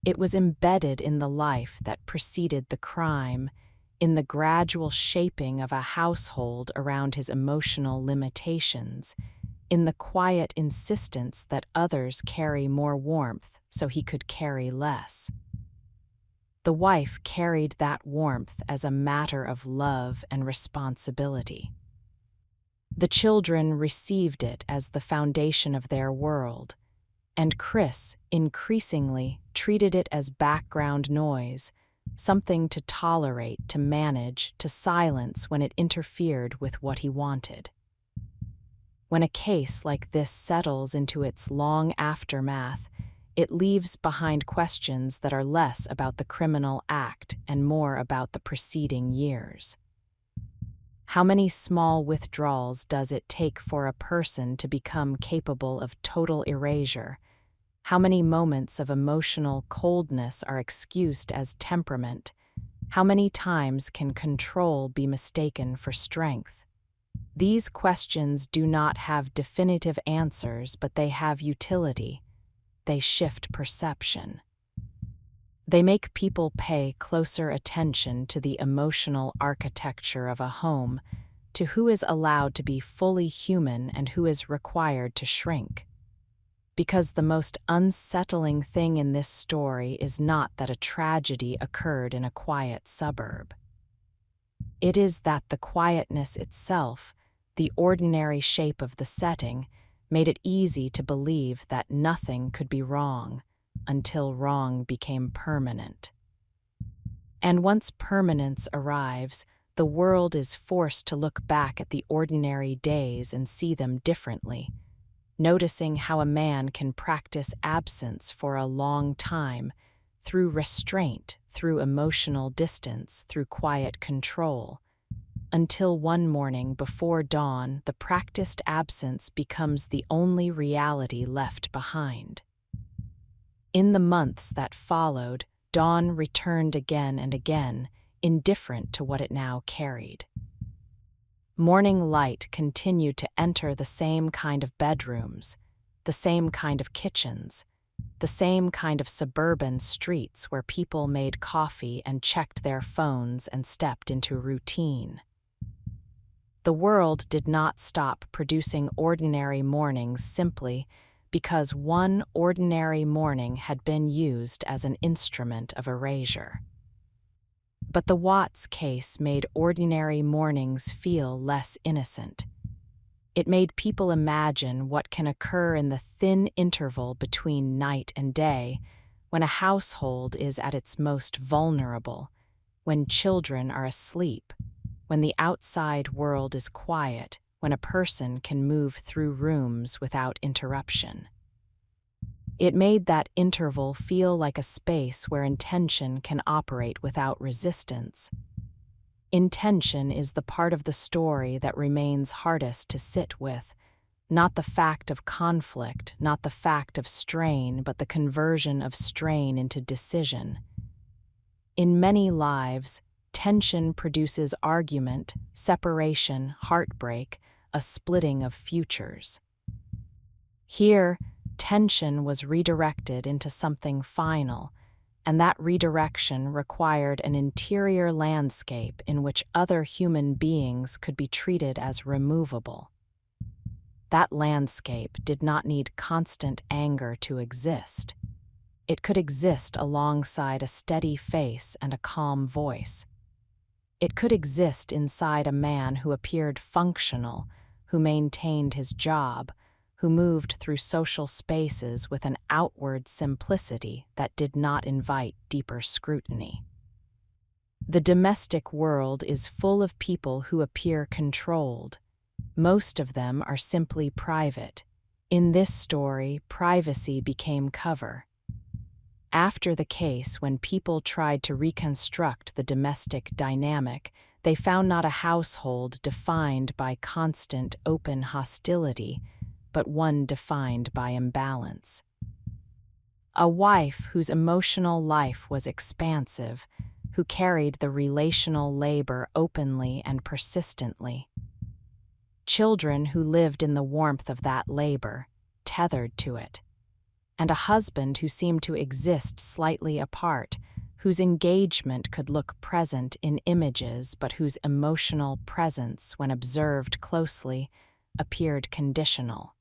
It was embedded in the life that preceded the crime, in the gradual shaping of a household around his emotional limitations, in the quiet insistence that others carry more warmth so he could carry less. The wife carried that warmth as a matter of love and responsibility. The children received it as the foundation of their world, and Chris increasingly treated it as background noise, something to tolerate, to manage, to silence when it interfered with what he wanted. When a case like this settles into its long aftermath, it leaves behind questions that are less about the criminal act and more about the preceding years. How many small withdrawals does it take for a person to become capable of total erasure? How many moments of emotional coldness are excused as temperament? How many times can control be mistaken for strength? These questions do not have definitive answers, but they have utility. They shift perception. They make people pay closer attention to the emotional architecture of a home, to who is allowed to be fully human and who is required to shrink. Because the most unsettling thing in this story is not that a tragedy occurred in a quiet suburb. It is that the quietness itself, the ordinary shape of the setting, made it easy to believe that nothing could be wrong until wrong became permanent. And once permanence arrives, the world is forced to look back at the ordinary days and see them differently, noticing how a man can practice absence for a long time, through restraint, through emotional distance, through quiet control, until one morning before dawn, the practiced absence becomes the only reality left behind. In the months that followed, dawn returned again and again, indifferent to what it now carried. Morning light continued to enter the same kind of bedrooms, the same kind of kitchens, the same kind of suburban streets where people made coffee and checked their phones and stepped into routine. The world did not stop producing ordinary mornings simply because one ordinary morning had been used as an instrument of erasure. But the Watts case made ordinary mornings feel less innocent. It made people imagine what can occur in the thin interval between night and day, when a household is at its most vulnerable, when children are asleep, when the outside world is quiet, when a person can move through rooms without interruption. It made that interval feel like a space where intention can operate without resistance. Intention is the part of the story that remains hardest to sit with, not the fact of conflict, not the fact of strain, but the conversion of strain into decision. In many lives, tension produces argument, separation, heartbreak, a splitting of futures. Here, tension was redirected into something final, and that redirection required an interior landscape in which other human beings could be treated as removable. That landscape did not need constant anger to exist. It could exist alongside a steady face and a calm voice. It could exist inside a man who appeared functional, who maintained his job, who moved through social spaces with an outward simplicity that did not invite deeper scrutiny. The domestic world is full of people who appear controlled. Most of them are simply private. In this story, privacy became cover. After the case, when people tried to reconstruct the domestic dynamic, they found not a household defined by constant open hostility, but one defined by imbalance. A wife whose emotional life was expansive, who carried the relational labor openly and persistently. Children who lived in the warmth of that labor, tethered to it. And a husband who seemed to exist slightly apart, whose engagement could look present in images but whose emotional presence, when observed closely, appeared conditional.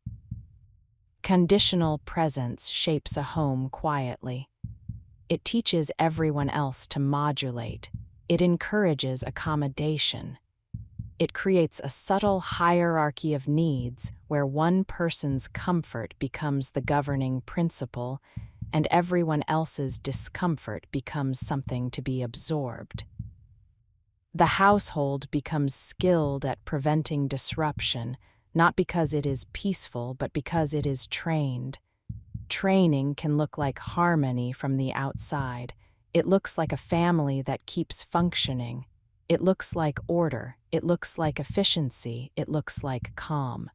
Conditional presence shapes a home quietly. It teaches everyone else to modulate. It encourages accommodation. It creates a subtle hierarchy of needs where one person's comfort becomes the governing principle and everyone else's discomfort becomes something to be absorbed. The household becomes skilled at preventing disruption, not because it is peaceful, but because it is trained. Training can look like harmony from the outside. It looks like a family that keeps functioning. It looks like order. It looks like efficiency. It looks like calm.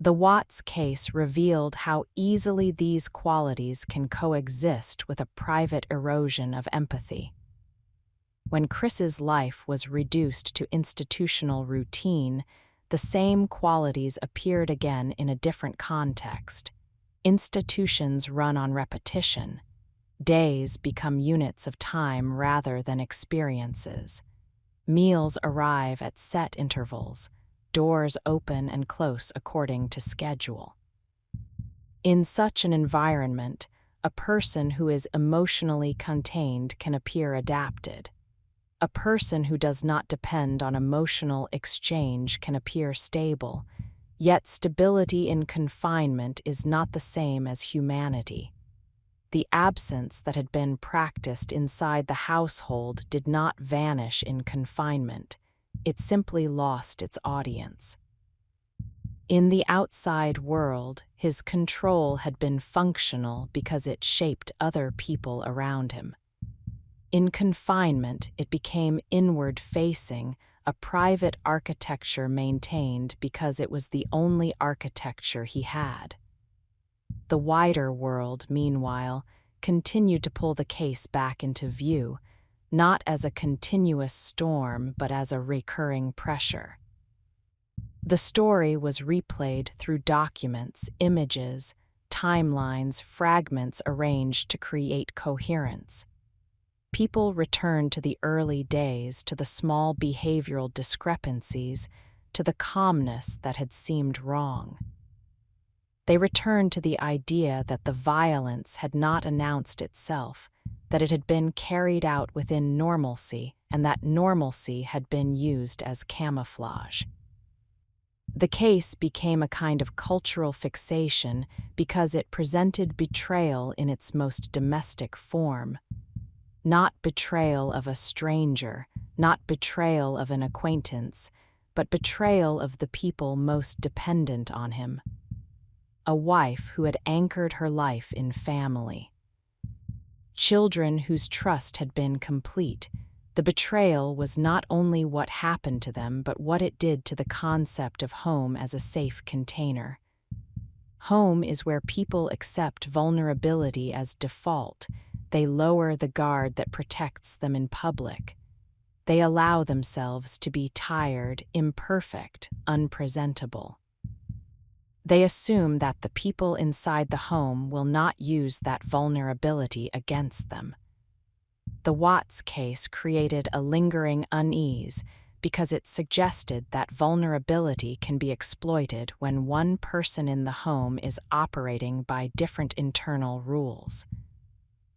The Watts case revealed how easily these qualities can coexist with a private erosion of empathy. When Chris's life was reduced to institutional routine, the same qualities appeared again in a different context. Institutions run on repetition. Days become units of time rather than experiences. Meals arrive at set intervals. Doors open and close according to schedule. In such an environment, a person who is emotionally contained can appear adapted. A person who does not depend on emotional exchange can appear stable, yet stability in confinement is not the same as humanity. The absence that had been practiced inside the household did not vanish in confinement. It simply lost its audience. In the outside world, his control had been functional because it shaped other people around him. In confinement, it became inward-facing, a private architecture maintained because it was the only architecture he had. The wider world, meanwhile, continued to pull the case back into view, not as a continuous storm, but as a recurring pressure. The story was replayed through documents, images, timelines, fragments arranged to create coherence. People return to the early days, to the small behavioral discrepancies, to the calmness that had seemed wrong. They return to the idea that the violence had not announced itself, that it had been carried out within normalcy, and that normalcy had been used as camouflage. The case became a kind of cultural fixation because it presented betrayal in its most domestic form. Not betrayal of a stranger, not betrayal of an acquaintance, but betrayal of the people most dependent on him. A wife who had anchored her life in family. Children whose trust had been complete. The betrayal was not only what happened to them, but what it did to the concept of home as a safe container. Home is where people accept vulnerability as default. They lower the guard that protects them in public. They allow themselves to be tired, imperfect, unpresentable. They assume that the people inside the home will not use that vulnerability against them. The Watts case created a lingering unease because it suggested that vulnerability can be exploited when one person in the home is operating by different internal rules.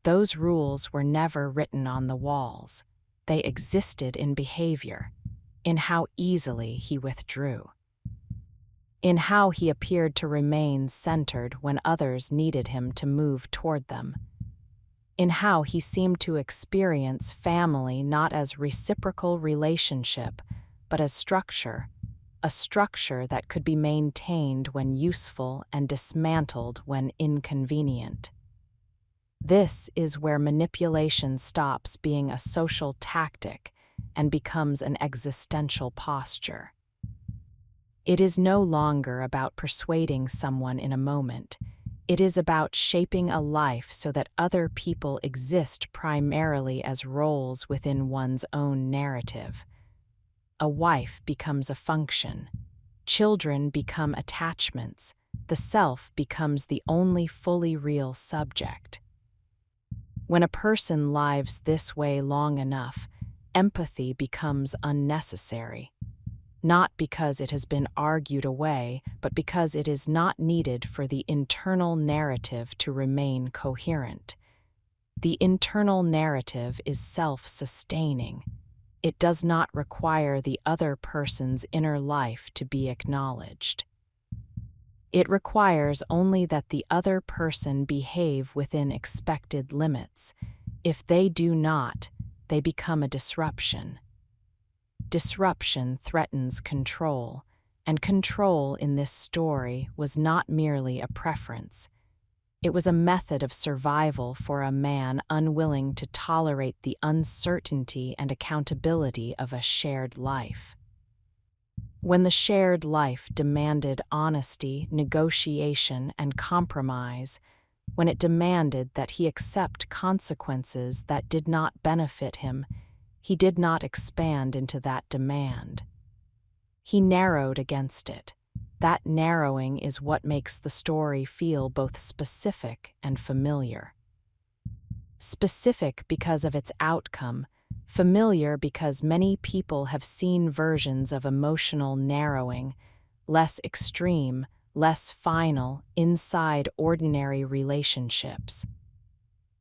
Those rules were never written on the walls. They existed in behavior, in how easily he withdrew, in how he appeared to remain centered when others needed him to move toward them, in how he seemed to experience family not as reciprocal relationship, but as structure, a structure that could be maintained when useful and dismantled when inconvenient. This is where manipulation stops being a social tactic and becomes an existential posture. It is no longer about persuading someone in a moment. It is about shaping a life so that other people exist primarily as roles within one's own narrative. A wife becomes a function. Children become attachments. The self becomes the only fully real subject. When a person lives this way long enough, empathy becomes unnecessary. Not because it has been argued away, but because it is not needed for the internal narrative to remain coherent. The internal narrative is self-sustaining. It does not require the other person's inner life to be acknowledged. It requires only that the other person behave within expected limits. If they do not, they become a disruption. Disruption threatens control, and control in this story was not merely a preference. It was a method of survival for a man unwilling to tolerate the uncertainty and accountability of a shared life. When the shared life demanded honesty, negotiation, and compromise, when it demanded that he accept consequences that did not benefit him, he did not expand into that demand. He narrowed against it. That narrowing is what makes the story feel both specific and familiar. Specific because of its outcome, familiar because many people have seen versions of emotional narrowing, less extreme, less final, inside ordinary relationships.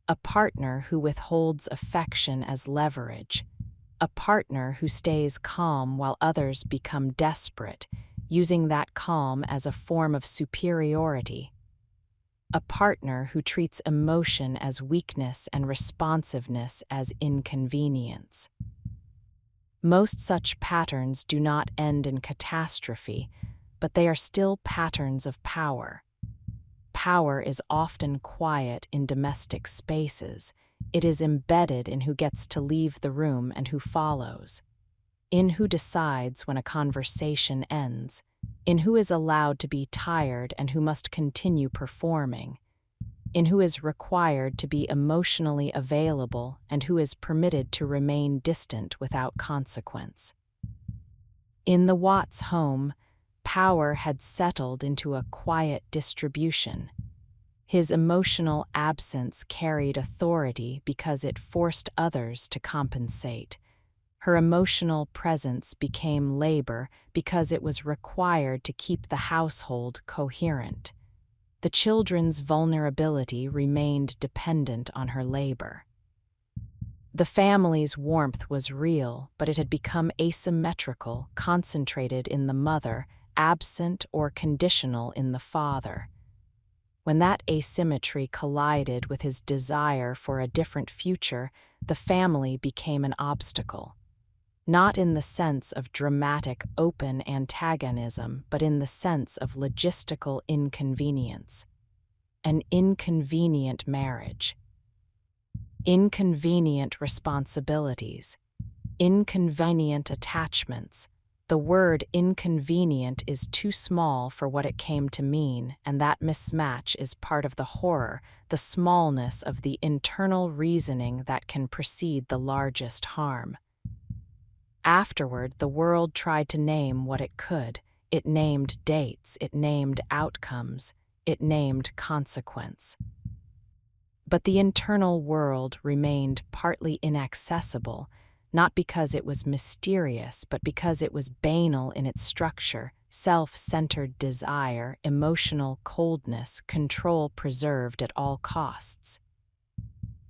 A partner who withholds affection as leverage. A partner who stays calm while others become desperate, using that calm as a form of superiority. A partner who treats emotion as weakness and responsiveness as inconvenience. Most such patterns do not end in catastrophe, but they are still patterns of power. Power is often quiet in domestic spaces. It is embedded in who gets to leave the room and who follows, in who decides when a conversation ends, in who is allowed to be tired and who must continue performing, in who is required to be emotionally available and who is permitted to remain distant without consequence. In the Watts home, power had settled into a quiet distribution. His emotional absence carried authority because it forced others to compensate. Her emotional presence became labor because it was required to keep the household coherent. The children's vulnerability remained dependent on her labor. The family's warmth was real, but it had become asymmetrical, concentrated in the mother, absent or conditional in the father. When that asymmetry collided with his desire for a different future, the family became an obstacle. Not in the sense of dramatic open antagonism, but in the sense of logistical inconvenience. An inconvenient marriage. Inconvenient responsibilities. Inconvenient attachments. The word inconvenient is too small for what it came to mean, and that mismatch is part of the horror, the smallness of the internal reasoning that can precede the largest harm. Afterward, the world tried to name what it could. It named dates, it named outcomes, it named consequence. But the internal world remained partly inaccessible, not because it was mysterious, but because it was banal in its structure, self-centered desire, emotional coldness, control preserved at all costs.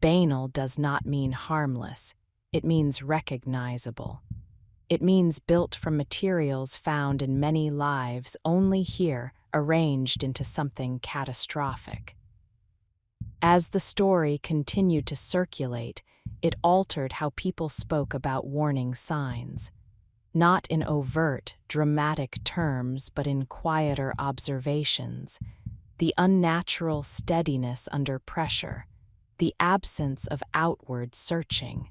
Banal does not mean harmless, it means recognizable. It means built from materials found in many lives, only here, arranged into something catastrophic. As the story continued to circulate, it altered how people spoke about warning signs. Not in overt, dramatic terms, but in quieter observations. The unnatural steadiness under pressure. The absence of outward searching.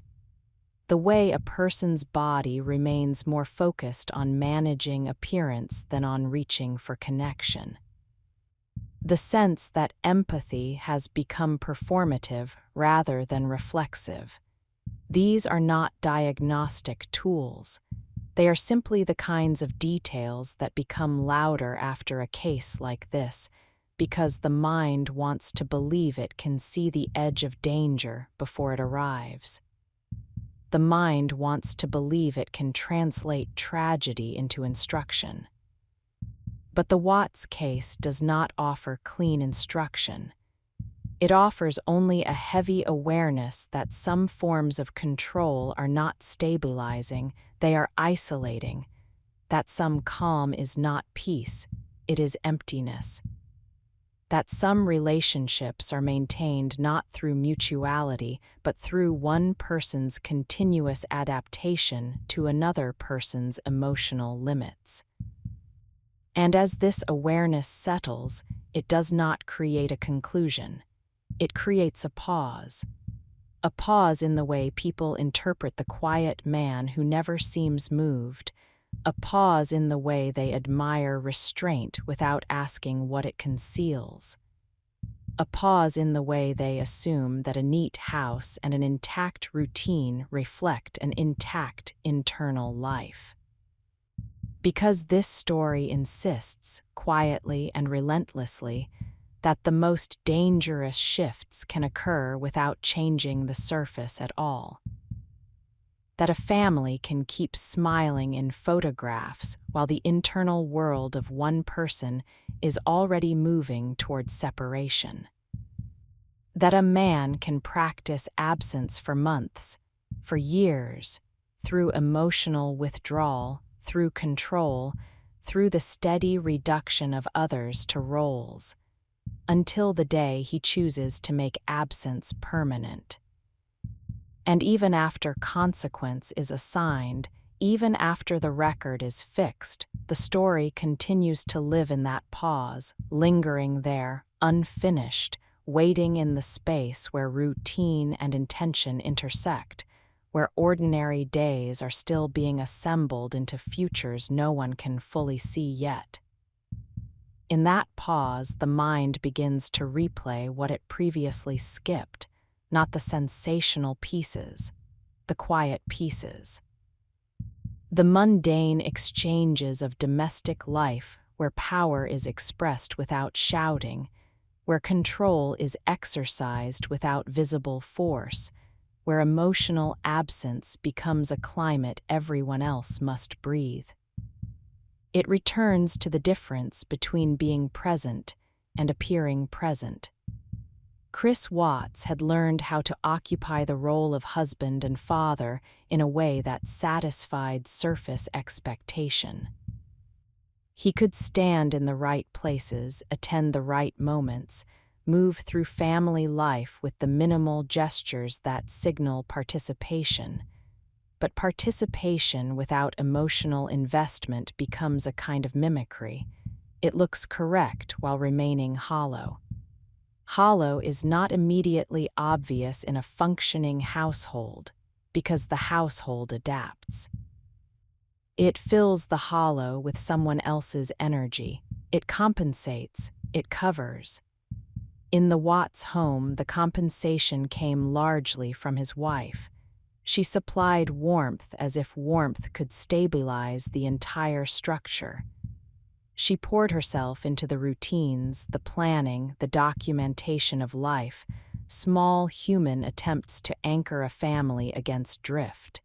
The way a person's body remains more focused on managing appearance than on reaching for connection. The sense that empathy has become performative rather than reflexive. These are not diagnostic tools. They are simply the kinds of details that become louder after a case like this, because the mind wants to believe it can see the edge of danger before it arrives. The mind wants to believe it can translate tragedy into instruction. But the Watts case does not offer clean instruction. It offers only a heavy awareness that some forms of control are not stabilizing, they are isolating, that some calm is not peace, it is emptiness. That some relationships are maintained not through mutuality, but through one person's continuous adaptation to another person's emotional limits. And as this awareness settles, it does not create a conclusion. It creates a pause in the way people interpret the quiet man who never seems moved, a pause in the way they admire restraint without asking what it conceals, a pause in the way they assume that a neat house and an intact routine reflect an intact internal life. Because this story insists, quietly and relentlessly, that the most dangerous shifts can occur without changing the surface at all. That a family can keep smiling in photographs while the internal world of one person is already moving toward separation. That a man can practice absence for months, for years, through emotional withdrawal, through control, through the steady reduction of others to roles, until the day he chooses to make absence permanent. And even after consequence is assigned, even after the record is fixed, the story continues to live in that pause, lingering there, unfinished, waiting in the space where routine and intention intersect, where ordinary days are still being assembled into futures no one can fully see yet. In that pause, the mind begins to replay what it previously skipped, not the sensational pieces, the quiet pieces. The mundane exchanges of domestic life where power is expressed without shouting, where control is exercised without visible force, where emotional absence becomes a climate everyone else must breathe. It returns to the difference between being present and appearing present. Chris Watts had learned how to occupy the role of husband and father in a way that satisfied surface expectation. He could stand in the right places, attend the right moments, move through family life with the minimal gestures that signal participation. But participation without emotional investment becomes a kind of mimicry. It looks correct while remaining hollow. Hollow is not immediately obvious in a functioning household because the household adapts. It fills the hollow with someone else's energy. It compensates. It covers. In the Watts home, the compensation came largely from his wife. She supplied warmth as if warmth could stabilize the entire structure. She poured herself into the routines, the planning, the documentation of life, small human attempts to anchor a family against drift.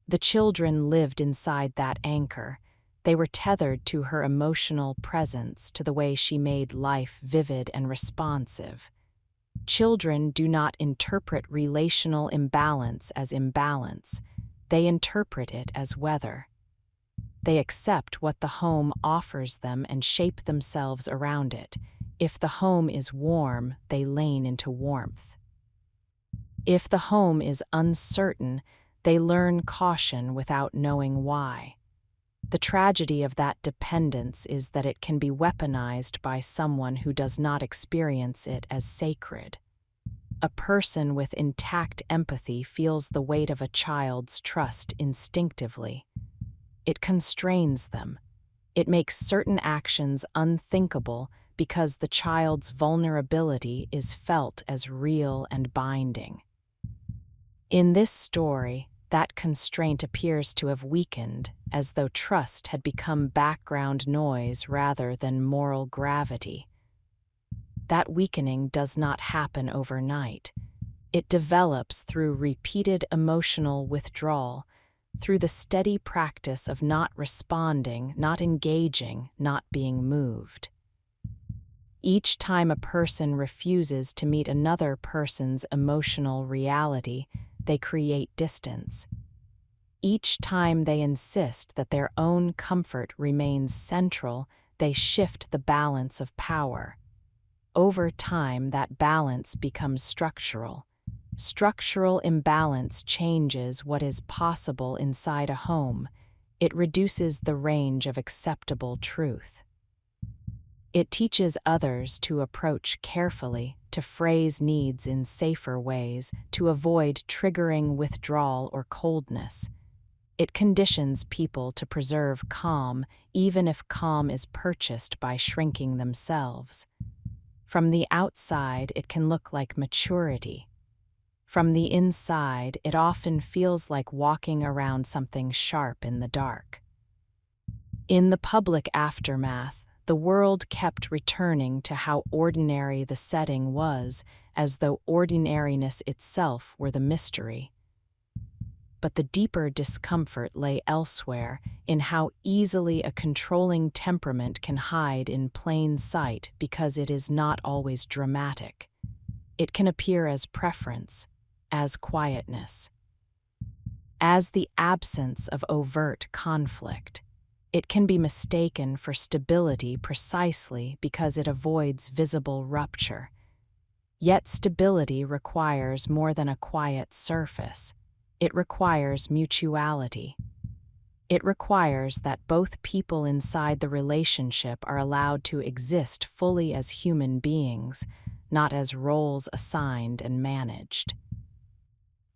The children lived inside that anchor. They were tethered to her emotional presence, to the way she made life vivid and responsive. Children do not interpret relational imbalance as imbalance. They interpret it as weather. They accept what the home offers them and shape themselves around it. If the home is warm, they lean into warmth. If the home is uncertain, they learn caution without knowing why. The tragedy of that dependence is that it can be weaponized by someone who does not experience it as sacred. A person with intact empathy feels the weight of a child's trust instinctively. It constrains them. It makes certain actions unthinkable because the child's vulnerability is felt as real and binding. In this story, that constraint appears to have weakened, as though trust had become background noise rather than moral gravity. That weakening does not happen overnight. It develops through repeated emotional withdrawal, through the steady practice of not responding, not engaging, not being moved. Each time a person refuses to meet another person's emotional reality, they create distance. Each time they insist that their own comfort remains central, they shift the balance of power. Over time, that balance becomes structural. Structural imbalance changes what is possible inside a home. It reduces the range of acceptable truth. It teaches others to approach carefully, to phrase needs in safer ways, to avoid triggering withdrawal or coldness. It conditions people to preserve calm, even if calm is purchased by shrinking themselves. From the outside, it can look like maturity. From the inside, it often feels like walking around something sharp in the dark. In the public aftermath, the world kept returning to how ordinary the setting was, as though ordinariness itself were the mystery. But the deeper discomfort lay elsewhere, in how easily a controlling temperament can hide in plain sight because it is not always dramatic. It can appear as preference, as quietness, as the absence of overt conflict. It can be mistaken for stability precisely because it avoids visible rupture. Yet stability requires more than a quiet surface. It requires mutuality. It requires that both people inside the relationship are allowed to exist fully as human beings, not as roles assigned and managed.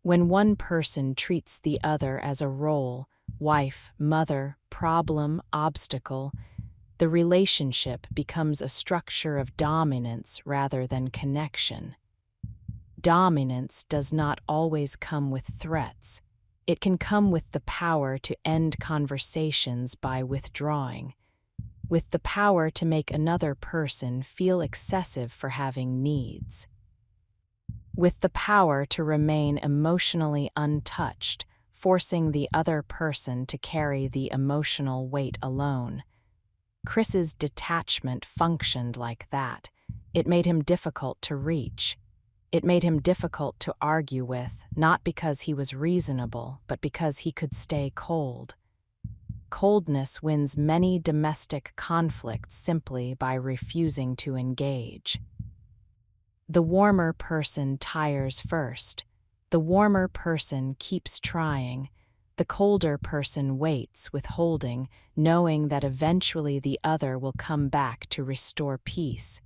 When one person treats the other as a role, wife, mother, problem, obstacle, the relationship becomes a structure of dominance rather than connection. Dominance does not always come with threats. It can come with the power to end conversations by withdrawing. with the power to make another person feel excessive for having needs, with the power to remain emotionally untouched, forcing the other person to carry the emotional weight alone. Chris's detachment functioned like that. It made him difficult to reach. It made him difficult to argue with, not because he was reasonable, but because he could stay cold. Coldness wins many domestic conflicts simply by refusing to engage. The warmer person tires first. The warmer person keeps trying. The colder person waits, withholding, knowing that eventually the other will come back to restore peace.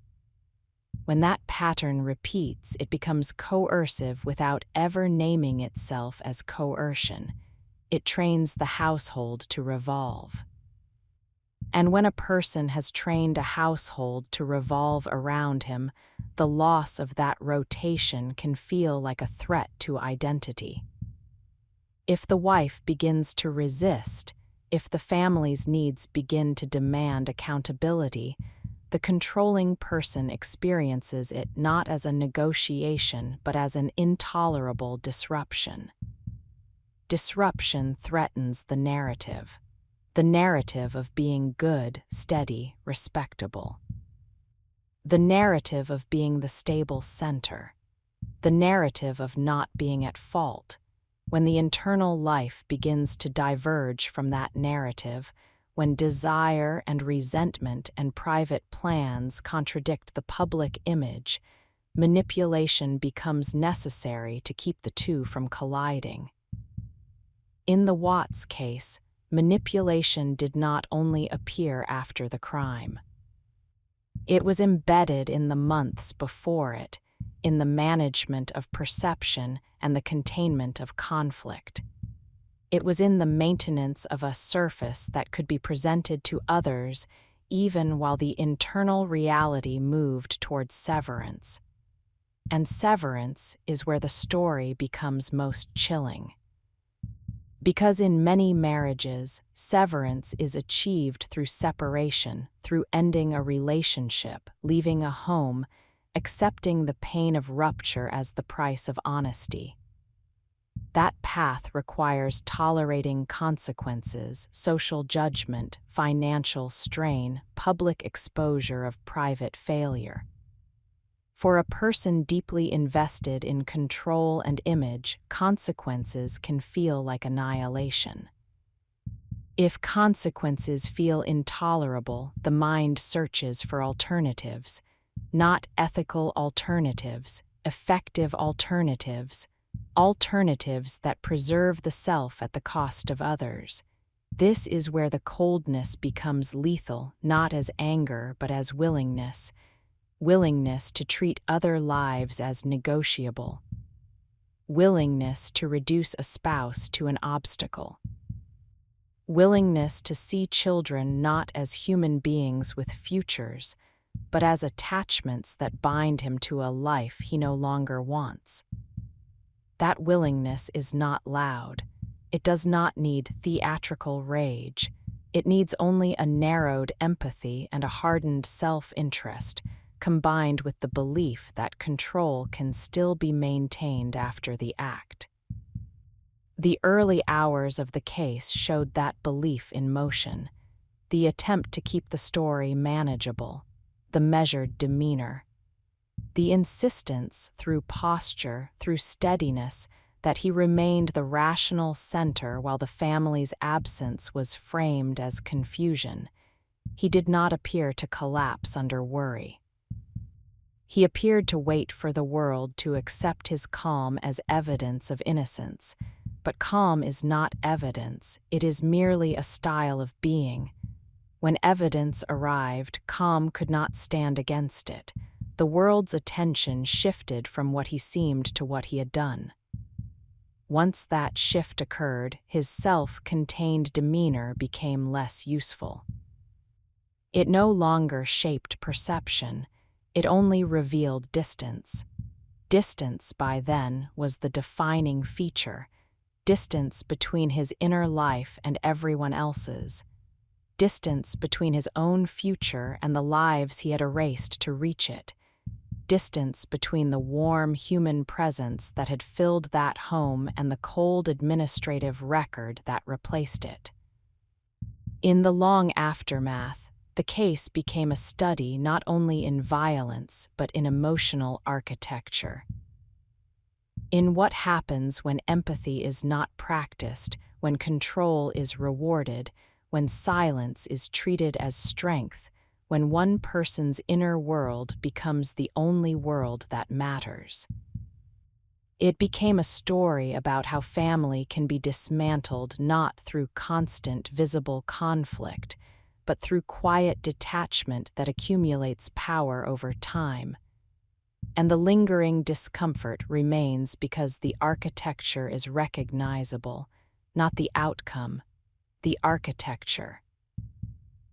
When that pattern repeats, it becomes coercive without ever naming itself as coercion. It trains the household to revolve. And when a person has trained a household to revolve around him, the loss of that rotation can feel like a threat to identity. If the wife begins to resist, if the family's needs begin to demand accountability, the controlling person experiences it not as a negotiation but as an intolerable disruption. Disruption threatens the narrative of being good, steady, respectable. The narrative of being the stable center. The narrative of not being at fault. When the internal life begins to diverge from that narrative, when desire and resentment and private plans contradict the public image, manipulation becomes necessary to keep the two from colliding. In the Watts case, manipulation did not only appear after the crime. It was embedded in the months before it, in the management of perception and the containment of conflict. It was in the maintenance of a surface that could be presented to others even while the internal reality moved towards severance. And severance is where the story becomes most chilling. Because in many marriages, severance is achieved through separation, through ending a relationship, leaving a home, accepting the pain of rupture as the price of honesty. That path requires tolerating consequences, social judgment, financial strain, public exposure of private failure. For a person deeply invested in control and image, consequences can feel like annihilation. If consequences feel intolerable, the mind searches for alternatives, not ethical alternatives, effective alternatives, alternatives that preserve the self at the cost of others. This is where the coldness becomes lethal, not as anger but as willingness to treat other lives as negotiable, willingness to reduce a spouse to an obstacle, willingness to see children not as human beings with futures, but as attachments that bind him to a life he no longer wants. That willingness is not loud. It does not need theatrical rage. It needs only a narrowed empathy and a hardened self-interest, combined with the belief that control can still be maintained after the act. The early hours of the case showed that belief in motion, the attempt to keep the story manageable, the measured demeanor, the insistence through posture, through steadiness, that he remained the rational center while the family's absence was framed as confusion. He did not appear to collapse under worry. He appeared to wait for the world to accept his calm as evidence of innocence. But calm is not evidence, it is merely a style of being. When evidence arrived, calm could not stand against it. The world's attention shifted from what he seemed to what he had done. Once that shift occurred, his self-contained demeanor became less useful. It no longer shaped perception. It only revealed distance. Distance, by then, was the defining feature. Distance between his inner life and everyone else's. distance between his own future and the lives he had erased to reach it, distance between the warm human presence that had filled that home and the cold administrative record that replaced it. In the long aftermath, the case became a study not only in violence but in emotional architecture. In what happens when empathy is not practiced, when control is rewarded, when silence is treated as strength, when one person's inner world becomes the only world that matters. It became a story about how family can be dismantled not through constant visible conflict, but through quiet detachment that accumulates power over time. And the lingering discomfort remains because the architecture is recognizable, not the outcome, the architecture.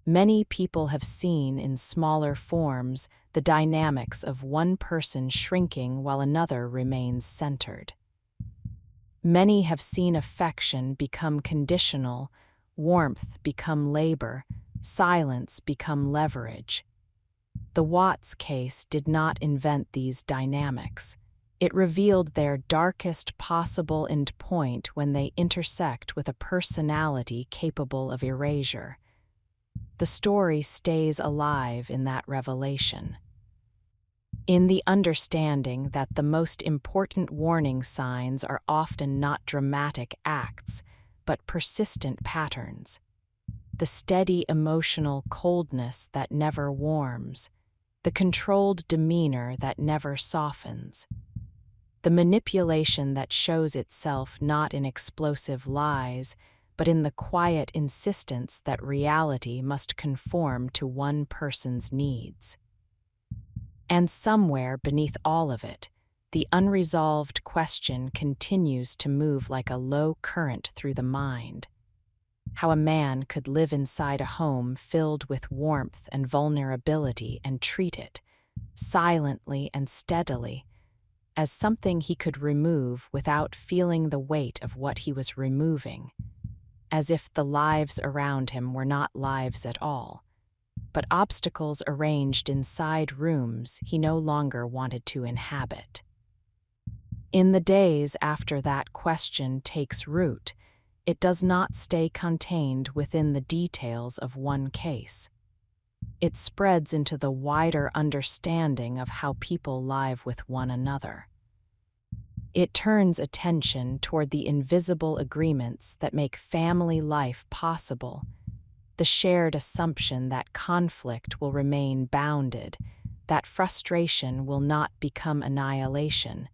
Many people have seen in smaller forms the dynamics of one person shrinking while another remains centered. Many have seen affection become conditional, warmth become labor, silence become leverage. The Watts case did not invent these dynamics. It revealed their darkest possible endpoint when they intersect with a personality capable of erasure. The story stays alive in that revelation. In the understanding that the most important warning signs are often not dramatic acts, but persistent patterns. The steady emotional coldness that never warms, the controlled demeanor that never softens, the manipulation that shows itself not in explosive lies, but in the quiet insistence that reality must conform to one person's needs. And somewhere beneath all of it, the unresolved question continues to move like a low current through the mind. How a man could live inside a home filled with warmth and vulnerability and treat it, silently and steadily, as something he could remove without feeling the weight of what he was removing, as if the lives around him were not lives at all, but obstacles arranged inside rooms he no longer wanted to inhabit. In the days after that question takes root, it does not stay contained within the details of one case. It spreads into the wider understanding of how people live with one another. It turns attention toward the invisible agreements that make family life possible, the shared assumption that conflict will remain bounded, that frustration will not become annihilation,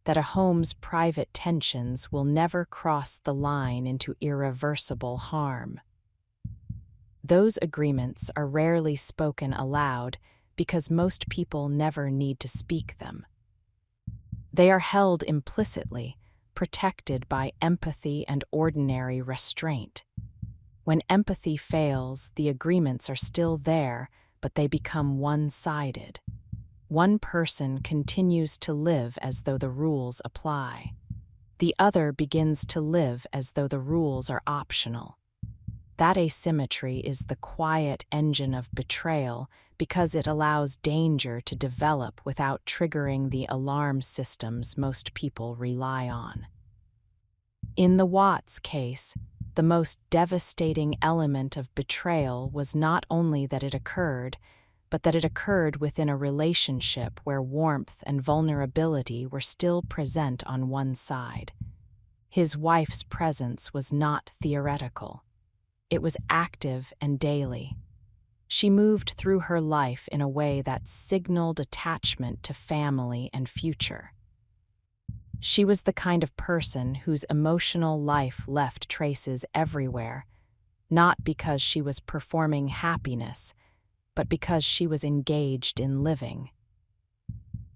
that a home's private tensions will never cross the line into irreversible harm. Those agreements are rarely spoken aloud because most people never need to speak them. They are held implicitly, protected by empathy and ordinary restraint. When empathy fails, the agreements are still there, but they become one-sided. One person continues to live as though the rules apply. The other begins to live as though the rules are optional. That asymmetry is the quiet engine of betrayal because it allows danger to develop without triggering the alarm systems most people rely on. In the Watts case, the most devastating element of betrayal was not only that it occurred, but that it occurred within a relationship where warmth and vulnerability were still present on one side. His wife's presence was not theoretical. It was active and daily. She moved through her life in a way that signaled attachment to family and future. She was the kind of person whose emotional life left traces everywhere, not because she was performing happiness, but because she was engaged in living.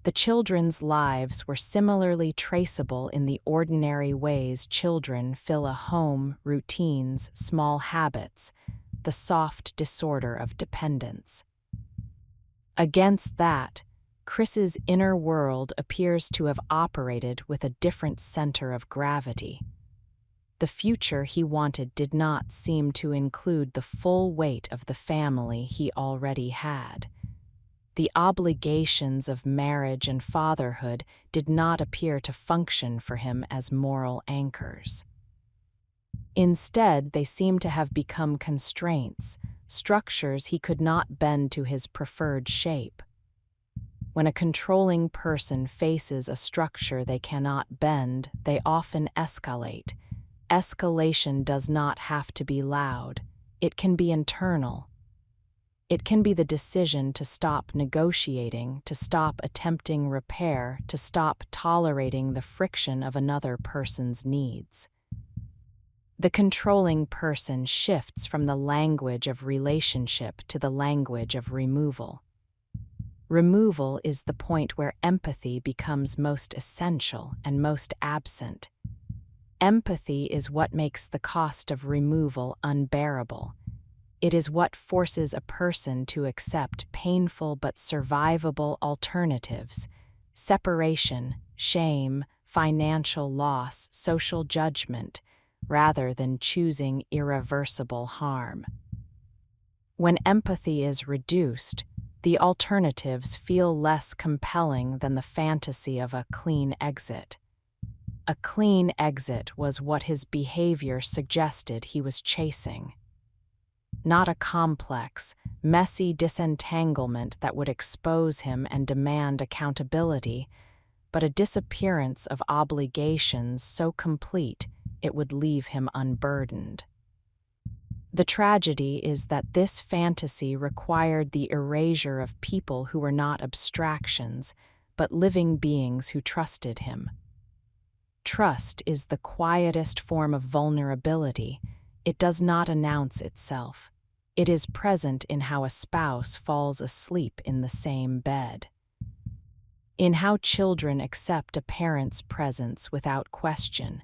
The children's lives were similarly traceable in the ordinary ways children fill a home, routines, small habits, the soft disorder of dependence. Against that, Chris's inner world appears to have operated with a different center of gravity. The future he wanted did not seem to include the full weight of the family he already had. The obligations of marriage and fatherhood did not appear to function for him as moral anchors. Instead, they seemed to have become constraints, structures he could not bend to his preferred shape. When a controlling person faces a structure they cannot bend, they often escalate. Escalation does not have to be loud. It can be internal. It can be the decision to stop negotiating, to stop attempting repair, to stop tolerating the friction of another person's needs. The controlling person shifts from the language of relationship to the language of removal. Removal is the point where empathy becomes most essential and most absent. Empathy is what makes the cost of removal unbearable. It is what forces a person to accept painful but survivable alternatives: separation, shame, financial loss, social judgment, rather than choosing irreversible harm. When empathy is reduced, the alternatives feel less compelling than the fantasy of a clean exit. A clean exit was what his behavior suggested he was chasing. Not a complex, messy disentanglement that would expose him and demand accountability, but a disappearance of obligations so complete it would leave him unburdened. The tragedy is that this fantasy required the erasure of people who were not abstractions, but living beings who trusted him. Trust is the quietest form of vulnerability. It does not announce itself. It is present in how a spouse falls asleep in the same bed, in how children accept a parent's presence without question,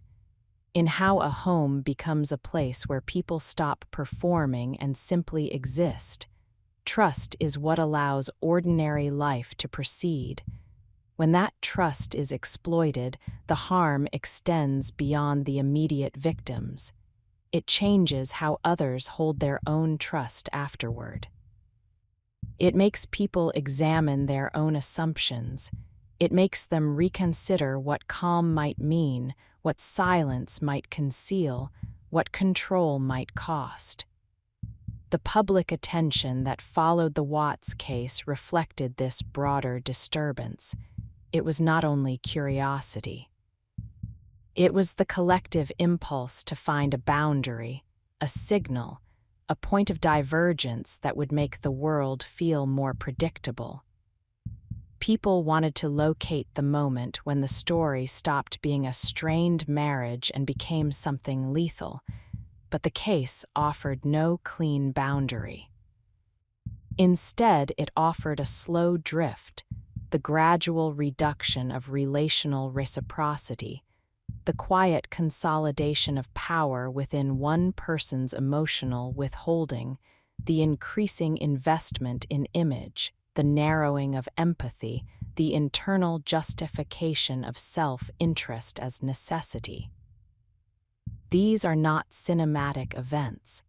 in how a home becomes a place where people stop performing and simply exist. Trust is what allows ordinary life to proceed. When that trust is exploited, the harm extends beyond the immediate victims. It changes how others hold their own trust afterward. It makes people examine their own assumptions. It makes them reconsider what calm might mean, what silence might conceal, what control might cost. The public attention that followed the Watts case reflected this broader disturbance. It was not only curiosity. It was the collective impulse to find a boundary, a signal, a point of divergence that would make the world feel more predictable. People wanted to locate the moment when the story stopped being a strained marriage and became something lethal, but the case offered no clean boundary. Instead, it offered a slow drift, the gradual reduction of relational reciprocity, the quiet consolidation of power within one person's emotional withholding, the increasing investment in image, the narrowing of empathy, the internal justification of self-interest as necessity. These are not cinematic events.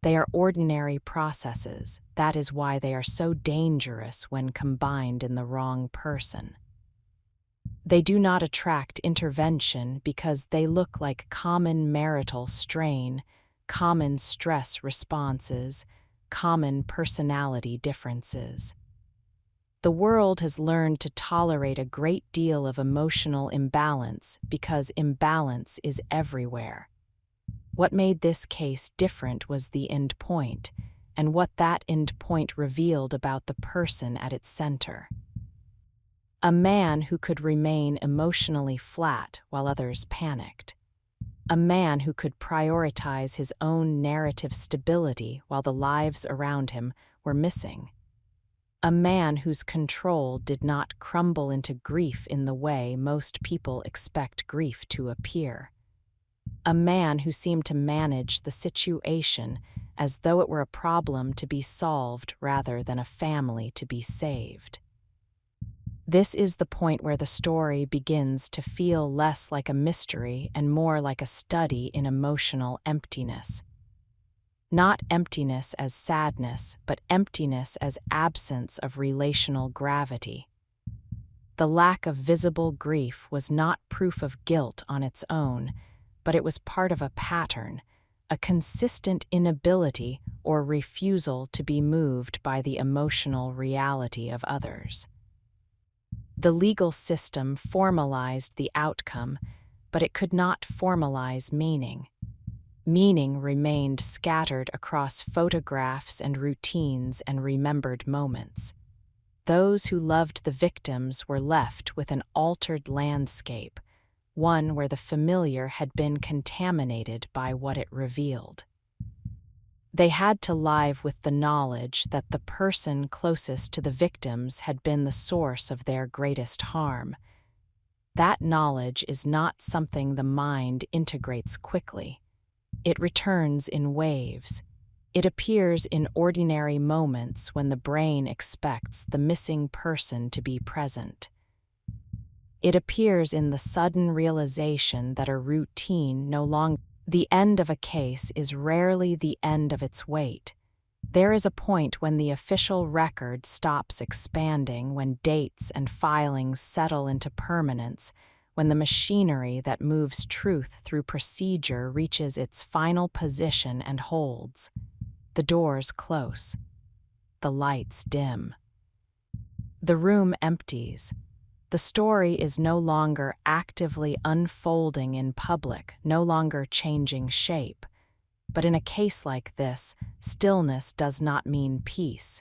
They are ordinary processes. That is why they are so dangerous when combined in the wrong person. They do not attract intervention because they look like common marital strain, common stress responses, common personality differences. The world has learned to tolerate a great deal of emotional imbalance because imbalance is everywhere. What made this case different was the end point, and what that end point revealed about the person at its center. A man who could remain emotionally flat while others panicked. A man who could prioritize his own narrative stability while the lives around him were missing. A man whose control did not crumble into grief in the way most people expect grief to appear. A man who seemed to manage the situation as though it were a problem to be solved rather than a family to be saved. This is the point where the story begins to feel less like a mystery and more like a study in emotional emptiness. Not emptiness as sadness, but emptiness as absence of relational gravity. The lack of visible grief was not proof of guilt on its own, but it was part of a pattern, a consistent inability or refusal to be moved by the emotional reality of others. The legal system formalized the outcome, but it could not formalize meaning. Meaning remained scattered across photographs and routines and remembered moments. Those who loved the victims were left with an altered landscape, one where the familiar had been contaminated by what it revealed. They had to live with the knowledge that the person closest to the victims had been the source of their greatest harm. That knowledge is not something the mind integrates quickly. It returns in waves. It appears in ordinary moments when the brain expects the missing person to be present. It appears in the sudden realization that a routine no longer. The end of a case is rarely the end of its wait. There is a point when the official record stops expanding, when dates and filings settle into permanence, when the machinery that moves truth through procedure reaches its final position and holds. The doors close. The lights dim. The room empties. The story is no longer actively unfolding in public, no longer changing shape. But in a case like this, stillness does not mean peace.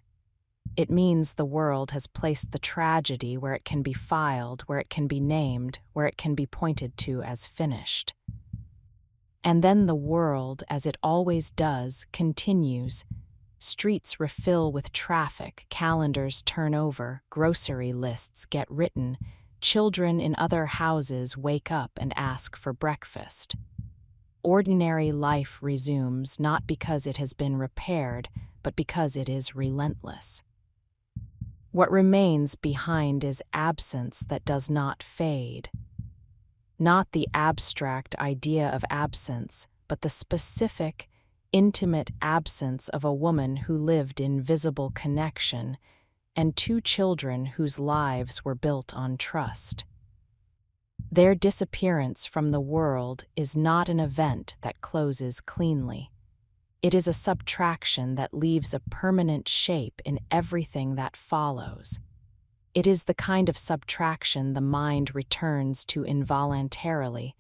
It means the world has placed the tragedy where it can be filed, where it can be named, where it can be pointed to as finished. And then the world, as it always does, continues. Streets refill with traffic, calendars turn over, grocery lists get written, children in other houses wake up and ask for breakfast. Ordinary life resumes not because it has been repaired, but because it is relentless. What remains behind is absence that does not fade. Not the abstract idea of absence, but the specific, intimate absence of a woman who lived in visible connection and two children whose lives were built on trust. Their disappearance from the world is not an event that closes cleanly. It is a subtraction that leaves a permanent shape in everything that follows. It is the kind of subtraction the mind returns to involuntarily,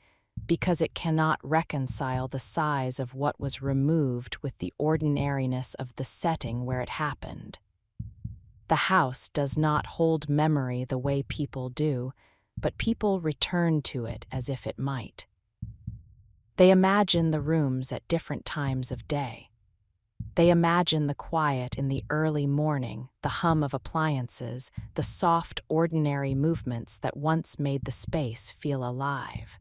because it cannot reconcile the size of what was removed with the ordinariness of the setting where it happened. The house does not hold memory the way people do, but people return to it as if it might. They imagine the rooms at different times of day. They imagine the quiet in the early morning, the hum of appliances, the soft, ordinary movements that once made the space feel alive.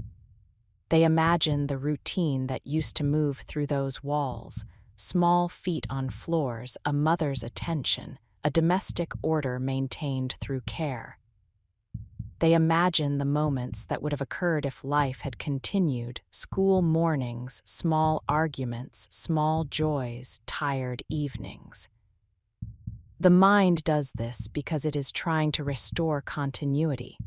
They imagine the routine that used to move through those walls, small feet on floors, a mother's attention, a domestic order maintained through care. They imagine the moments that would have occurred if life had continued, school mornings, small arguments, small joys, tired evenings. The mind does this because it is trying to restore continuity.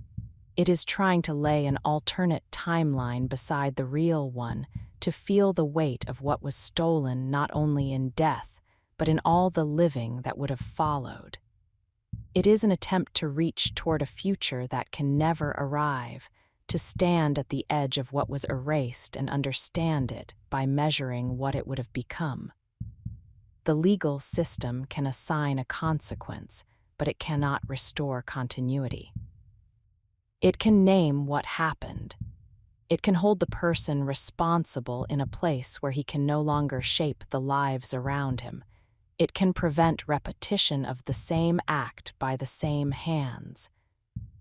It is trying to lay an alternate timeline beside the real one, to feel the weight of what was stolen not only in death, but in all the living that would have followed. It is an attempt to reach toward a future that can never arrive, to stand at the edge of what was erased and understand it by measuring what it would have become. The legal system can assign a consequence, but it cannot restore continuity. It can name what happened. It can hold the person responsible in a place where he can no longer shape the lives around him. It can prevent repetition of the same act by the same hands,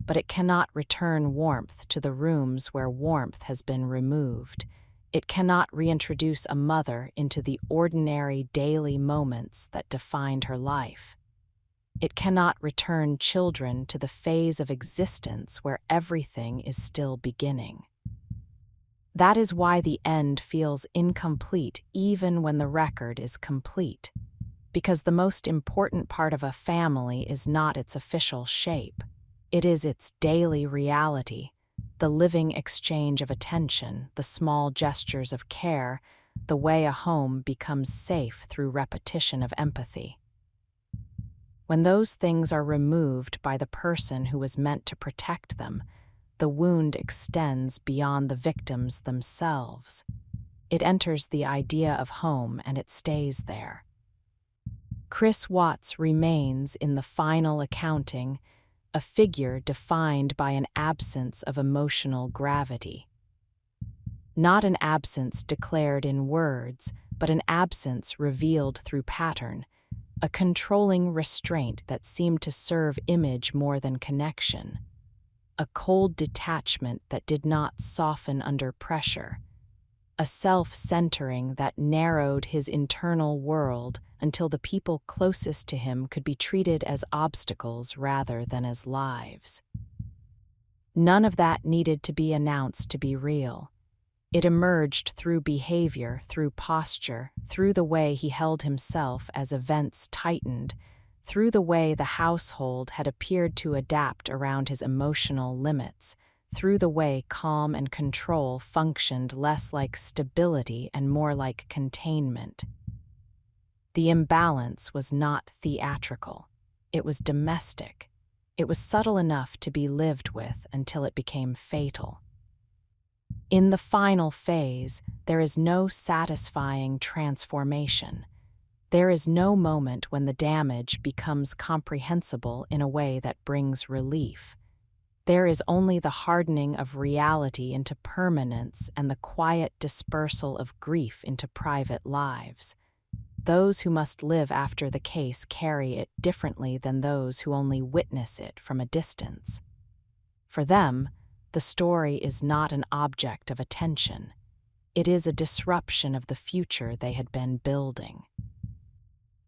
but it cannot return warmth to the rooms where warmth has been removed. It cannot reintroduce a mother into the ordinary daily moments that defined her life. It cannot return children to the phase of existence where everything is still beginning. That is why the end feels incomplete even when the record is complete, because the most important part of a family is not its official shape. It is its daily reality, the living exchange of attention, the small gestures of care, the way a home becomes safe through repetition of empathy. When those things are removed by the person who was meant to protect them, the wound extends beyond the victims themselves. It enters the idea of home and it stays there. Chris Watts remains in the final accounting, a figure defined by an absence of emotional gravity. Not an absence declared in words, but an absence revealed through pattern, a controlling restraint that seemed to serve image more than connection, a cold detachment that did not soften under pressure, a self-centering that narrowed his internal world until the people closest to him could be treated as obstacles rather than as lives. None of that needed to be announced to be real. It emerged through behavior, through posture, through the way he held himself as events tightened, through the way the household had appeared to adapt around his emotional limits, through the way calm and control functioned less like stability and more like containment. The imbalance was not theatrical. It was domestic. It was subtle enough to be lived with until it became fatal. In the final phase, there is no satisfying transformation. There is no moment when the damage becomes comprehensible in a way that brings relief. There is only the hardening of reality into permanence and the quiet dispersal of grief into private lives. Those who must live after the case carry it differently than those who only witness it from a distance. For them, the story is not an object of attention. It is a disruption of the future they had been building.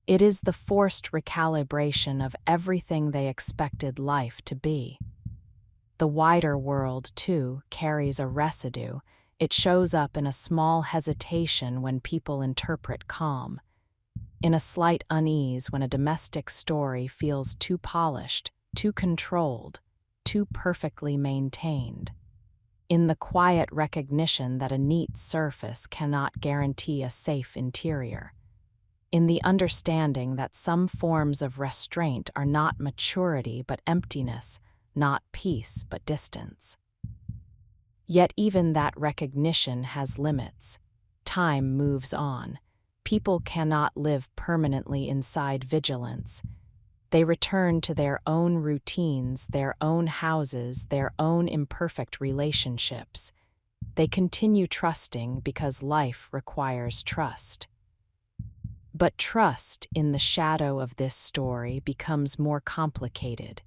It is the forced recalibration of everything they expected life to be. The wider world, too, carries a residue. It shows up in a small hesitation when people interpret calm, in a slight unease when a domestic story feels too polished, too controlled, too perfectly maintained, in the quiet recognition that a neat surface cannot guarantee a safe interior, in the understanding that some forms of restraint are not maturity but emptiness, not peace but distance. Yet even that recognition has limits. Time moves on. People cannot live permanently inside vigilance. They return to their own routines, their own houses, their own imperfect relationships. They continue trusting because life requires trust. But trust in the shadow of this story becomes more complicated.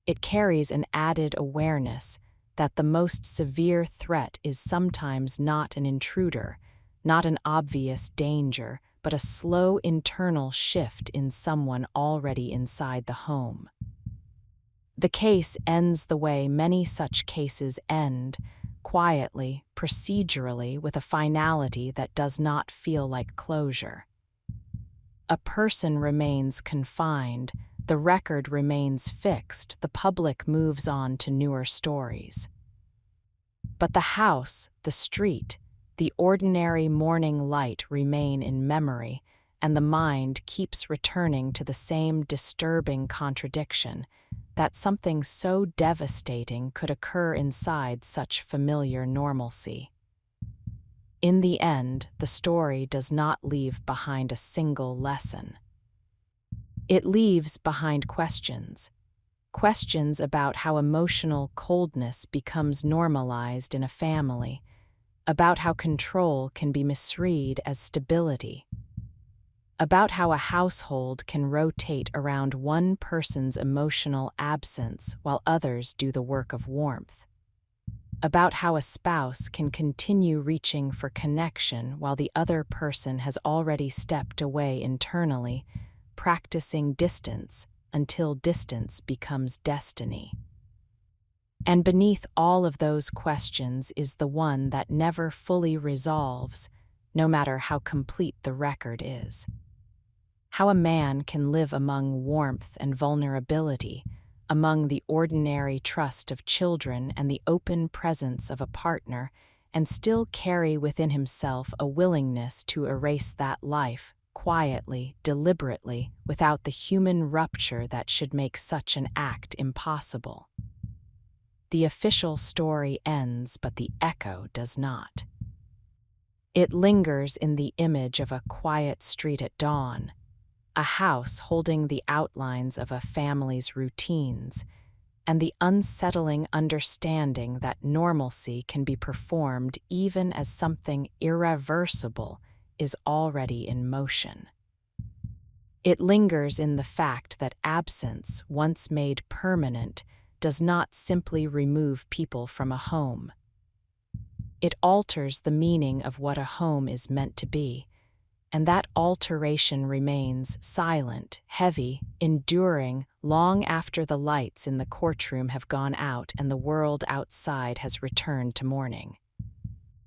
It carries an added awareness that the most severe threat is sometimes not an intruder, not an obvious danger, but a slow internal shift in someone already inside the home. The case ends the way many such cases end, quietly, procedurally, with a finality that does not feel like closure. A person remains confined, the record remains fixed, the public moves on to newer stories. But the house, the street, the ordinary morning light remain in memory, and the mind keeps returning to the same disturbing contradiction, that something so devastating could occur inside such familiar normalcy. In the end, the story does not leave behind a single lesson. It leaves behind questions. Questions about how emotional coldness becomes normalized in a family, about how control can be misread as stability, about how a household can rotate around one person's emotional absence while others do the work of warmth, about how a spouse can continue reaching for connection while the other person has already stepped away internally, practicing distance, until distance becomes destiny. And beneath all of those questions is the one that never fully resolves, no matter how complete the record is. How a man can live among warmth and vulnerability, among the ordinary trust of children and the open presence of a partner, and still carry within himself a willingness to erase that life, quietly, deliberately, without the human rupture that should make such an act impossible. The official story ends, but the echo does not. It lingers in the image of a quiet street at dawn, a house holding the outlines of a family's routines, and the unsettling understanding that normalcy can be performed even as something irreversible is already in motion. It lingers in the fact that absence, once made permanent, does not simply remove people from a home. It alters the meaning of what a home is meant to be, and that alteration remains silent, heavy, enduring, long after the lights in the courtroom have gone out and the world outside has returned to mourning.